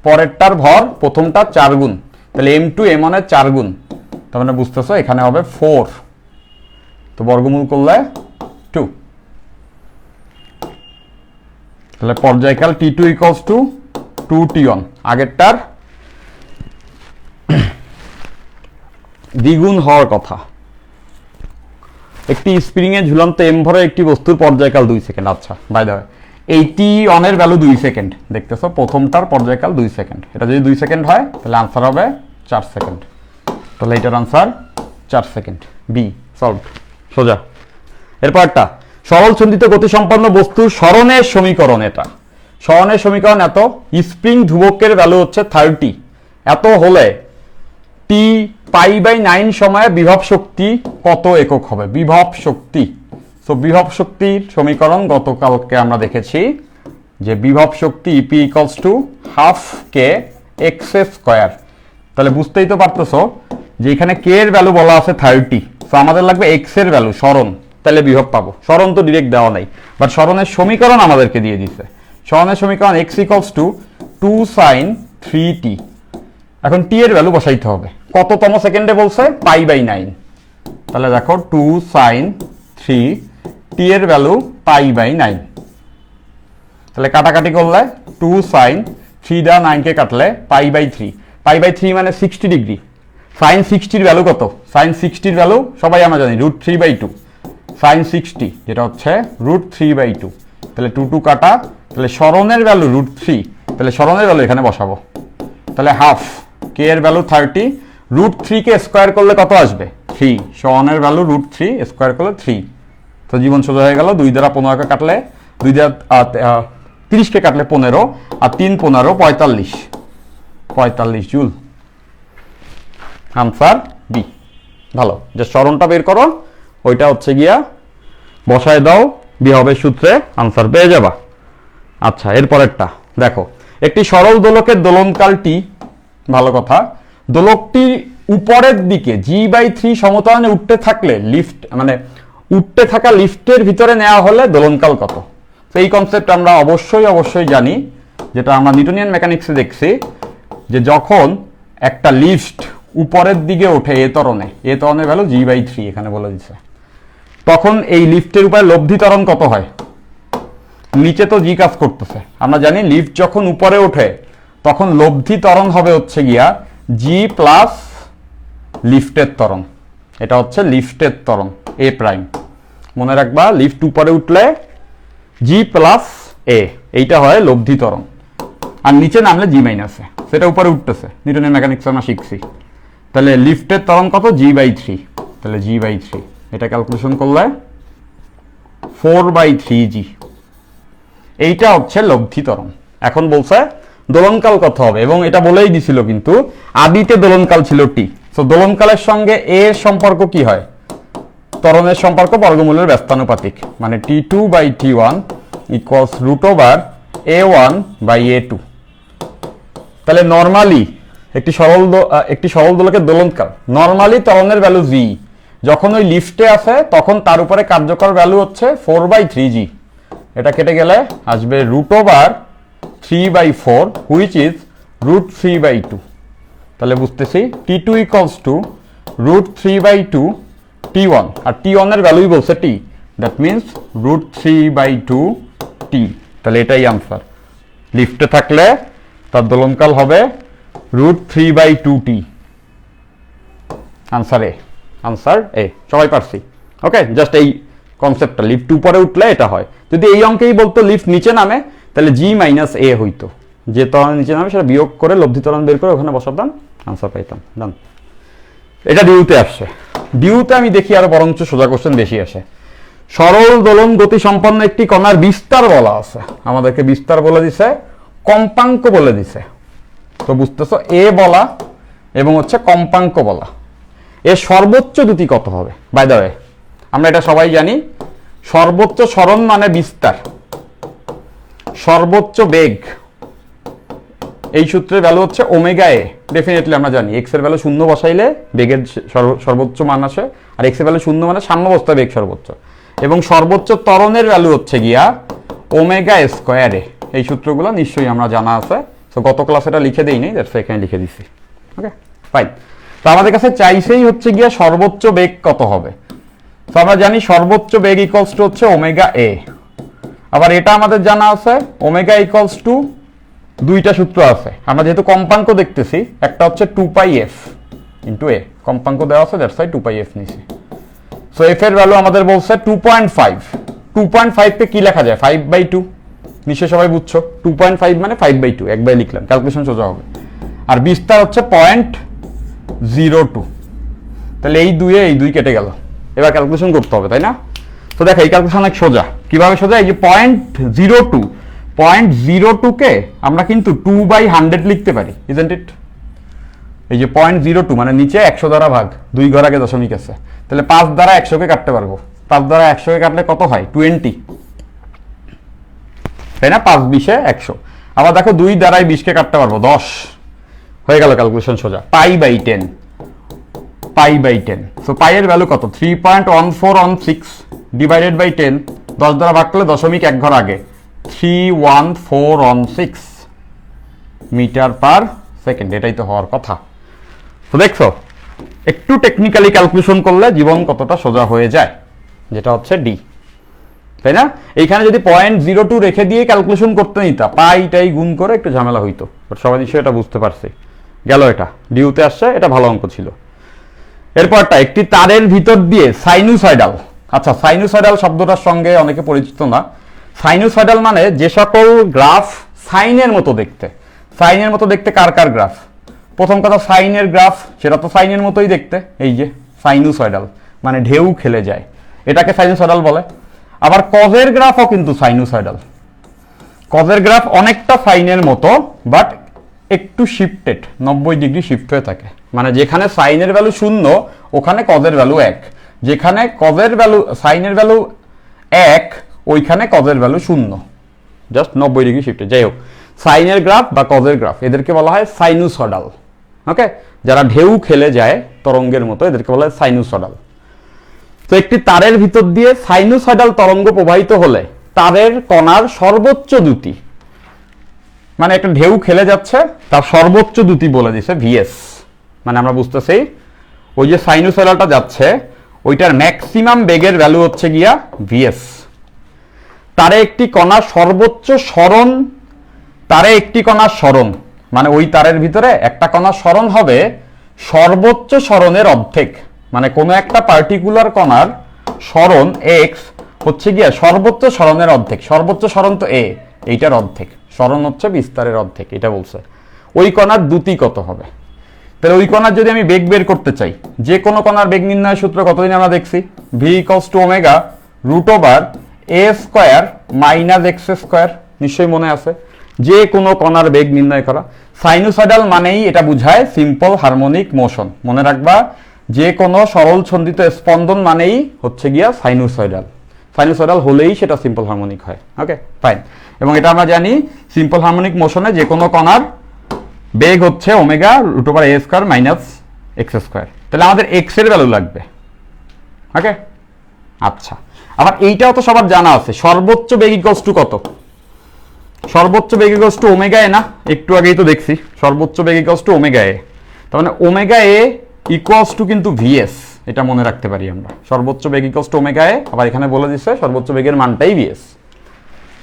[SPEAKER 2] পরেরটার ভর প্রথমটা 4 গুণ, তাহলে m2 m1 এর 4 গুণ, তার মানে বুঝতেছো এখানে হবে 4, তো বর্গমূল করলে 2। তাহলে পর্যায়কাল t2 = 2t1, আগেরটার দ্বিগুণ হওয়ার কথা। একটি স্প্রিং এ ঝুলন্ত এম ভরে একটি বস্তুর পর্যায়কাল 2 সেকেন্ড। আচ্ছা, বাই দ্য ওয়ে, এই t1 এর ভ্যালু 2 সেকেন্ড, দেখতেছো প্রথমটার পর্যায়কাল 2 সেকেন্ড, এটা যদি 2 সেকেন্ড হয় তাহলে আনসার হবে 4 সেকেন্ড। তাহলে এটার আনসার 4 সেকেন্ড, বি সলভড, সোজা। এরপর একটা সরল সন্ধিত গতিসম্পন্ন বস্তুর সরণের সমীকরণ। এটা সরণের সমীকরণ এত, স্প্রিং ধ্রুবকের ভ্যালু হচ্ছে 30, এত হলে t π/9 সময়ে বিভব শক্তি কত একক হবে? বিভব শক্তি, তো বিভব শক্তির সমীকরণ গতকালকে আমরা দেখেছি যে বিভব শক্তি EP = 12k x²। তাহলে বুঝতেই তো পারতেছো যে এখানে k এর ভ্যালু বলা আছে 30, তো আমাদের লাগবে x এর ভ্যালু, সরণ, তাহলে বিভব পাবো। সরণ তো ডিরেক্ট দেওয়া নাই, বাট সরণের সমীকরণ আমাদেরকে দিয়ে দিছে। সরণের সমীকরণ x = 2 sin 3t। এখন t এর ভ্যালু বসাইতে হবে, কততম সেকেন্ডে বলছে? π/9। তাহলে দেখো 2 sin 3, t এর ভ্যালু π/9। তাহলে কাটাকাটি করলে 2 sin 3 দ্বারা 9 কে কাটলে π/3, π/3 মানে 60 ডিগ্রি। sin 60 এর ভ্যালু কত? sin 60 এর ভ্যালু সবাই আমরা জানি √3/2, sin 60 যেটা হচ্ছে √3/2। তাহলে 2 2 কাটা, তাহলে সরণের ভ্যালু √3, তাহলে সরণের ভ্যালু এখানে বসাবো, তাহলে হাফ, k এর ভ্যালু 30, √3 কে স্কয়ার করলে কত আসবে? 3, সরণের ভ্যালু √3 স্কয়ার করলে 3। তো জীবন সোজা হয়ে গেল। 2 দ্বারা 15 কে কাটলে, 2 দ্বারা 30 কে কাটলে 15, আর 3 15 45 জুল। Answer B. ভালো, যে সরণটা বের করো ওইটা হচ্ছে গিয়া বসায় দাও বিভবের সূত্রে, আনসার পেয়ে যাবা। আচ্ছা, এরপরেরটা দেখো, একটি সরল দোলকের দোলনকালটি, ভালো কথা, দোলকটি উপরের দিকে g/3 সমতলে উঠতে থাকলে লিফট, মানে উঠতে থাকা লিফটের ভিতরে নেওয়া হলে দোলনকাল কত? তো এই কনসেপ্ট আমরা অবশ্যই জানি, যেটা আমরা নিউটনিয়ান মেকানিক্সে দেখছি, যে যখন একটা লিফট উপরের দিকে ওঠে এ ত্বরণের ভ্যালু g/3 এখানে বলে দিচ্ছে, তখন এই লিফটের উপরে লব্ধি ত্বরণ কত হয়? নিচে তো জি কাজ করতেছে, আমরা জানি লিফট যখন উপরে ওঠে তখন লব্ধি ত্বরণ হবে হচ্ছে গিয়া জি প্লাস লিফটের ত্বরণ। এটা হচ্ছে লিফটের ত্বরণ এ প্রাইম, মনে রাখবা, লিফট উপরে উঠলে জি প্লাস এ, এইটা হয় লব্ধি ত্বরণ, আর নিচে নামলে জি মাইনাস এ, সেটা উপরে উঠতেছে, নিউটনের মেকানিক্স আমরা শিখছি। তাহলে লিফটের ত্বরণ কত? g/3, তাহলে g/3, এটা ক্যালকুলেশন করলে 4/3g, এইটা হচ্ছে লব্ধি ত্বরণ। এখন বলছে দোলনকাল কত হবে, এবং এটা বলেই দিছিল কিন্তু আদিতে দোলনকাল ছিল t। তো দোলনকালের সঙ্গে a এর সম্পর্ক কি হয়? ত্বরণের সম্পর্ক বর্গমূলের ব্যস্তানুপাতিক, মানে t2/t1 = √a1/a2। তাহলে নরমালি একটি সরল দোলকের দোলনকাল, নরমালি ত্বরণের ভ্যালু v, যখন ওই লিফটে আছে তখন তার উপরে কার্যকর ভ্যালু হচ্ছে 4/3g। এটা কেটে গেলে আসবে √3/4 হুইচ ইজ √3/2। তাহলে বুঝতেছি t2 = √3/2 t1, আর t1 এর ভ্যালুই বলছে t, দ্যাট মিনস √3/2 t। তাহলে এটাই আনসার, লিফটে থাকলে তার দোলনকাল হবে √3/2t, আনসার এ। আনসার এ। সবাই পারছি? ওকে, জাস্ট এই কনসেপ্টটা, লিফট উপরে উঠলে এটা হয়। যদি এই অঙ্কেই বলতো লিফট নিচে নামে, তাহলে জি মাইনাস এ হইতো, যে ত্বরণ নিচে নামে সেটা বিয়োগ করে লব্ধি ত্বরণ বের করে ওখানে বসাতাম, আনসার পাইতাম। ডান। এটা ডিউতে আসছে। ডিউতে আমি দেখি আরো বরঞ্চ সোজা কোশ্চেন বেশি আসে। সরল দোলন গতি সম্পন্ন একটি কণার বিস্তার বলা আছে, আমাদেরকে বিস্তার বলে দিছে, কম্পাঙ্ক বলে দিছে। তো বুঝতেছো, এ বলা এবং হচ্ছে কম্পাঙ্ক বলা। এর সর্বোচ্চ দ্রুতি কত হবে? বাই দ্য ওয়ে, আমরা এটা সবাই জানি, সর্বোচ্চ সরণ মানে বিস্তার, সর্বোচ্চ বেগ, এই সূত্রের ভ্যালু হচ্ছে ওমেগা এ। ডেফিনেটলি আমরা জানি এক্স এর ভ্যালু শূন্য বসাইলে বেগের সর্বোচ্চ মান আসে, আর এক্স এর ভ্যালু শূন্য মানে সাম্যাবস্থা বেগ সর্বোচ্চ, এবং সর্বোচ্চ ত্বরণের ভ্যালু হচ্ছে গিয়া ওমেগা স্কোয়ার এ। এই সূত্রগুলো নিশ্চয়ই আমরা জানা আছে। তো গত ক্লাসে এটা লিখে দেই নাই, দ্যাটস এখানে লিখে দিছি। Okay fine. তো আমাদের কাছে চাইছেই হচ্ছে গিয়া সর্বোচ্চ বেগ কত হবে। তো আমরা জানি সর্বোচ্চ বেগ ইকুয়ালস টু হচ্ছে ওমেগা এ। আবার এটা আমাদের জানা আছে ওমেগা ইকুয়ালস টু দুইটা সূত্র আছে। আমরা যেহেতু কম্পাঙ্ক দেখতেছি, একটা হচ্ছে 2 πf ইন্টু এ, কম্পাঙ্ক দেওয়া আছে, দ্যাটস ওয়াই 2 πf নিছি। সো এফ এর ভ্যালু আমাদের বলছে 2.5। 2.5 কে কি লেখা যায়? 5/2। নিশ্চয়ই সবাই বুঝছো, 2.5 মানে 5/2, একবার লিখলাম, ক্যালকুলেশন সোজা হবে। আর বিস্তার হচ্ছে 0.02। তাহলে এই দুই কেটে গেল, এবার ক্যালকুলেশন করতে হবে, তাই না? তো দেখো এই ক্যালকুলেশন অনেক সোজা। কিভাবে সোজা? এই যে 0.02 কে আমরা কিন্তু 2/100 লিখতে পারি, ইজন্ট ইট? এই যে 0.02 মানে নিচে 100 দ্বারা ভাগ, 2 ঘর আগে দশমিক আছে, তাহলে 5 দ্বারা 100 কে কাটতে পারবো। 5 দ্বারা 100 কে কাটলে কত হয়? 20, তাই না? 5 20 100। আবার দেখো 2 দ্বারাই 20 কে কাটতে পারবো, 10 হয়ে গেল, ক্যালকুলেশন সোজা। π/10, π/10। সো পাই এর ভ্যালু কত? 3.1416 ডিভাইডেড বাই 10, 10 দ্বারা ভাগ করলে দশমিক 1 ঘর আগে, 31416 মিটার পার সেকেন্ড। এটাই তো হওয়ার কথা। তো দেখছো, একটু টেকনিক্যালি ক্যালকুলেশন করলে জীবন কতটা সোজা হয়ে যায়, যেটা হচ্ছে ডি, তাই না? এইখানে যদি 0.02 রেখে দিয়ে ক্যালকুলেশন করতে নিতা, পাইটাই গুণ করে একটু ঝামেলা হইতো। বাট সবাই নিশ্চয়ই এটা বুঝতে পারছি। গেল, এটা ডিউতে আসছে, এটা ভালো অঙ্ক ছিল। এরপরটা, একটি তারের ভিতর দিয়ে সাইনুসয়েডাল। আচ্ছা, সাইনুসয়েডাল শব্দটার সঙ্গে অনেকে পরিচিত না। সাইনুসয়েডাল মানে যে সকল গ্রাফ সাইনের মতো দেখতে। সাইনের মতো দেখতে কার কার গ্রাফ? প্রথম কথা, সাইনের গ্রাফ সেটা তো সাইনের মতোই দেখতে, এই যে সাইনুসয়েডাল মানে ঢেউ খেলে যায়, এটাকে সাইনুসয়েডাল বলে। আবার কজের গ্রাফও কিন্তু সাইনুসয়েডাল। কজের গ্রাফ অনেকটা সাইনের মতো, বাট একটু শিফটেড, 90 ডিগ্রি শিফট হয়ে থাকে। মানে যেখানে সাইনের ভ্যালু 0 ওখানে কজের ভ্যালু 1, যেখানে কজের ভ্যালু সাইনের ভ্যালু 1 ওইখানে কজের ভ্যালু 0, জাস্ট 90 ডিগ্রি শিফটে। যাই হোক, সাইনের গ্রাফ বা কজের গ্রাফ এদেরকে বলা হয় সাইনুসয়েডাল। ওকে, যারা ঢেউ খেলে যায় তরঙ্গের মতো, এদেরকে বলা হয় সাইনুসয়েডাল। তো একটি তারের ভিতর দিয়ে সাইনুসয়েডাল তরঙ্গ প্রবাহিত হলে তারের কণার সর্বোচ্চ দ্রুতি, মানে একটা ঢেউ খেলে যাচ্ছে, তার সর্বোচ্চ দ্রুতি বলে দিছে ভিএস। মানে আমরা বুঝতেছি ওই যে সাইনুসয়েডালটা যাচ্ছে ওইটার ম্যাক্সিমাম বেগের ভ্যালু হচ্ছে গিয়া ভিএস। তারে একটি কণার সর্বোচ্চ সরণ, তারে একটি কণার সরণ মানে ওই তারের ভিতরে একটা কণার সরণ হবে সর্বোচ্চ সরণের অর্ধেক। মানে কোনো একটা পার্টিকুলার কণার সরণ এক্স হচ্ছে গিয়া সর্বোচ্চ সরণের অর্ধেক। সর্বোচ্চ সরণ তো এ, এইটার অর্ধেক। সরণ হচ্ছে বিস্তারের অর্ধেক, এটা বলছে। ওই কণার দ্রুতি কত হবে? তাহলে ওই কণার যদি আমি বেগ বের করতে চাই, যে কোনো কণার বেগ নির্ণয়ের সূত্র কতদিন আমরা দেখছি, V equals to omega root over A square minus X square, নিশ্চয়ই মনে আছে। যে কোনো কণার বেগ নির্ণয় করা। সাইনুসয়েডাল মানেই এটা বুঝায় সিম্পল হারমোনিক মোশন। মনে রাখবা, যে কোনো সরল ছন্দিত স্পন্দন মানেই হচ্ছে গিয়া সাইনুসয়েডাল। সাইনুসয়েডাল হলেই সেটা সিম্পল হারমোনিক হয়। Okay fine. এবং এটা আমরা জানি সিম্পল হারমোনিক মোশনে যে কোনো কণার বেগ হচ্ছে omega root over A square minus X square. তাহলে আমাদের এক্স এর ভ্যালু লাগবে। ওকে, আচ্ছা। আবার এইটাও তো সবার জানা আছে, সর্বোচ্চ বেগ ইকুয়ালস টু কত? সর্বোচ্চ বেগ ইকুয়ালস টু ওমেগা এ না? একটু আগেই তো দেখছি সর্বোচ্চ বেগ ইকুয়ালস টু ওমেগা এ। তার মানে ওমেগা এ ইকুয়ালস টু কিন্তু ভিএস, এটা মনে রাখতে পারি আমরা। সর্বোচ্চ বেগ ইকুয়ালস টু ওমেগা এ, আবার এখানে বলে দিচ্ছে সর্বোচ্চ বেগের মানটাই ভিএস।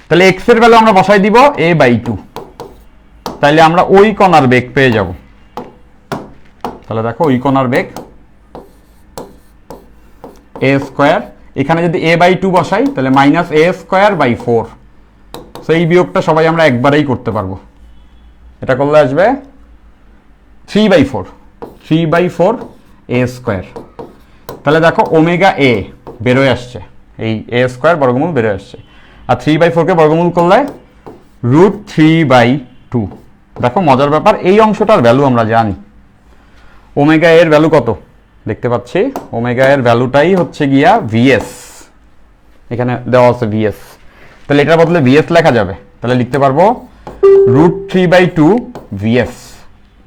[SPEAKER 2] তাহলে এক্স এর ভ্যালু আমরা বসাই দিব a/2, তাইলে আমরা ওই কণার বেগ পেয়ে যাব। তাহলে দেখো ওই কণার বেগ এ স্কোয়ার, এখানে যদি a বাই 2 বসাই তাহলে minus a square by 4। So এই বিয়োগটা সবাই আমরা একবারেই করতে পারবো। এটা করলে আসবে 3/4 a স্কোয়ার। তাহলে দেখো ওমেগা a বেরোয় আসছে, এই a স্কোয়ার বর্গমূল বেরোয় আসছে, আর 3/4কে বর্গমূল করলে √3/2। দেখো মজার ব্যাপার, এই অংশটার ভ্যালু আমরা জানি। ওমেগা এর ভ্যালু কত দেখতে পাচ্ছি, ওমেগা এর ভ্যালুটাই হচ্ছে গিয়া vs, এখানে দেওয়া আছে vs। তাহলে এটার বদলে vs লেখা যাবে, তাহলে লিখতে পারবো √3/2 vs।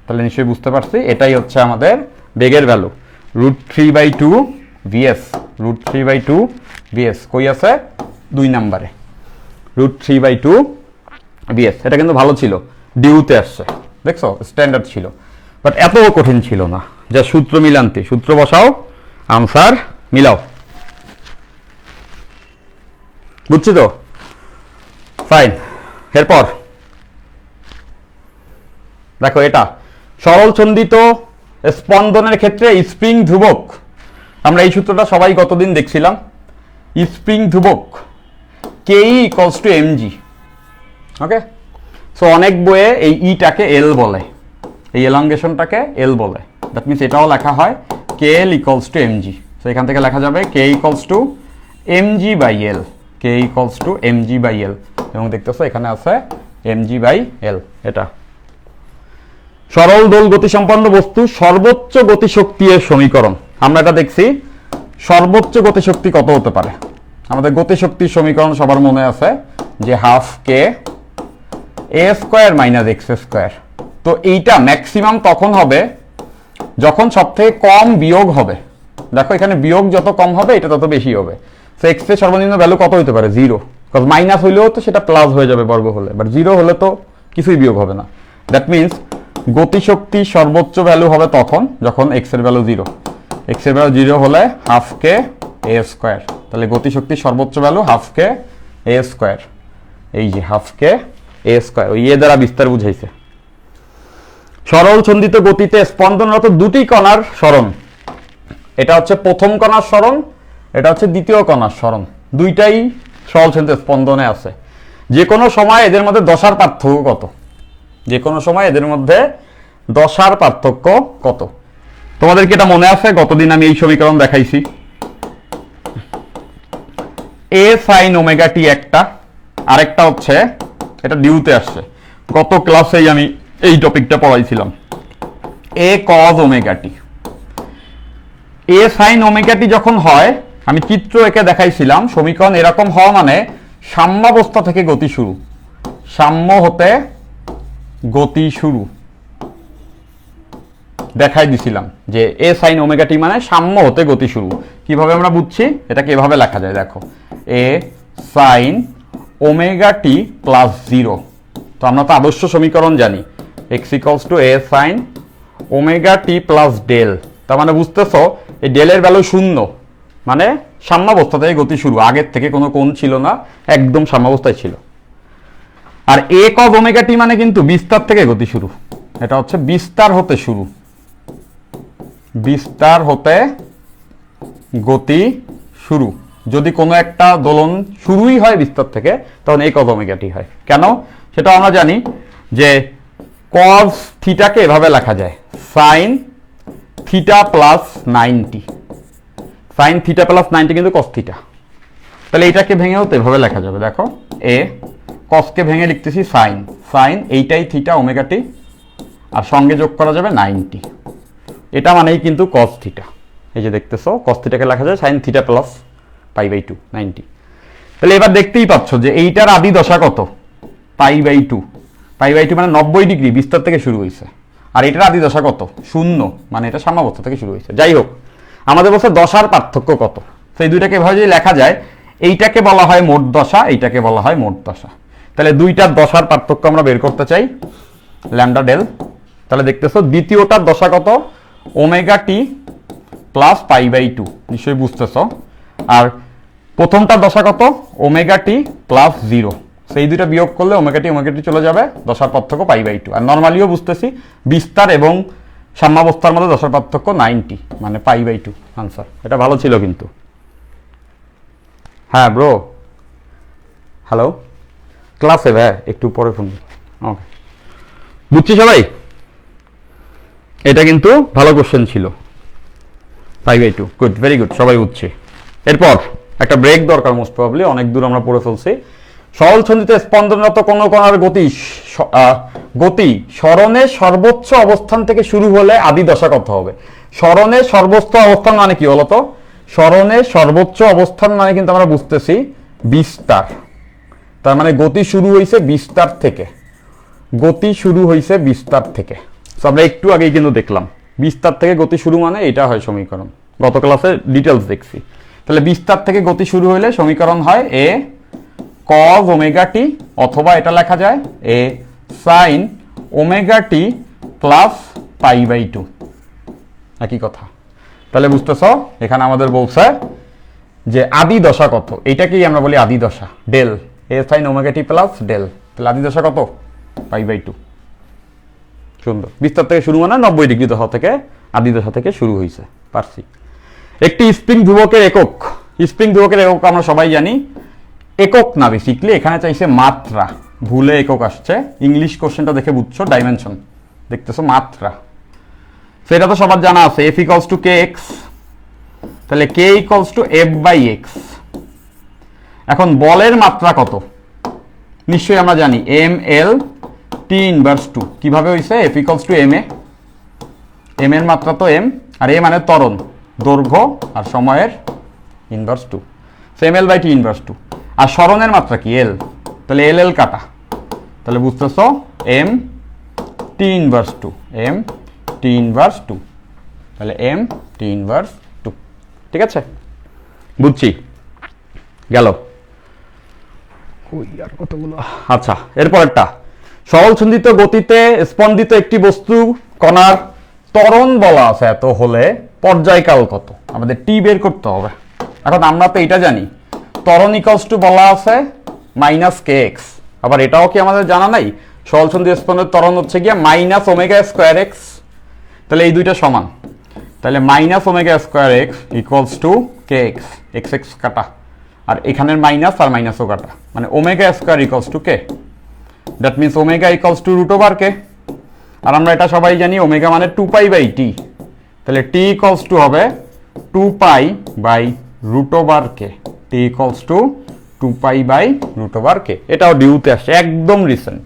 [SPEAKER 2] তাহলে নিশ্চয়ই বুঝতে পারছি এটাই হচ্ছে আমাদের বেগের ভ্যালু, √3/2 vs। √3/2 vs কই আছে 2 নম্বরে, √3/2 vs। এটা কিন্তু ভালো ছিল, ডিউতে আসছে, দেখছো স্ট্যান্ডার্ড ছিল, বাট এত কঠিন ছিল না। যা সূত্র মিলান্তি, সূত্র বসাও, আনসার মিলাও, বুঝছি তো? ফাইন। এরপর দেখো এটা সরল ছন্দিত স্পন্দনের ক্ষেত্রে স্প্রিং ধ্রুবক, আমরা এই সূত্রটা সবাই গতদিন দেখছিলাম। স্প্রিং ধ্রুবক KE = mg। ওকে, সো অনেক বইয়ে এই ইটাকে এল বলে, এই এলঙ্গেশনটাকে এল বলে। দ্যাট মিনস এটাও লেখা হয় KL = mg। সো এখান থেকে লেখা যাবে K = mg/L, K = mg/L, এবং দেখতেছো এখানে আছে mg/L। এটা সরল দোল গতিসম্পন্ন বস্তু সর্বোচ্চ গতিশক্তি এর সমীকরণ। আমরা এটা দেখছি, সর্বোচ্চ গতিশক্তি কত হতে পারে? আমাদের গতিশক্তির সমীকরণ সবার মনে আছে যে ½ a² - x²। তো এইটা ম্যাক্সিমাম তখন হবে যখন সবথেকে কম বিয়োগ হবে। দেখো এখানে বিয়োগ যত কম হবে এটা তত বেশি হবে। সো x এর সর্বনিম্ন ভ্যালু কত হতে পারে? 0, বিকজ মাইনাস হইলেও তো সেটা প্লাস হয়ে যাবে বর্গ হলে, বাট 0 হলে তো কিছুই বিয়োগ হবে না। দ্যাট মিনস গতিশক্তির সর্বোচ্চ ভ্যালু হবে তখন যখন x এর ভ্যালু 0। x এর ভ্যালু 0 হলে ½ a²। তাহলে গতিশক্তির সর্বোচ্চ ভ্যালু ½ a²। এই যে ½ a², ওই এ দ্বারা বিস্তার বুঝাইছে। সরল ছন্দিত গতিতে স্পন্দনরত দুটি কণার সরণ, এটা হচ্ছে প্রথম কণার সরণ, এটা হচ্ছে দ্বিতীয় কণার সরণ, দুইটাই সরল ছন্দিত স্পন্দনে আছে। যে কোনো সময় এদের মধ্যে দশার পার্থক্য কত? যে কোনো সময় এদের মধ্যে দশার পার্থক্য কত? তোমাদেরকে এটা মনে আছে, গতদিন আমি এই সমীকরণ দেখাইছি। a sin ωt একটা, আরেকটা হচ্ছে এটা ডিউতে আসছে, গত ক্লাসেই আমি এই টপিকটা পড়াইছিলাম, a cos ωt। a sin ωt যখন হয়, আমি চিত্র এঁকে দেখাইছিলাম, সমীকরণ এরকম হওয়া মানে সাম্যাবস্থা থেকে গতি শুরু, সাম্য হতে গতি শুরু দেখাই দিছিলাম যে a sin ωt মানে সাম্য হতে গতি শুরু। কিভাবে আমরা বুঝছি? এটাকে এভাবে লেখা যায়, দেখো a sin ωt + 0। তো আমরা তো আদর্শ সমীকরণ জানি, x = a sin ωt + del. তার মানে বুঝতেছো এই ডেলের ভ্যালু 0, মানে সাম্যাবস্থা থেকে গতি শুরু, আগের থেকে কোনো কোণ ছিল না, একদম সাম্যাবস্থায় ছিল। আর a cos ωt মানে কিন্তু বিস্তার থেকে গতি শুরু, এটা হচ্ছে বিস্তার হতে শুরু, বিস্তার হতে গতি শুরু। যদি কোনো একটা দোলন শুরুই হয় বিস্তার থেকে, তখন a cos ωt হয়। কেন? সেটা আমরা জানি যে cos থিটাকে এভাবে লেখা যায় sin θ + 90, sin θ + 90 কিন্তু cos θ। তাহলে এটাকে ভেঙেও তো এভাবে লেখা যাবে, দেখো a cosকে ভেঙে লিখতেছি sin, sin এইটাই θ ωt, আর সঙ্গে যোগ করা যাবে 90, এটা মানেই কিন্তু cos θ। এই যে দেখতেছো cos θকে লেখা যায় sin θ + π/2 90। তাহলে এবার দেখতেই পাচ্ছ যে এইটার আদি দশা কত? π/2, π/2 মানে 90 ডিগ্রি বিস্তার থেকে শুরু হয়েছে। আর এটার আদি দশা কত? 0, মানে এটা সাম্যাবস্থা থেকে শুরু হয়েছে। যাই হোক, আমাদের বলছে দশার পার্থক্য কত। তো এই দুইটাকে এভাবে যদি লেখা যায়, এইটাকে বলা হয় মোট দশা, এইটাকে বলা হয় মোট দশা। তাহলে দুইটার দশার পার্থক্য আমরা বের করতে চাই, ল্যামডা ডেল। তাহলে দেখতেছো দ্বিতীয়টার দশা কত? ωt + π/2, নিশ্চয়ই বুঝতেছো। আর প্রথমটার দশা কত? ωt + 0। সেই দুইটা বিয়োগ করলে ωt চলে যাবে, দশার পার্থক্য π/2। আর নর্মালিও বুঝতেছি বিস্তার এবং সাম্যাবস্থার মধ্যে দশার পার্থক্য 90, মানে π/2 আনসার। এটা ভালো ছিল কিন্তু। হ্যাঁ ব্রো, হ্যালো, ক্লাসে ভাই একটু পরে ফোন। ওকে, বুঝছি সবাই। এটা কিন্তু ভালো কোশ্চেন ছিল। 5/2, গুড, ভেরি গুড, সবাই বুঝছে। এরপর একটা ব্রেক দরকার মোস্ট প্রবাবলি, অনেক দূর আমরা পড়ে ফেলছি। সরল ছন্দিতে স্পন্দনরত কোনো কণার গতি স্মরণের সর্বোচ্চ অবস্থান থেকে শুরু হলে আদি দশা কত হবে? স্মরণের সর্বোচ্চ অবস্থান মানে কি বলতো? স্মরণের সর্বোচ্চ অবস্থান মানে কিন্তু আমরা বুঝতেছি বিস্তার। তার মানে গতি শুরু হয়েছে বিস্তার থেকে, গতি শুরু হয়েছে বিস্তার থেকে। আমরা একটু আগেই কিন্তু দেখলাম বিস্তার থেকে গতি শুরু মানে এটা হয় সমীকরণ, গত ক্লাসে ডিটেলস দেখছি। তাহলে বিস্তার থেকে গতি শুরু হলে সমীকরণ হয় এ cos ওমেগা টি, অথবা এটা লেখা যায় এ sin ওমেগা টি প্লাস π/2, একই কথা। তাহলে বুঝতেছ এখানে আমাদের বলছে যে আদি দশা কত, এইটাকেই আমরা বলি আদি দশা, ডেল এ sin omega T plus del. তাহলে আদি দশা কত? π/2। সুন্দর, বিস্তার থেকে শুরু মানে 90 ডিগ্রি দশা থেকে, আদি দশা থেকে শুরু হয়েছে, পারছি। একটি স্প্রিং ধ্রুবকের একক, স্প্রিং ধ্রুবকের একক আমরা সবাই জানি একক না, বেসিকলি এখানে চাইছে মাত্রা, ভুলে একক আসছে। ইংলিশ কোশ্চেনটা দেখে বুঝছো, ডাইমেনশন দেখতেছো, মাত্রা। সেটা তো সবার জানা আছে, f ইকুয়ালস টু kx, তাহলে k ইকুয়ালস টু f/x। এখন বলের মাত্রা কত নিশ্চয়ই আমরা জানি, ml t ইনভার্স 2। কিভাবে হইছে? f equals to ma, m এর মাত্রা তো m, আর a মানে ত্বরণ, দৈর্ঘ্য আর সময়ের ইনভার্স 2, ml/t ইনভার্স 2। আর স্মরণের মাত্রা কি? l, তাহলে l কাটা, তাহলে বুঝতেছো m t inverse 2, m t inverse 2, তাহলে m t ইনভার্স 2। ঠিক আছে, বুঝছি, গেল। আর কতগুলো? আচ্ছা, এরপরেরটা, সরল ছন্দিত গতিতে স্পন্দিত একটি বস্তু কণার ত্বরণ বলা আছে এত হলে পর্যায়কাল কত? আমাদের টি বের করতে হবে। এখন আমরা তো এটা জানি, ত্বরণ ইকুয়ালস টু বলা আছে -kx। আবার এটাও কি আমাদের জানা নাই? সরল ছন্দিত স্পন্দিত ত্বরণ হচ্ছে গিয়া -ω²x। তাহলে এই দুইটা সমান, তাহলে -ω² ইকুয়ালস টু kx, x কাটা, আর এখানের মাইনাস আর মাইনাসও কাটা, মানে ω² equals to k। That means omega equals to √k। আর আমরা এটা সবাই জানি ওমেগা মানে 2π/t, তাহলে t ইকুয়ালস টু হবে 2π/√k, t equals to 2π/√k। এটাও ডিউতে আসছে, একদম রিসেন্ট,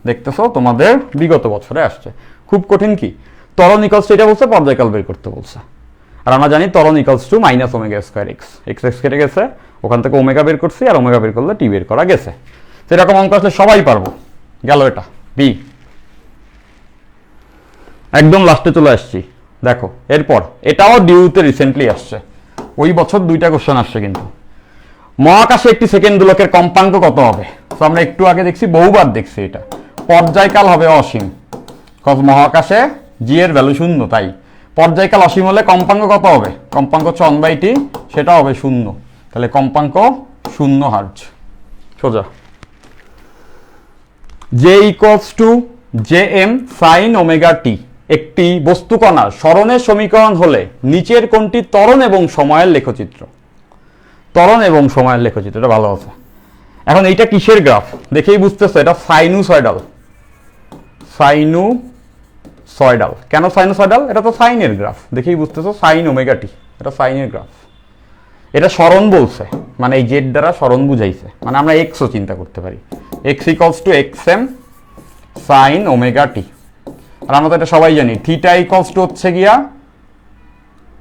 [SPEAKER 2] দেখতেছো তোমাদের বিগত বছরে আসছে। খুব কঠিন কি? ত্বরণ ইকুয়ালস টু এটা বলছে, পর্যায়কাল বের করতে বলছে। আর আমরা জানি ত্বরণ ইকুয়ালস টু -ω²x, x কেটে গেছে, ওখান থেকে ওমেগা বের করছি, আর ওমেগা বের করলে টি বের করা গেছে। সেরকম অঙ্ক আসলে সবাই পারবো। গেল এটা বি। একদম লাস্টে চলে আসছি, দেখো এরপর এটাও ডিউতে রিসেন্টলি আসছে, ওই বছর দুইটা কোশ্চেন আসছে কিন্তু। মহাকাশে একটি সেকেন্ড দোলকের কম্পাঙ্ক কত হবে? তো আমরা একটু আগে দেখছি, বহুবার দেখছি, এটা পর্যায়কাল হবে অসীম, কজ মহাকাশে জি এর ভ্যালু 0, তাই পর্যায়কাল অসীম হলে কম্পাঙ্ক কত হবে? কম্পাঙ্ক হচ্ছে 1/t, সেটা হবে 0, তাহলে কম্পাঙ্ক 0 হার্জ। সোজা। J equals to jm sin omega T একটি বস্তু কণার স্মরণের সমীকরণ হলে নিচের কোনটি ত্বরণ এবং সময়ের লেখচিত্র? ত্বরণ এবং সময়ের লেখচিত্র, এটা ভালো আছে। এখন এইটা কিসের গ্রাফ দেখেই বুঝতেছো, এটা সাইনুসয়েডাল। সাইনুসয়েডাল কেন সাইনুসয়েডাল? এটা তো সাইনের গ্রাফ, দেখেই বুঝতেছো সাইন ওমেগা টি, এটা সাইনের গ্রাফ। এটা স্মরণ বলছে, মানে এই জেড দ্বারা স্মরণ বুঝাইছে, মানে আমরা এক্সও চিন্তা করতে পারি, X equals to xm sine omega T. আর আমরা তো এটা সবাই জানি, থিটা ইকুয়ালস টু হচ্ছে গিয়া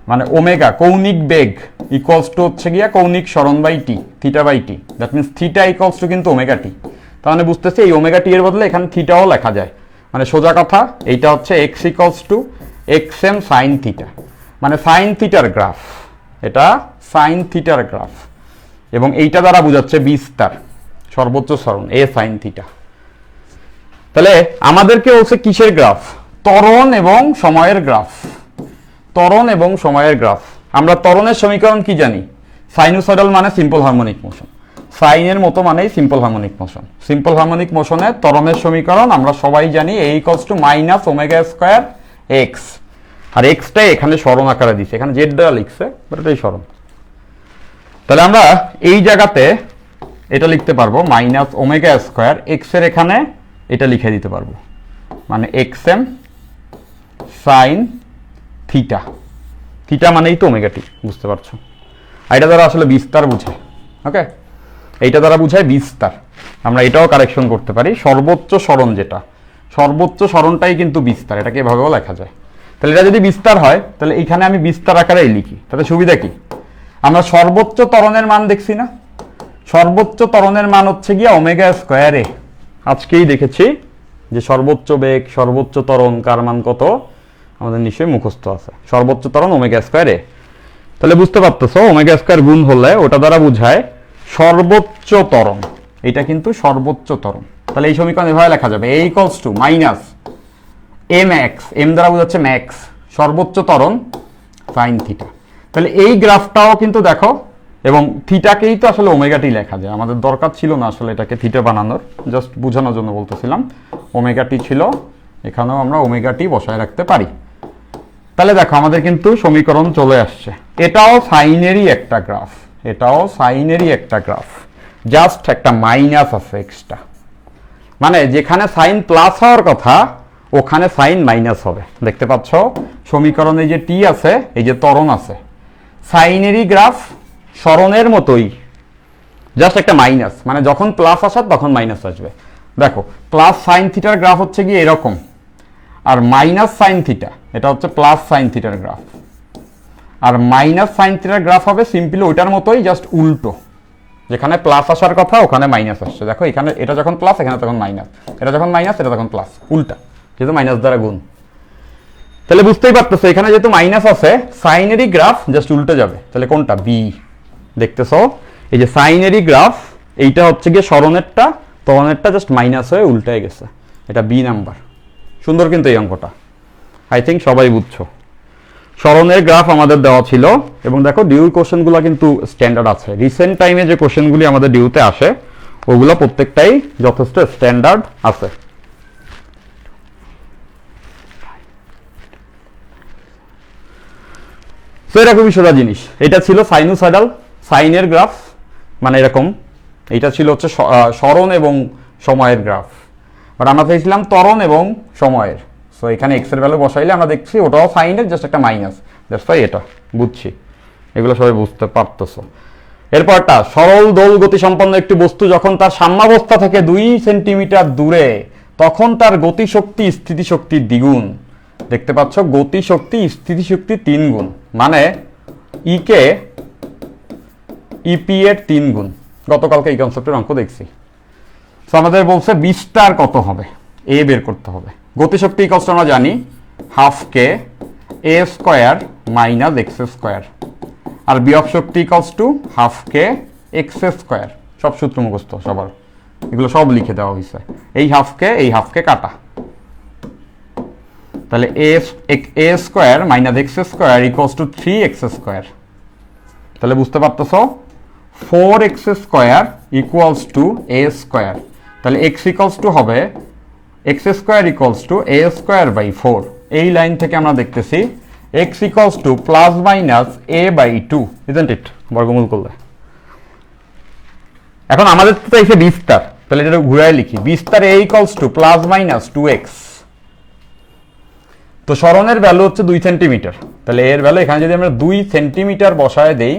[SPEAKER 2] মানে ওমেগা কৌণিক বেগ ইকুয়ালস টু হচ্ছে গিয়া কৌণিক স্মরণ by T, θ/t। That means theta equals to কিন্তু ওমেগা টি। তার মানে বুঝতেছি এই ওমেগা টি এর বদলে এখানে থিটাও লেখা যায়, মানে সোজা কথা এইটা হচ্ছে x equals to xm sine theta, মানে সাইন থিটার গ্রাফ, এটা সাইন থিটার গ্রাফ। এবং এইটা দ্বারা বোঝাচ্ছে বিস্তার, সর্বোচ্চ স্মরণ এ সাইন থিটা। তাহলে আমাদেরকে বলছে কিসের গ্রাফ? ত্বরণ এবং সময়ের গ্রাফ। ত্বরণ এবং সময়ের গ্রাফ। আমরা ত্বরণের সমীকরণ কি জানি? সাইনুসয়েডাল মানে সিম্পল হারমোনিক মোশন, সাইনের মতো মানেই simple harmonic motion. Simple harmonic মোশনে ত্বরণের সমীকরণ আমরা সবাই জানি a ইকুয়ালস টু -ω²x, আর এক্সটাই এখানে স্মরণ আকারে দিচ্ছে, এখানে জেড দ্বারা লিখছে, বাট এটাই স্মরণ। তাহলে আমরা এই জায়গাতে এটা লিখতে পারবো মাইনাস ওমেগা স্কোয়ার এক্স এর এখানে এটা লিখে দিতে পারবো, মানে X M sine theta. Theta মানেই তো ওমেগা টি, বুঝতে পারছো? এটা দ্বারা আসলে বিস্তার বুঝায়। ওকে, এইটা দ্বারা বুঝায় বিস্তার। আমরা এটাও কারেকশন করতে পারি, সর্বোচ্চ সরণ যেটা, সর্বোচ্চ সরণটাই কিন্তু বিস্তার, এটাকে এভাবেও লেখা যায়। তাহলে এটা যদি বিস্তার হয় তাহলে এইখানে আমি বিস্তার আকারেই লিখি, তাহলে সুবিধা কি? আমরা সর্বোচ্চ ত্বরণের মান দেখছি না, সর্বোচ্চ ত্বরণের মান হচ্ছে গিয়ে ওমেগা স্কোয়ারে। আজকেই দেখেছি যে সর্বোচ্চ বেগ, সর্বোচ্চ ত্বরণ কার মান কত আমাদের নিশ্চয়ই মুখস্থ আছে, সর্বোচ্চ ত্বরণ ওমেগা স্কোয়ারে। তাহলে বুঝতে পারতেছো ওমেগা স্কোয়ার গুণ হলে ওটা দ্বারা বোঝায় সর্বোচ্চ ত্বরণ, এটা কিন্তু সর্বোচ্চ ত্বরণ। তাহলে এই সমীকরণ এভাবে লেখা যাবে, A equals to minus M X, M দ্বারা বোঝাচ্ছে ম্যাক্স, সর্বোচ্চ ত্বরণ সাইন থিটা। তাহলে এই গ্রাফটাও কিন্তু দেখো, এবং থিটাকেই তো আসলে ওমেগা টি লেখা যায়, আমাদের দরকার ছিল না আসলে এটাকে থিটা বানানোর, জাস্ট বোঝানোর জন্য বলতেছিলাম। ওমেগা টি ছিল, এখানেও আমরা ওমেগা টি বসায় রাখতে পারি। তাহলে দেখো আমাদের কিন্তু সমীকরণ চলে আসছে। এটাও সাইনেরই একটা গ্রাফ, এটাও সাইনেরই একটা গ্রাফ, জাস্ট একটা মাইনাস আছে এক্সট্রা, মানে যেখানে সাইন প্লাস হওয়ার কথা ওখানে সাইন মাইনাস হবে। দেখতে পাচ্ছ সমীকরণে যে টি আছে, এই যে ত্বরণ আছে, সাইনেরই গ্রাফ, সরণের মতোই, জাস্ট একটা মাইনাস, মানে যখন প্লাস আসার তখন মাইনাস আসবে। দেখো প্লাস সাইন থিটার গ্রাফ হচ্ছে গিয়ে এরকম, আর মাইনাস সাইন থিটা এটা হচ্ছে প্লাস সাইন থিটার গ্রাফ, আর মাইনাস সাইন থিটার গ্রাফ হবে সিম্পলি ওইটার মতোই, জাস্ট উল্টো। যেখানে প্লাস আসার কথা ওখানে মাইনাস আসছে। দেখো এখানে এটা যখন প্লাস এখানে তখন মাইনাস, এটা যখন মাইনাস এটা তখন প্লাস, উল্টা, যেহেতু মাইনাস দ্বারা গুণ। তাহলে বুঝতেই পারতেছো এখানে যেহেতু মাইনাস আছে সাইনেরই গ্রাফ জাস্ট উল্টে যাবে। তাহলে কোনটা? বি। দেখতেছো এই যে সাইনেরই গ্রাফ, এইটা হচ্ছে গিয়ে সরণেরটা, ত্বরণেরটা জাস্ট মাইনাস হয়ে উল্টে গেছে, এটা বি নাম্বার। সুন্দর কিন্তু এই অঙ্কটা, আই থিঙ্ক সবাই বুঝছো। সরণের গ্রাফ আমাদের দেওয়া ছিল, এবং দেখো ডিউ কোশ্চেনগুলো কিন্তু স্ট্যান্ডার্ড আছে। রিসেন্ট টাইমে যে কোশ্চেনগুলি আমাদের ডিউতে আসে ওগুলো প্রত্যেকটাই যথেষ্ট স্ট্যান্ডার্ড আছে। তো এটা খুবই সোজা জিনিস। এটা ছিল সাইনোসয়েডাল সাইনের গ্রাফ, মানে এরকম। এইটা ছিল হচ্ছে সরণ এবং সময়ের গ্রাফ, বাট আমরা চাইছিলাম ত্বরণ এবং সময়ের। সো এখানে এক্স এর ভ্যালু বসাইলে আমরা দেখছি ওটাও সাইনের, জাস্ট একটা মাইনাস, দ্যাটস ওয়াই এটা বুঝছি। এগুলো সবাই বুঝতে পারতেছো। এরপরটা, সরল দোল গতি সম্পন্ন একটি বস্তু যখন তার সাম্যাবস্থা থেকে 2 সেন্টিমিটার দূরে, তখন তার গতিশক্তি স্থিতিশক্তির দ্বিগুণ। দেখতে পাচ্ছ গতিশক্তি স্থিতিশক্তি 3 গুণ, মানে ই কে ইপি এর 3 গুণ। গতকালকে এই কনসেপ্টের অঙ্ক দেখছি। তো আমাদের বলছে বিস্তার কত হবে, এ বের করতে হবে। গতিশক্তি ইকুয়ালস আমরা জানি half K A square minus X square, আর বিয়োগ শক্তি equals to half K X square. সব সূত্র মুখস্থ সবার, এগুলো সব লিখে দেওয়া হয়েছে। এই হাফকে কাটা, তাহলে A square minus X square equals to 3x square. তাহলে বুঝতে পারতেছো 4x square equals to A square. তাহলে x ইকুয়ালস টু হবে x square equals to A square by 4। এই লাইন থেকে আমরা দেখতেছি x equals to plus minus a by 2, isn't it? বর্গমূল করলে এখন আমাদের তো এসে বিস্তার, তাহলে এটা ঘুরাই লিখি, বিস্তার a equals to plus minus 2x। তো সরণের ভ্যালু হচ্ছে 2 সেন্টিমিটার, তাহলে এর ভ্যালু এখানে যদি আমরা 2 সেন্টিমিটার বসায় দেই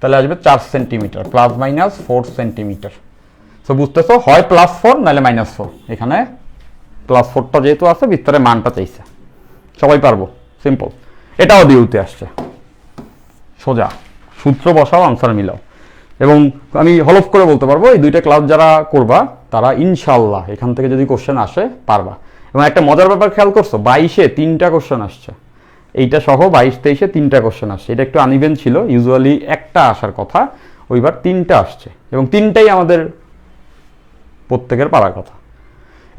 [SPEAKER 2] তাহলে আসবে 4 সেন্টিমিটার, প্লাস মাইনাস 4 সেন্টিমিটার। তো বুঝতেছো হয় +4 নাহলে -4, এখানে +4টা যেহেতু আছে বিস্তারের মানটা চাইছে। সবাই পারবো, সিম্পল। এটাও ডিউতে আসছে, সোজা সূত্র বসাও আনসার মিলাও। এবং আমি হলফ করে বলতে পারবো এই 2টা ক্লাস যারা করবা তারা ইনশাল্লাহ এখান থেকে যদি কোশ্চেন আসে পারবা। এবং একটা মজার ব্যাপার খেয়াল করছো, 22-এ 3টা কোশ্চেন আসছে, এইটা সহ 22-23-এ 3টা কোশ্চেন আসছে। এটা একটু আনইভেন ছিল, ইউজুয়ালি একটা আসার কথা, ওইবার 3টা আসছে, এবং 3টাই আমাদের প্রত্যেকের পারার কথা।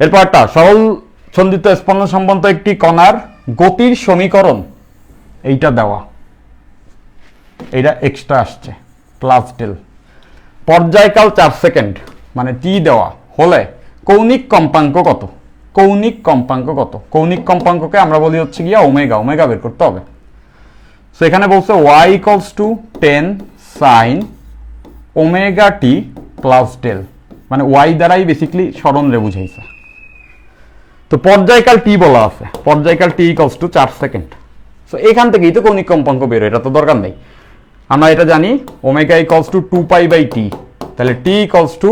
[SPEAKER 2] এরপরটা, সরল সন্দিত স্পন্দন সম্বন্ধ একটি কণার গতির সমীকরণ, এইটা দেওয়া, এইটা এক্সট্রা আসছে প্লাস ডেল। পর্যায়কাল 4 সেকেন্ড, মানে টি দেওয়া হলে কৌণিক কম্পাঙ্ক কত? কৌণিক কম্পাঙ্ক কত? কৌণিক কম্পাঙ্ককে আমরা বলি হচ্ছে গিয়া ওমেগা, ওমেগা বের করতে হবে। সো এখানে বলছে y equals to 10 sine omega T plus del, মানে ওয়াই দ্বারাই বেসিক্যালি সরণ রে বুঝাইছে। তো পর্যায়কাল টি বলা আছে, পর্যায়কাল টি ইকুয়ালস টু 4 সেকেন্ড। সো এখান থেকেই তো কৌণিক কম্পাঙ্ক বেরোয়, এটা তো দরকার নেই। আমরা এটা জানি omega equals to 2 pi by T, তাহলে T equals to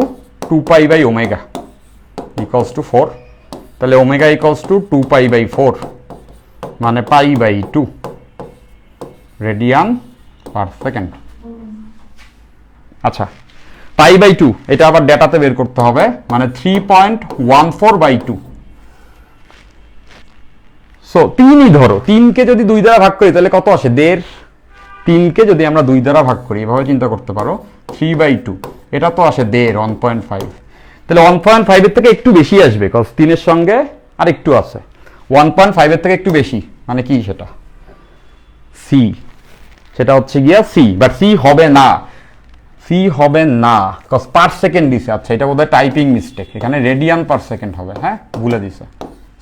[SPEAKER 2] 2 pi by omega equals to 4, তাহলে omega equals to 2 pi by 4 মানে pi by 2 radian per second. আচ্ছা, পাই বাই 2 এটা আবার ডেটাতে বের করতে হবে, মানে 3.14 বাই 2। সো 3ই ধরো, 3কে যদি 2 দ্বারা ভাগ করি তাহলে কত আসে? 1.5। 3কে যদি আমরা 2 দ্বারা ভাগ করি, এভাবে চিন্তা করতে পারো, 3 বাই 2 এটা তো আসে 1.5, 1.5। তাহলে 1.5 এর থেকে একটু বেশি আসবে, কজ 3 এর সঙ্গে আর একটু আছে। 1.5 এর থেকে একটু বেশি মানে কি? সেটা সি, সেটা হচ্ছে গিয়া সি, বাট সি হবে না, সি হবে না, কজ পার সেকেন্ড দিছে। আচ্ছা, এটা বোধহয় টাইপিং মিস্টেক, এখানে রেডিয়ান পার সেকেন্ড হবে। হ্যাঁ, ভুলে দিছে।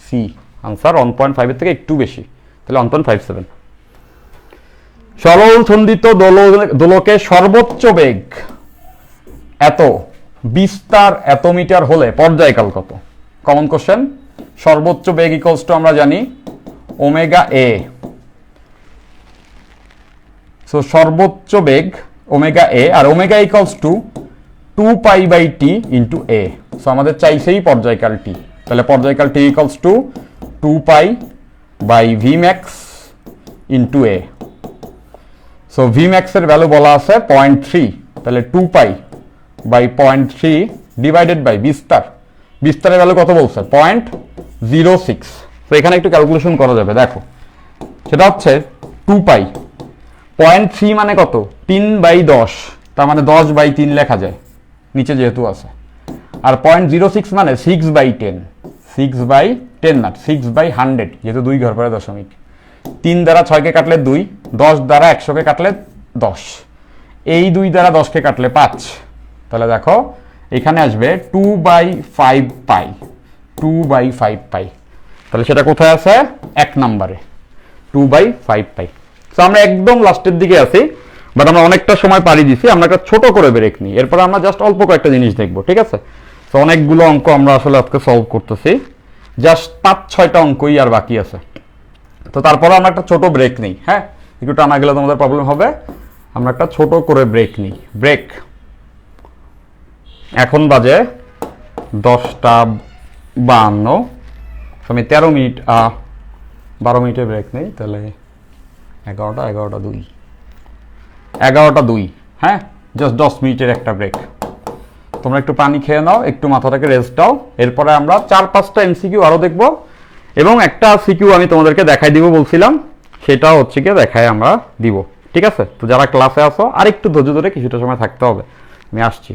[SPEAKER 2] সি আনসার 1.5 এর থেকে একটু বেশি, তাহলে 1.57। সরল সন্ধিত দোলকের সর্বোচ্চ বেগ এত, বিস্তার এত মিটার হলে পর্যায়কাল কত? Common question. সর্বোচ্চ বেগ ইকুয়ালস টু আমরা জানি ওমেগা এ। সো সর্বোচ্চ বেগ ওমেগা এ, আর omega equals to 2 pi by T into A. So আমাদের চাইছেই পর্যায়কাল টি, তাহলে পর্যায়কাল টি equals to 2 pi by V max into A. So V ম্যাক্সের ভ্যালু বলা আছে 0.3, তাহলে 2 পাই বাই 0.3 ডিভাইডেড বাই বিস্তার। বিস্তারের ভ্যালু কত বলছে? 0.06। তো এখানে একটু ক্যালকুলেশন করা যাবে, দেখো সেটা হচ্ছে 2 পাই 0.3 মানে কত? 3 বাই 10, তার মানে 10 বাই 3 লেখা যায় নিচে যেহেতু আছে। আর 0.06 মানে 6 বাই 10, 6 বাই 10 না, 6 বাই 100, যেহেতু 2 ঘর পরে দশমিক। 3 দ্বারা 6কে কাটলে 2, 10 দ্বারা 100কে কাটলে 10, এই 2 দ্বারা 10কে কাটলে 5, তাহলে দেখো এখানে আসবে 2 বাই 5 পাই, 2 বাই 5 পাই। তাহলে সেটা কোথায় আছে? 1 নম্বরে 2 বাই 5 পাই। তো আমরা একদম লাস্টের দিকে আছি, বাট আমরা অনেকটা সময় পাড়ি দিছি। আমরা একটা ছোট করে ব্রেক নিই, এরপর আমরা জাস্ট অল্প কয়েকটা জিনিস দেখবো, ঠিক আছে? তো অনেকগুলো অঙ্ক আমরা আসলে আজকে সলভ করতেছি, জাস্ট 5-6টা অঙ্কই আর বাকি আছে। তো তারপরে আমরা একটা ছোট ব্রেক নিই। হ্যাঁ, একটু টানা গেলে তোমাদের প্রবলেম হবে, আমরা একটা ছোট করে ব্রেক নিই। ব্রেক। এখন বাজে 10:52, আমি 13 মিনিট 12 মিনিটের ব্রেক নেই, তাহলে 11টা 2। হ্যাঁ, জাস্ট 10 মিনিটের একটা ব্রেক। তোমরা একটু পানি খেয়ে নাও, একটু মাথাটাকে রেস্ট দাও। এরপরে আমরা 4-5টা এমসিকিউ আরও দেখবো, এবং একটা সিকিউ আমি তোমাদেরকে দেখাই দিব বলছিলাম, সেটা হচ্ছে কি দেখায় আমরা দিব, ঠিক আছে? তো যারা ক্লাসে আসো আর একটু ধৈর্য ধরে কিছুটা সময় থাকতে হবে, আমি আসছি।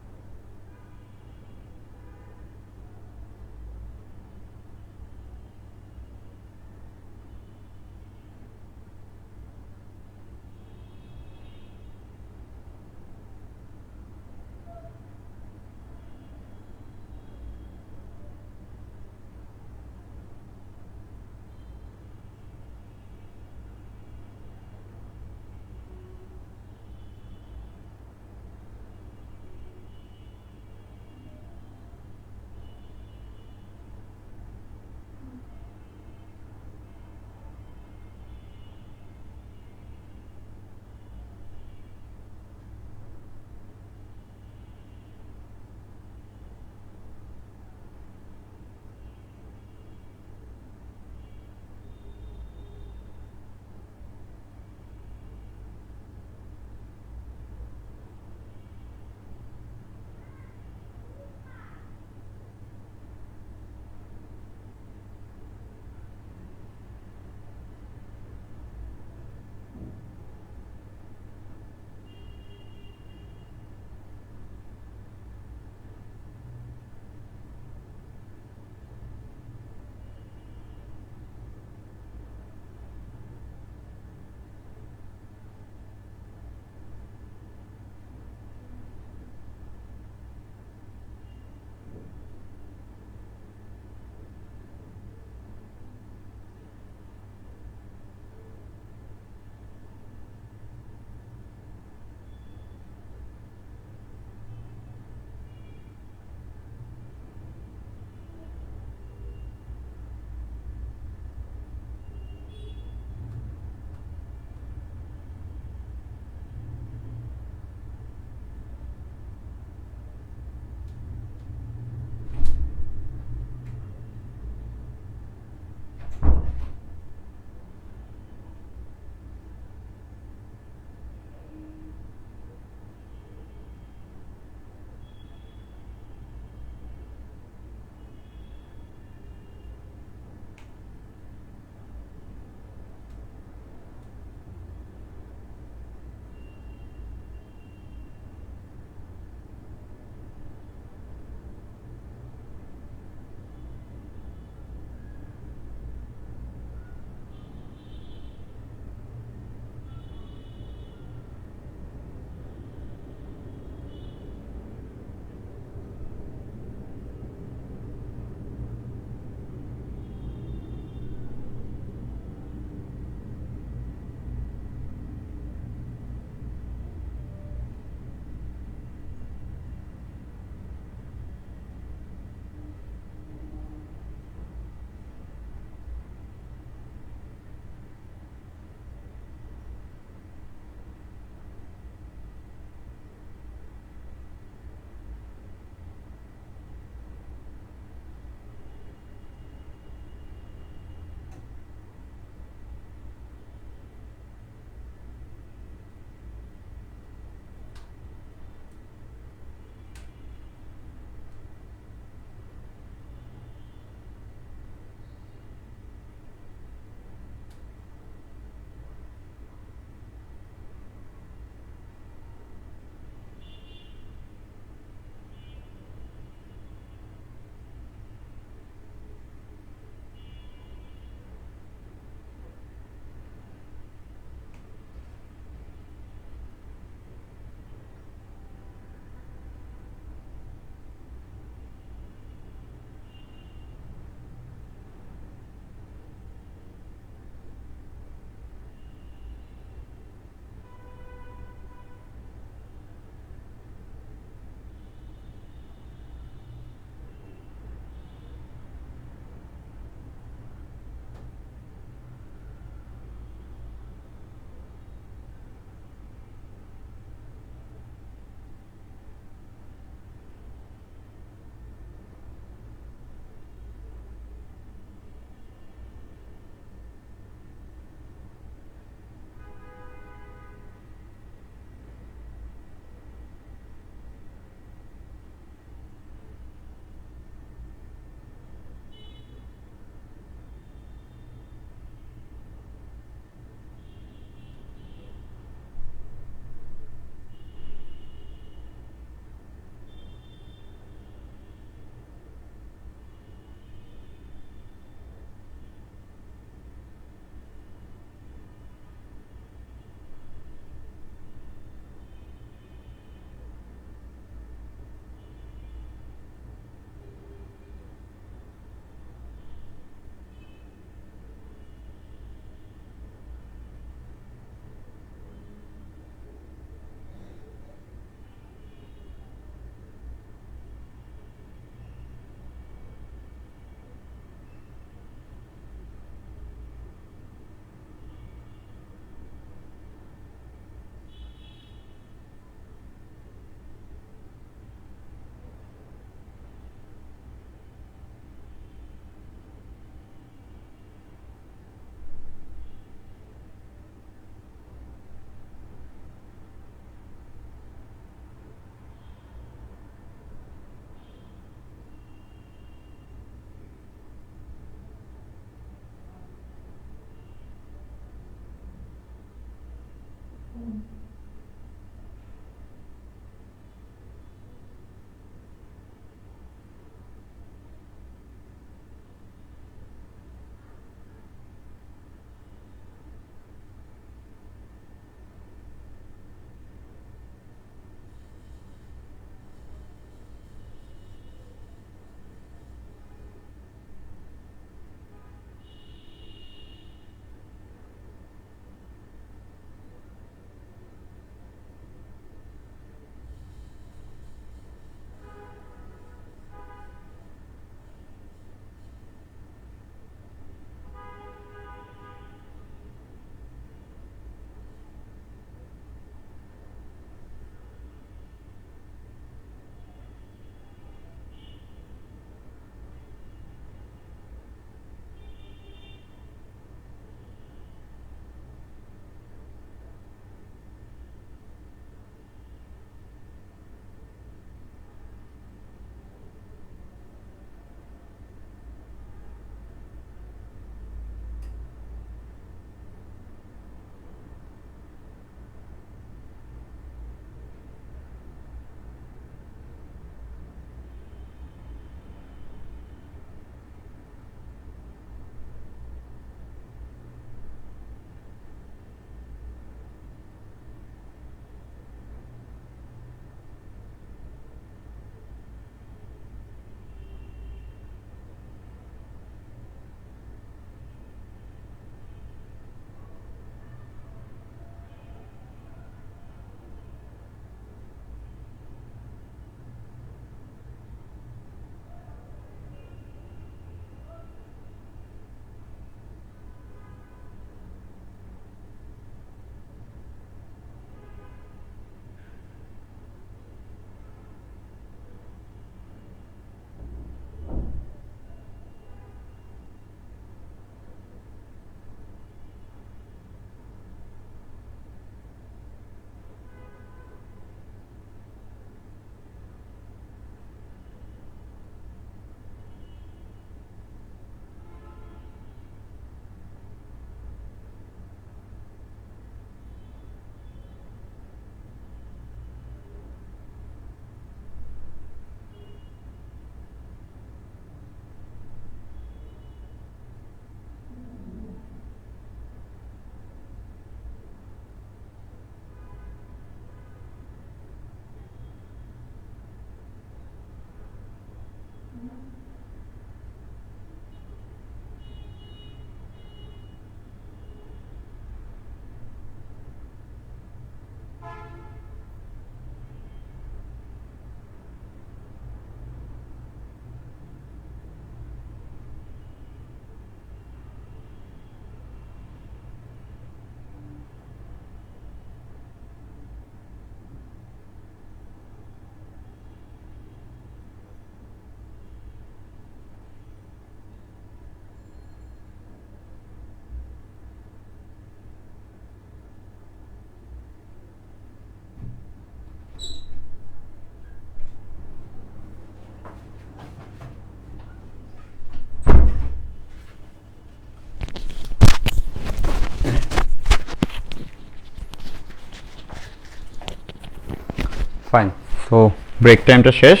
[SPEAKER 2] ফাইন। তো ব্রেক টাইমটা শেষ।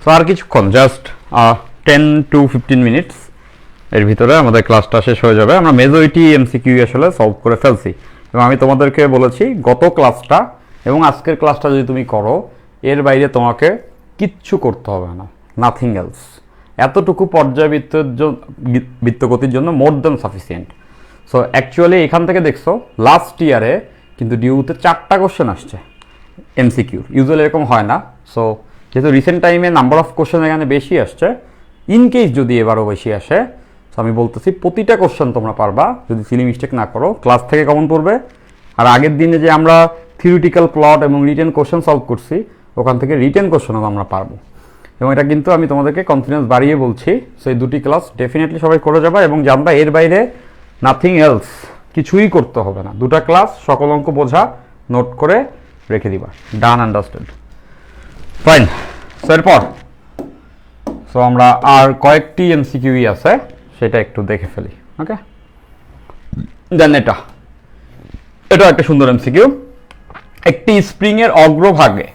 [SPEAKER 2] তো আর কিছুক্ষণ, জাস্ট 10 to 15 মিনিটস এর ভিতরে আমাদের ক্লাসটা শেষ হয়ে যাবে। আমরা মেজরিটি এমসিকিউ আসলে সলভ করে ফেলছি, এবং আমি তোমাদেরকে বলেছি গত ক্লাসটা এবং আজকের ক্লাসটা যদি তুমি করো, এর বাইরে তোমাকে কিচ্ছু করতে হবে না, নাথিং এলস। এতটুকু পর্যায়বৃত্তগতির জন্য more than sufficient. So actually এখান থেকে দেখছো লাস্ট ইয়ারে কিন্তু ডিউতে 4টা কোশ্চেন আসছে এমসিকিউ, ইউজুয়ালি এরকম হয় না। সো যেহেতু রিসেন্ট টাইমে নাম্বার অফ কোশ্চেন এখানে বেশি আসছে, ইন কেস যদি এবারও বেশি আসে, তো আমি বলতেছি প্রতিটা কোশ্চেন তোমরা পারবা যদি সিলি মিস্টেক না করো। ক্লাস থেকে কমন পড়বে, আর আগের দিনে যে আমরা থিওরিটিক্যাল প্লট এবং রিটেন কোশ্চেন সলভ করছি, ওখান থেকে রিটেন কোশ্চেনও আমরা পারবো। এবং এটা কিন্তু আমি তোমাদেরকে কনফিডেন্স বাড়িয়ে বলছি। সো এই দুটি ক্লাস ডেফিনেটলি সবাই করে যাবা, এবং জানবা এর বাইরে নাথিং এলস, কিছুই করতে হবে না। দুটা ক্লাস সকল অঙ্ক বোঝা, নোট করে রেখে দিবা। ডান, আন্ডারস্ট্যান্ড, ফাইন। সো এরপর আমরা আর কয়েকটি এমসিকিউই আছে, সেটা একটু দেখে ফেলি। ওকে, দেন এটা একটা সুন্দর এমসিকিউ। একটি স্প্রিংয়ের অগ্রভাগে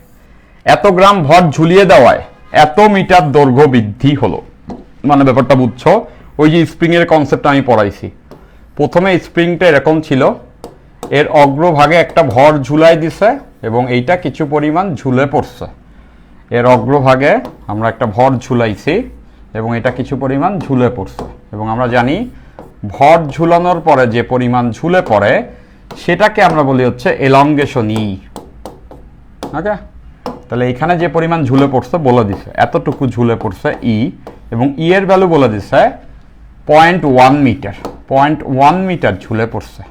[SPEAKER 2] এত গ্রাম ভর ঝুলিয়ে দেওয়ায় এত মিটার দৈর্ঘ্য বৃদ্ধি হলো। মানে ব্যাপারটা বুঝছো? ওই যে স্প্রিংয়ের কনসেপ্ট আমি পড়াইছি, প্রথমে স্প্রিংটা এরকম ছিল, এর অগ্রভাগে একটা ভর ঝুলাই দিছে এবং এইটা কিছু পরিমাণ ঝুলে পড়ছে। এর অগ্রভাগে আমরা একটা ভর ঝুলাইছি এবং এটা কিছু পরিমাণ ঝুলে পড়ছে, এবং আমরা জানি ভর ঝুলানোর পরে যে পরিমাণ ঝুলে পড়ে সেটাকে আমরা বলি হচ্ছে এলঙ্গেশন ই। ওকে, তাহলে এখানে যে পরিমাণ ঝুলে পড়ছে বলে দিছে এতটুকু ঝুলে পড়ছে ই, এবং ই এর ভ্যালু বলে দিছে 0.1 মিটার। 0.1 মিটার ঝুলে পড়ছে,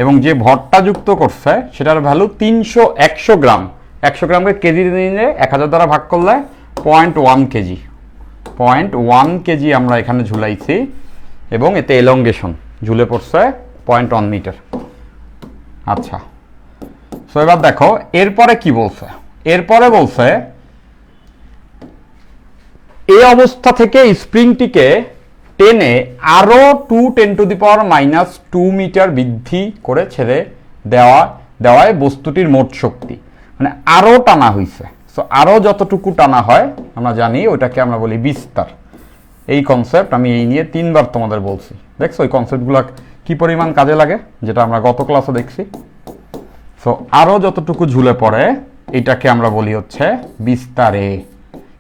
[SPEAKER 2] এবং যে ভরটা যুক্ত করছে সেটার ভ্যালু 100 গ্রাম। 100 গ্রামকে কেজি নিলে 1000 দ্বারা ভাগ করলে 0.1 কেজি। 0.1 কেজি আমরা এখানে ঝুলাইছি, এবং এতে এলঙ্গেশন ঝুলে পড়ছে 0.1 মিটার। আচ্ছা, সো এবার দেখো এরপরে কি বলছে। এরপরে বলছে এই অবস্থা থেকে স্প্রিংটিকে টেনে আরো 2 মিটার বৃদ্ধি করে ছেড়ে দেওয়ায় বস্তুটির মোট শক্তি, মানে আরো টানা হয়েছে। সো আরো যতটুকু টানা হয় আমরা জানি ওটাকে আমরা বলি বিস্তার। এই কনসেপ্ট আমি এই নিয়ে 3বার তোমাদের বলছি, দেখছো এই কনসেপ্টগুলো কি পরিমাণ কাজে লাগে, যেটা আমরা গত ক্লাসে দেখছি। সো আরো যতটুকু ঝুলে পড়ে এটাকে আমরা বলি হচ্ছে বিস্তারে,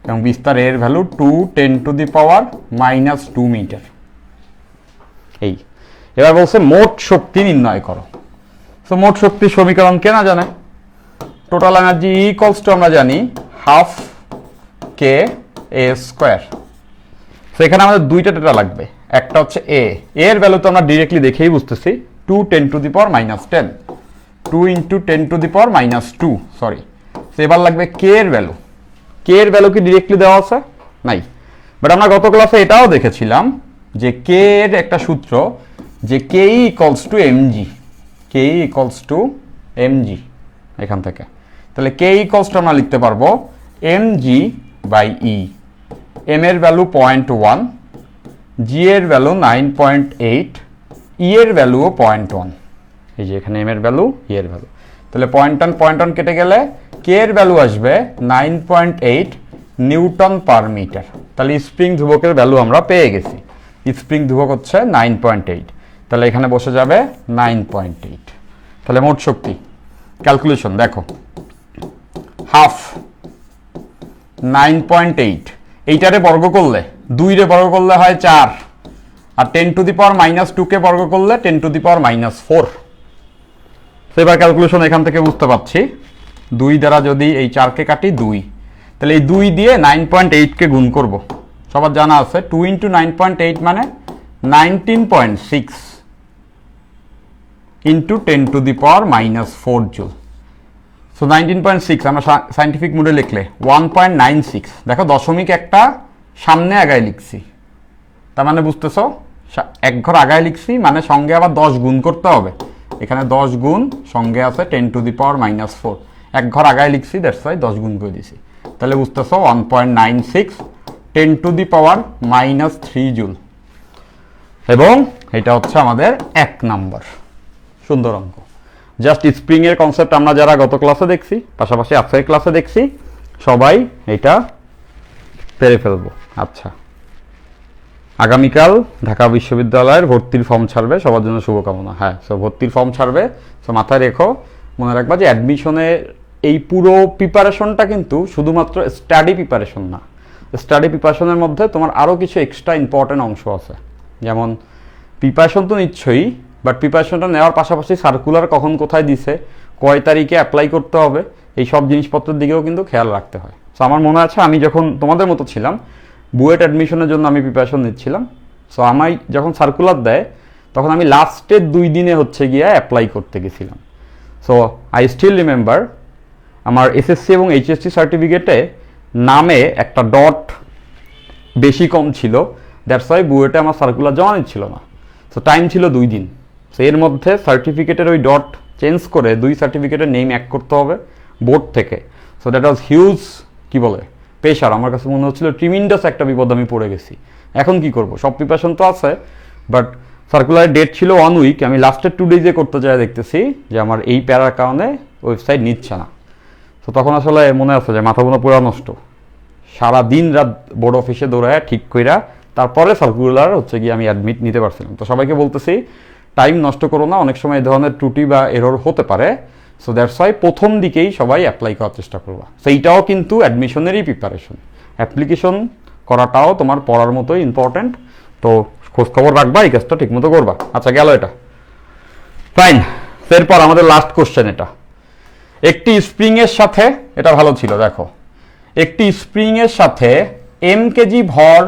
[SPEAKER 2] এবং বিস্তার এর ভ্যালু 2 মিটার। এই এবার বলছে মোট শক্তি নির্ণয় করো। সো মোট শক্তির সমীকরণ কে না জানে? টোটাল এনার্জি ইকুয়ালস টু আমরা জানি হাফ কে এ স্কোয়ার। সেখানে আমাদের দুইটা ডেটা লাগবে, একটা হচ্ছে এর ভ্যালু তো আমরা ডিরেক্টলি দেখেই বুঝতেছি 2 × 10⁻10, 2 × 10⁻2 সরি। এবার লাগবে কে এর ভ্যালু। কে এর ভ্যালু কি ডিরেক্টলি দেওয়া আছে? নাই, বাট আমরা গত ক্লাসে এটাও দেখেছিলাম যে কে এর একটা সূত্র, যে K equals to MG. K equals to MG এখান থেকে, তাহলে কে ইকুয়ালস টু আমরা লিখতে পারবো এমজি বাই ই। এম এর ভ্যালু 0.1, জি এর ভ্যালু 9.8, ই এর ভ্যালুও 0.1। এই যে এখানে এম এর ভ্যালু, ই এর ভ্যালু, তাহলে 0.1 কেটে গেলে কে এর ভ্যালু আসবে 9.8 নিউটন পার মিটার। তাহলে স্প্রিং ধ্রুবকের ভ্যালু আমরা পেয়ে গেছি। স্প্রিং ধ্রুবক হচ্ছে 9.8, তাহলে এখানে বসে যাবে 9.8। তাহলে মোট শক্তি ক্যালকুলেশন দেখো, হাফ 9.8, এইটারে বর্গ করলে 2 রে বর্গ করলে হয় 4, আর 10⁻² কে বর্গ করলে 10⁻⁴। এবার ক্যালকুলেশন এখান থেকে বুঝতে পারছি, 2 দ্বারা যদি এই 4কে কাটি 2, তাহলে এই 2 দিয়ে 9.8 কে গুণ করব। সবার জানা আছে 2 × 9.8 মানে 19.6 × 10⁻⁴ জুল। সো 19.6 আমরা সাইন্টিফিক মোডে লিখলে 1.96। দেখো দশমিক একটা সামনে আগায় লিখছি, তার মানে বুঝতেছো এক ঘর আগায় লিখছি, মানে সঙ্গে আবার 10 গুণ করতে হবে। এখানে 10 গুণ সঙ্গে আছে 10⁻⁴, এক ঘর আগায় লিখছি, দ্যাটস ওয়াই 10 গুণ করে দিছি। তাহলে বুঝতেছো 1.96 10⁻³ জুল, এবং এটা হচ্ছে আমাদের 1 নাম্বার। সুন্দর অঙ্ক। জাস্ট স্প্রিং এর কনসেপ্ট আমরা যারা গত ক্লাসে দেখছি, পাশাপাশি আজকের ক্লাসে দেখছি, সবাই এটা পেরে ফেলবো। আচ্ছা, আগামীকাল ঢাকা বিশ্ববিদ্যালয়ের ভর্তির ফর্ম ছাড়বে, সবার জন্য শুভকামনা। হ্যাঁ, সো ভর্তির ফর্ম ছাড়বে, সো মাথায় রেখো, মনে রাখবা যে অ্যাডমিশনের এই পুরো প্রিপারেশনটা কিন্তু শুধুমাত্র স্টাডি প্রিপারেশন না। স্টাডি প্রিপারেশনের মধ্যে তোমার আরও কিছু এক্সট্রা ইম্পর্টেন্ট অংশ আছে, যেমন প্রিপারেশন তো নিচ্ছই, বাট প্রিপারেশনটা নেওয়ার পাশাপাশি সার্কুলার কখন কোথায় দিছে, কয় তারিখে অ্যাপ্লাই করতে হবে, এই সব জিনিসপত্রের দিকেও কিন্তু খেয়াল রাখতে হয়। সো আমার মনে আছে আমি যখন তোমাদের মতো ছিলাম, বুয়েট অ্যাডমিশনের জন্য আমি প্রিপারেশন নিচ্ছিলাম, সো আমায় যখন সার্কুলার দেয় তখন আমি লাস্টের 2 দিনে হচ্ছে গিয়ে অ্যাপ্লাই করতে গেছিলাম। সো আই স্টিল রিমেম্বার আমার এসএসসি এবং এইচএসসি সার্টিফিকেটে নামে একটা ডট বেশি কম ছিল, দ্যাটস ওয়াই বুয়েটে আমার সার্কুলার জমা নিচ্ছিল না। সো টাইম ছিল 2 দিন। সো এর মধ্যে সার্টিফিকেটের ওই ডট চেঞ্জ করে 2 সার্টিফিকেটের নেম এক করতে হবে বোর্ড থেকে। সো দ্যাট ওয়াজ হিউজ, কি বলে, প্রেশার। আমার কাছে মনে হচ্ছিল ট্রিমিন্ডাস একটা বিপদ আমি পড়ে গেছি। এখন কি করব, সব প্রিপারেশন তো আছে, বাট সার্কুলারের ডেট ছিল 1 উইক, আমি লাস্টের 2 ডেজে করতে চাই, দেখতেছি যে আমার এই প্যারার কারণে ওয়েবসাইট নিচ্ছে না। তো তখন আসলে মনে আছে যে মাথা বোনা পুরো নষ্ট, সারা দিন রাত বোর্ড অফিসে দৌড়ায় ঠিক কইরা তারপরে সার্কুলার হচ্ছে গিয়ে আমি অ্যাডমিট নিতে পারছিলাম। তো সবাইকে বলতেছি টাইম নষ্ট করো না, অনেক সময় এই ধরনের ত্রুটি বা এরর হতে পারে। সো দ্যাটস ওয়াই প্রথম দিকেই সবাই অ্যাপ্লাই করার চেষ্টা করবা। সেইটাও কিন্তু অ্যাডমিশনেরই প্রিপারেশন, অ্যাপ্লিকেশন করাটাও তোমার পড়ার মতোই ইম্পর্ট্যান্ট। তো খোঁজখবর রাখবা, এই কাজটা ঠিক মতো করবা। আচ্ছা, গেল এটা, ফাইন। এরপর আমাদের লাস্ট কোশ্চেন, এটা একটি স্প্রিংয়ের সাথে, এটা ভালো ছিল, দেখো, একটি স্প্রিংয়ের সাথে m কেজি ভর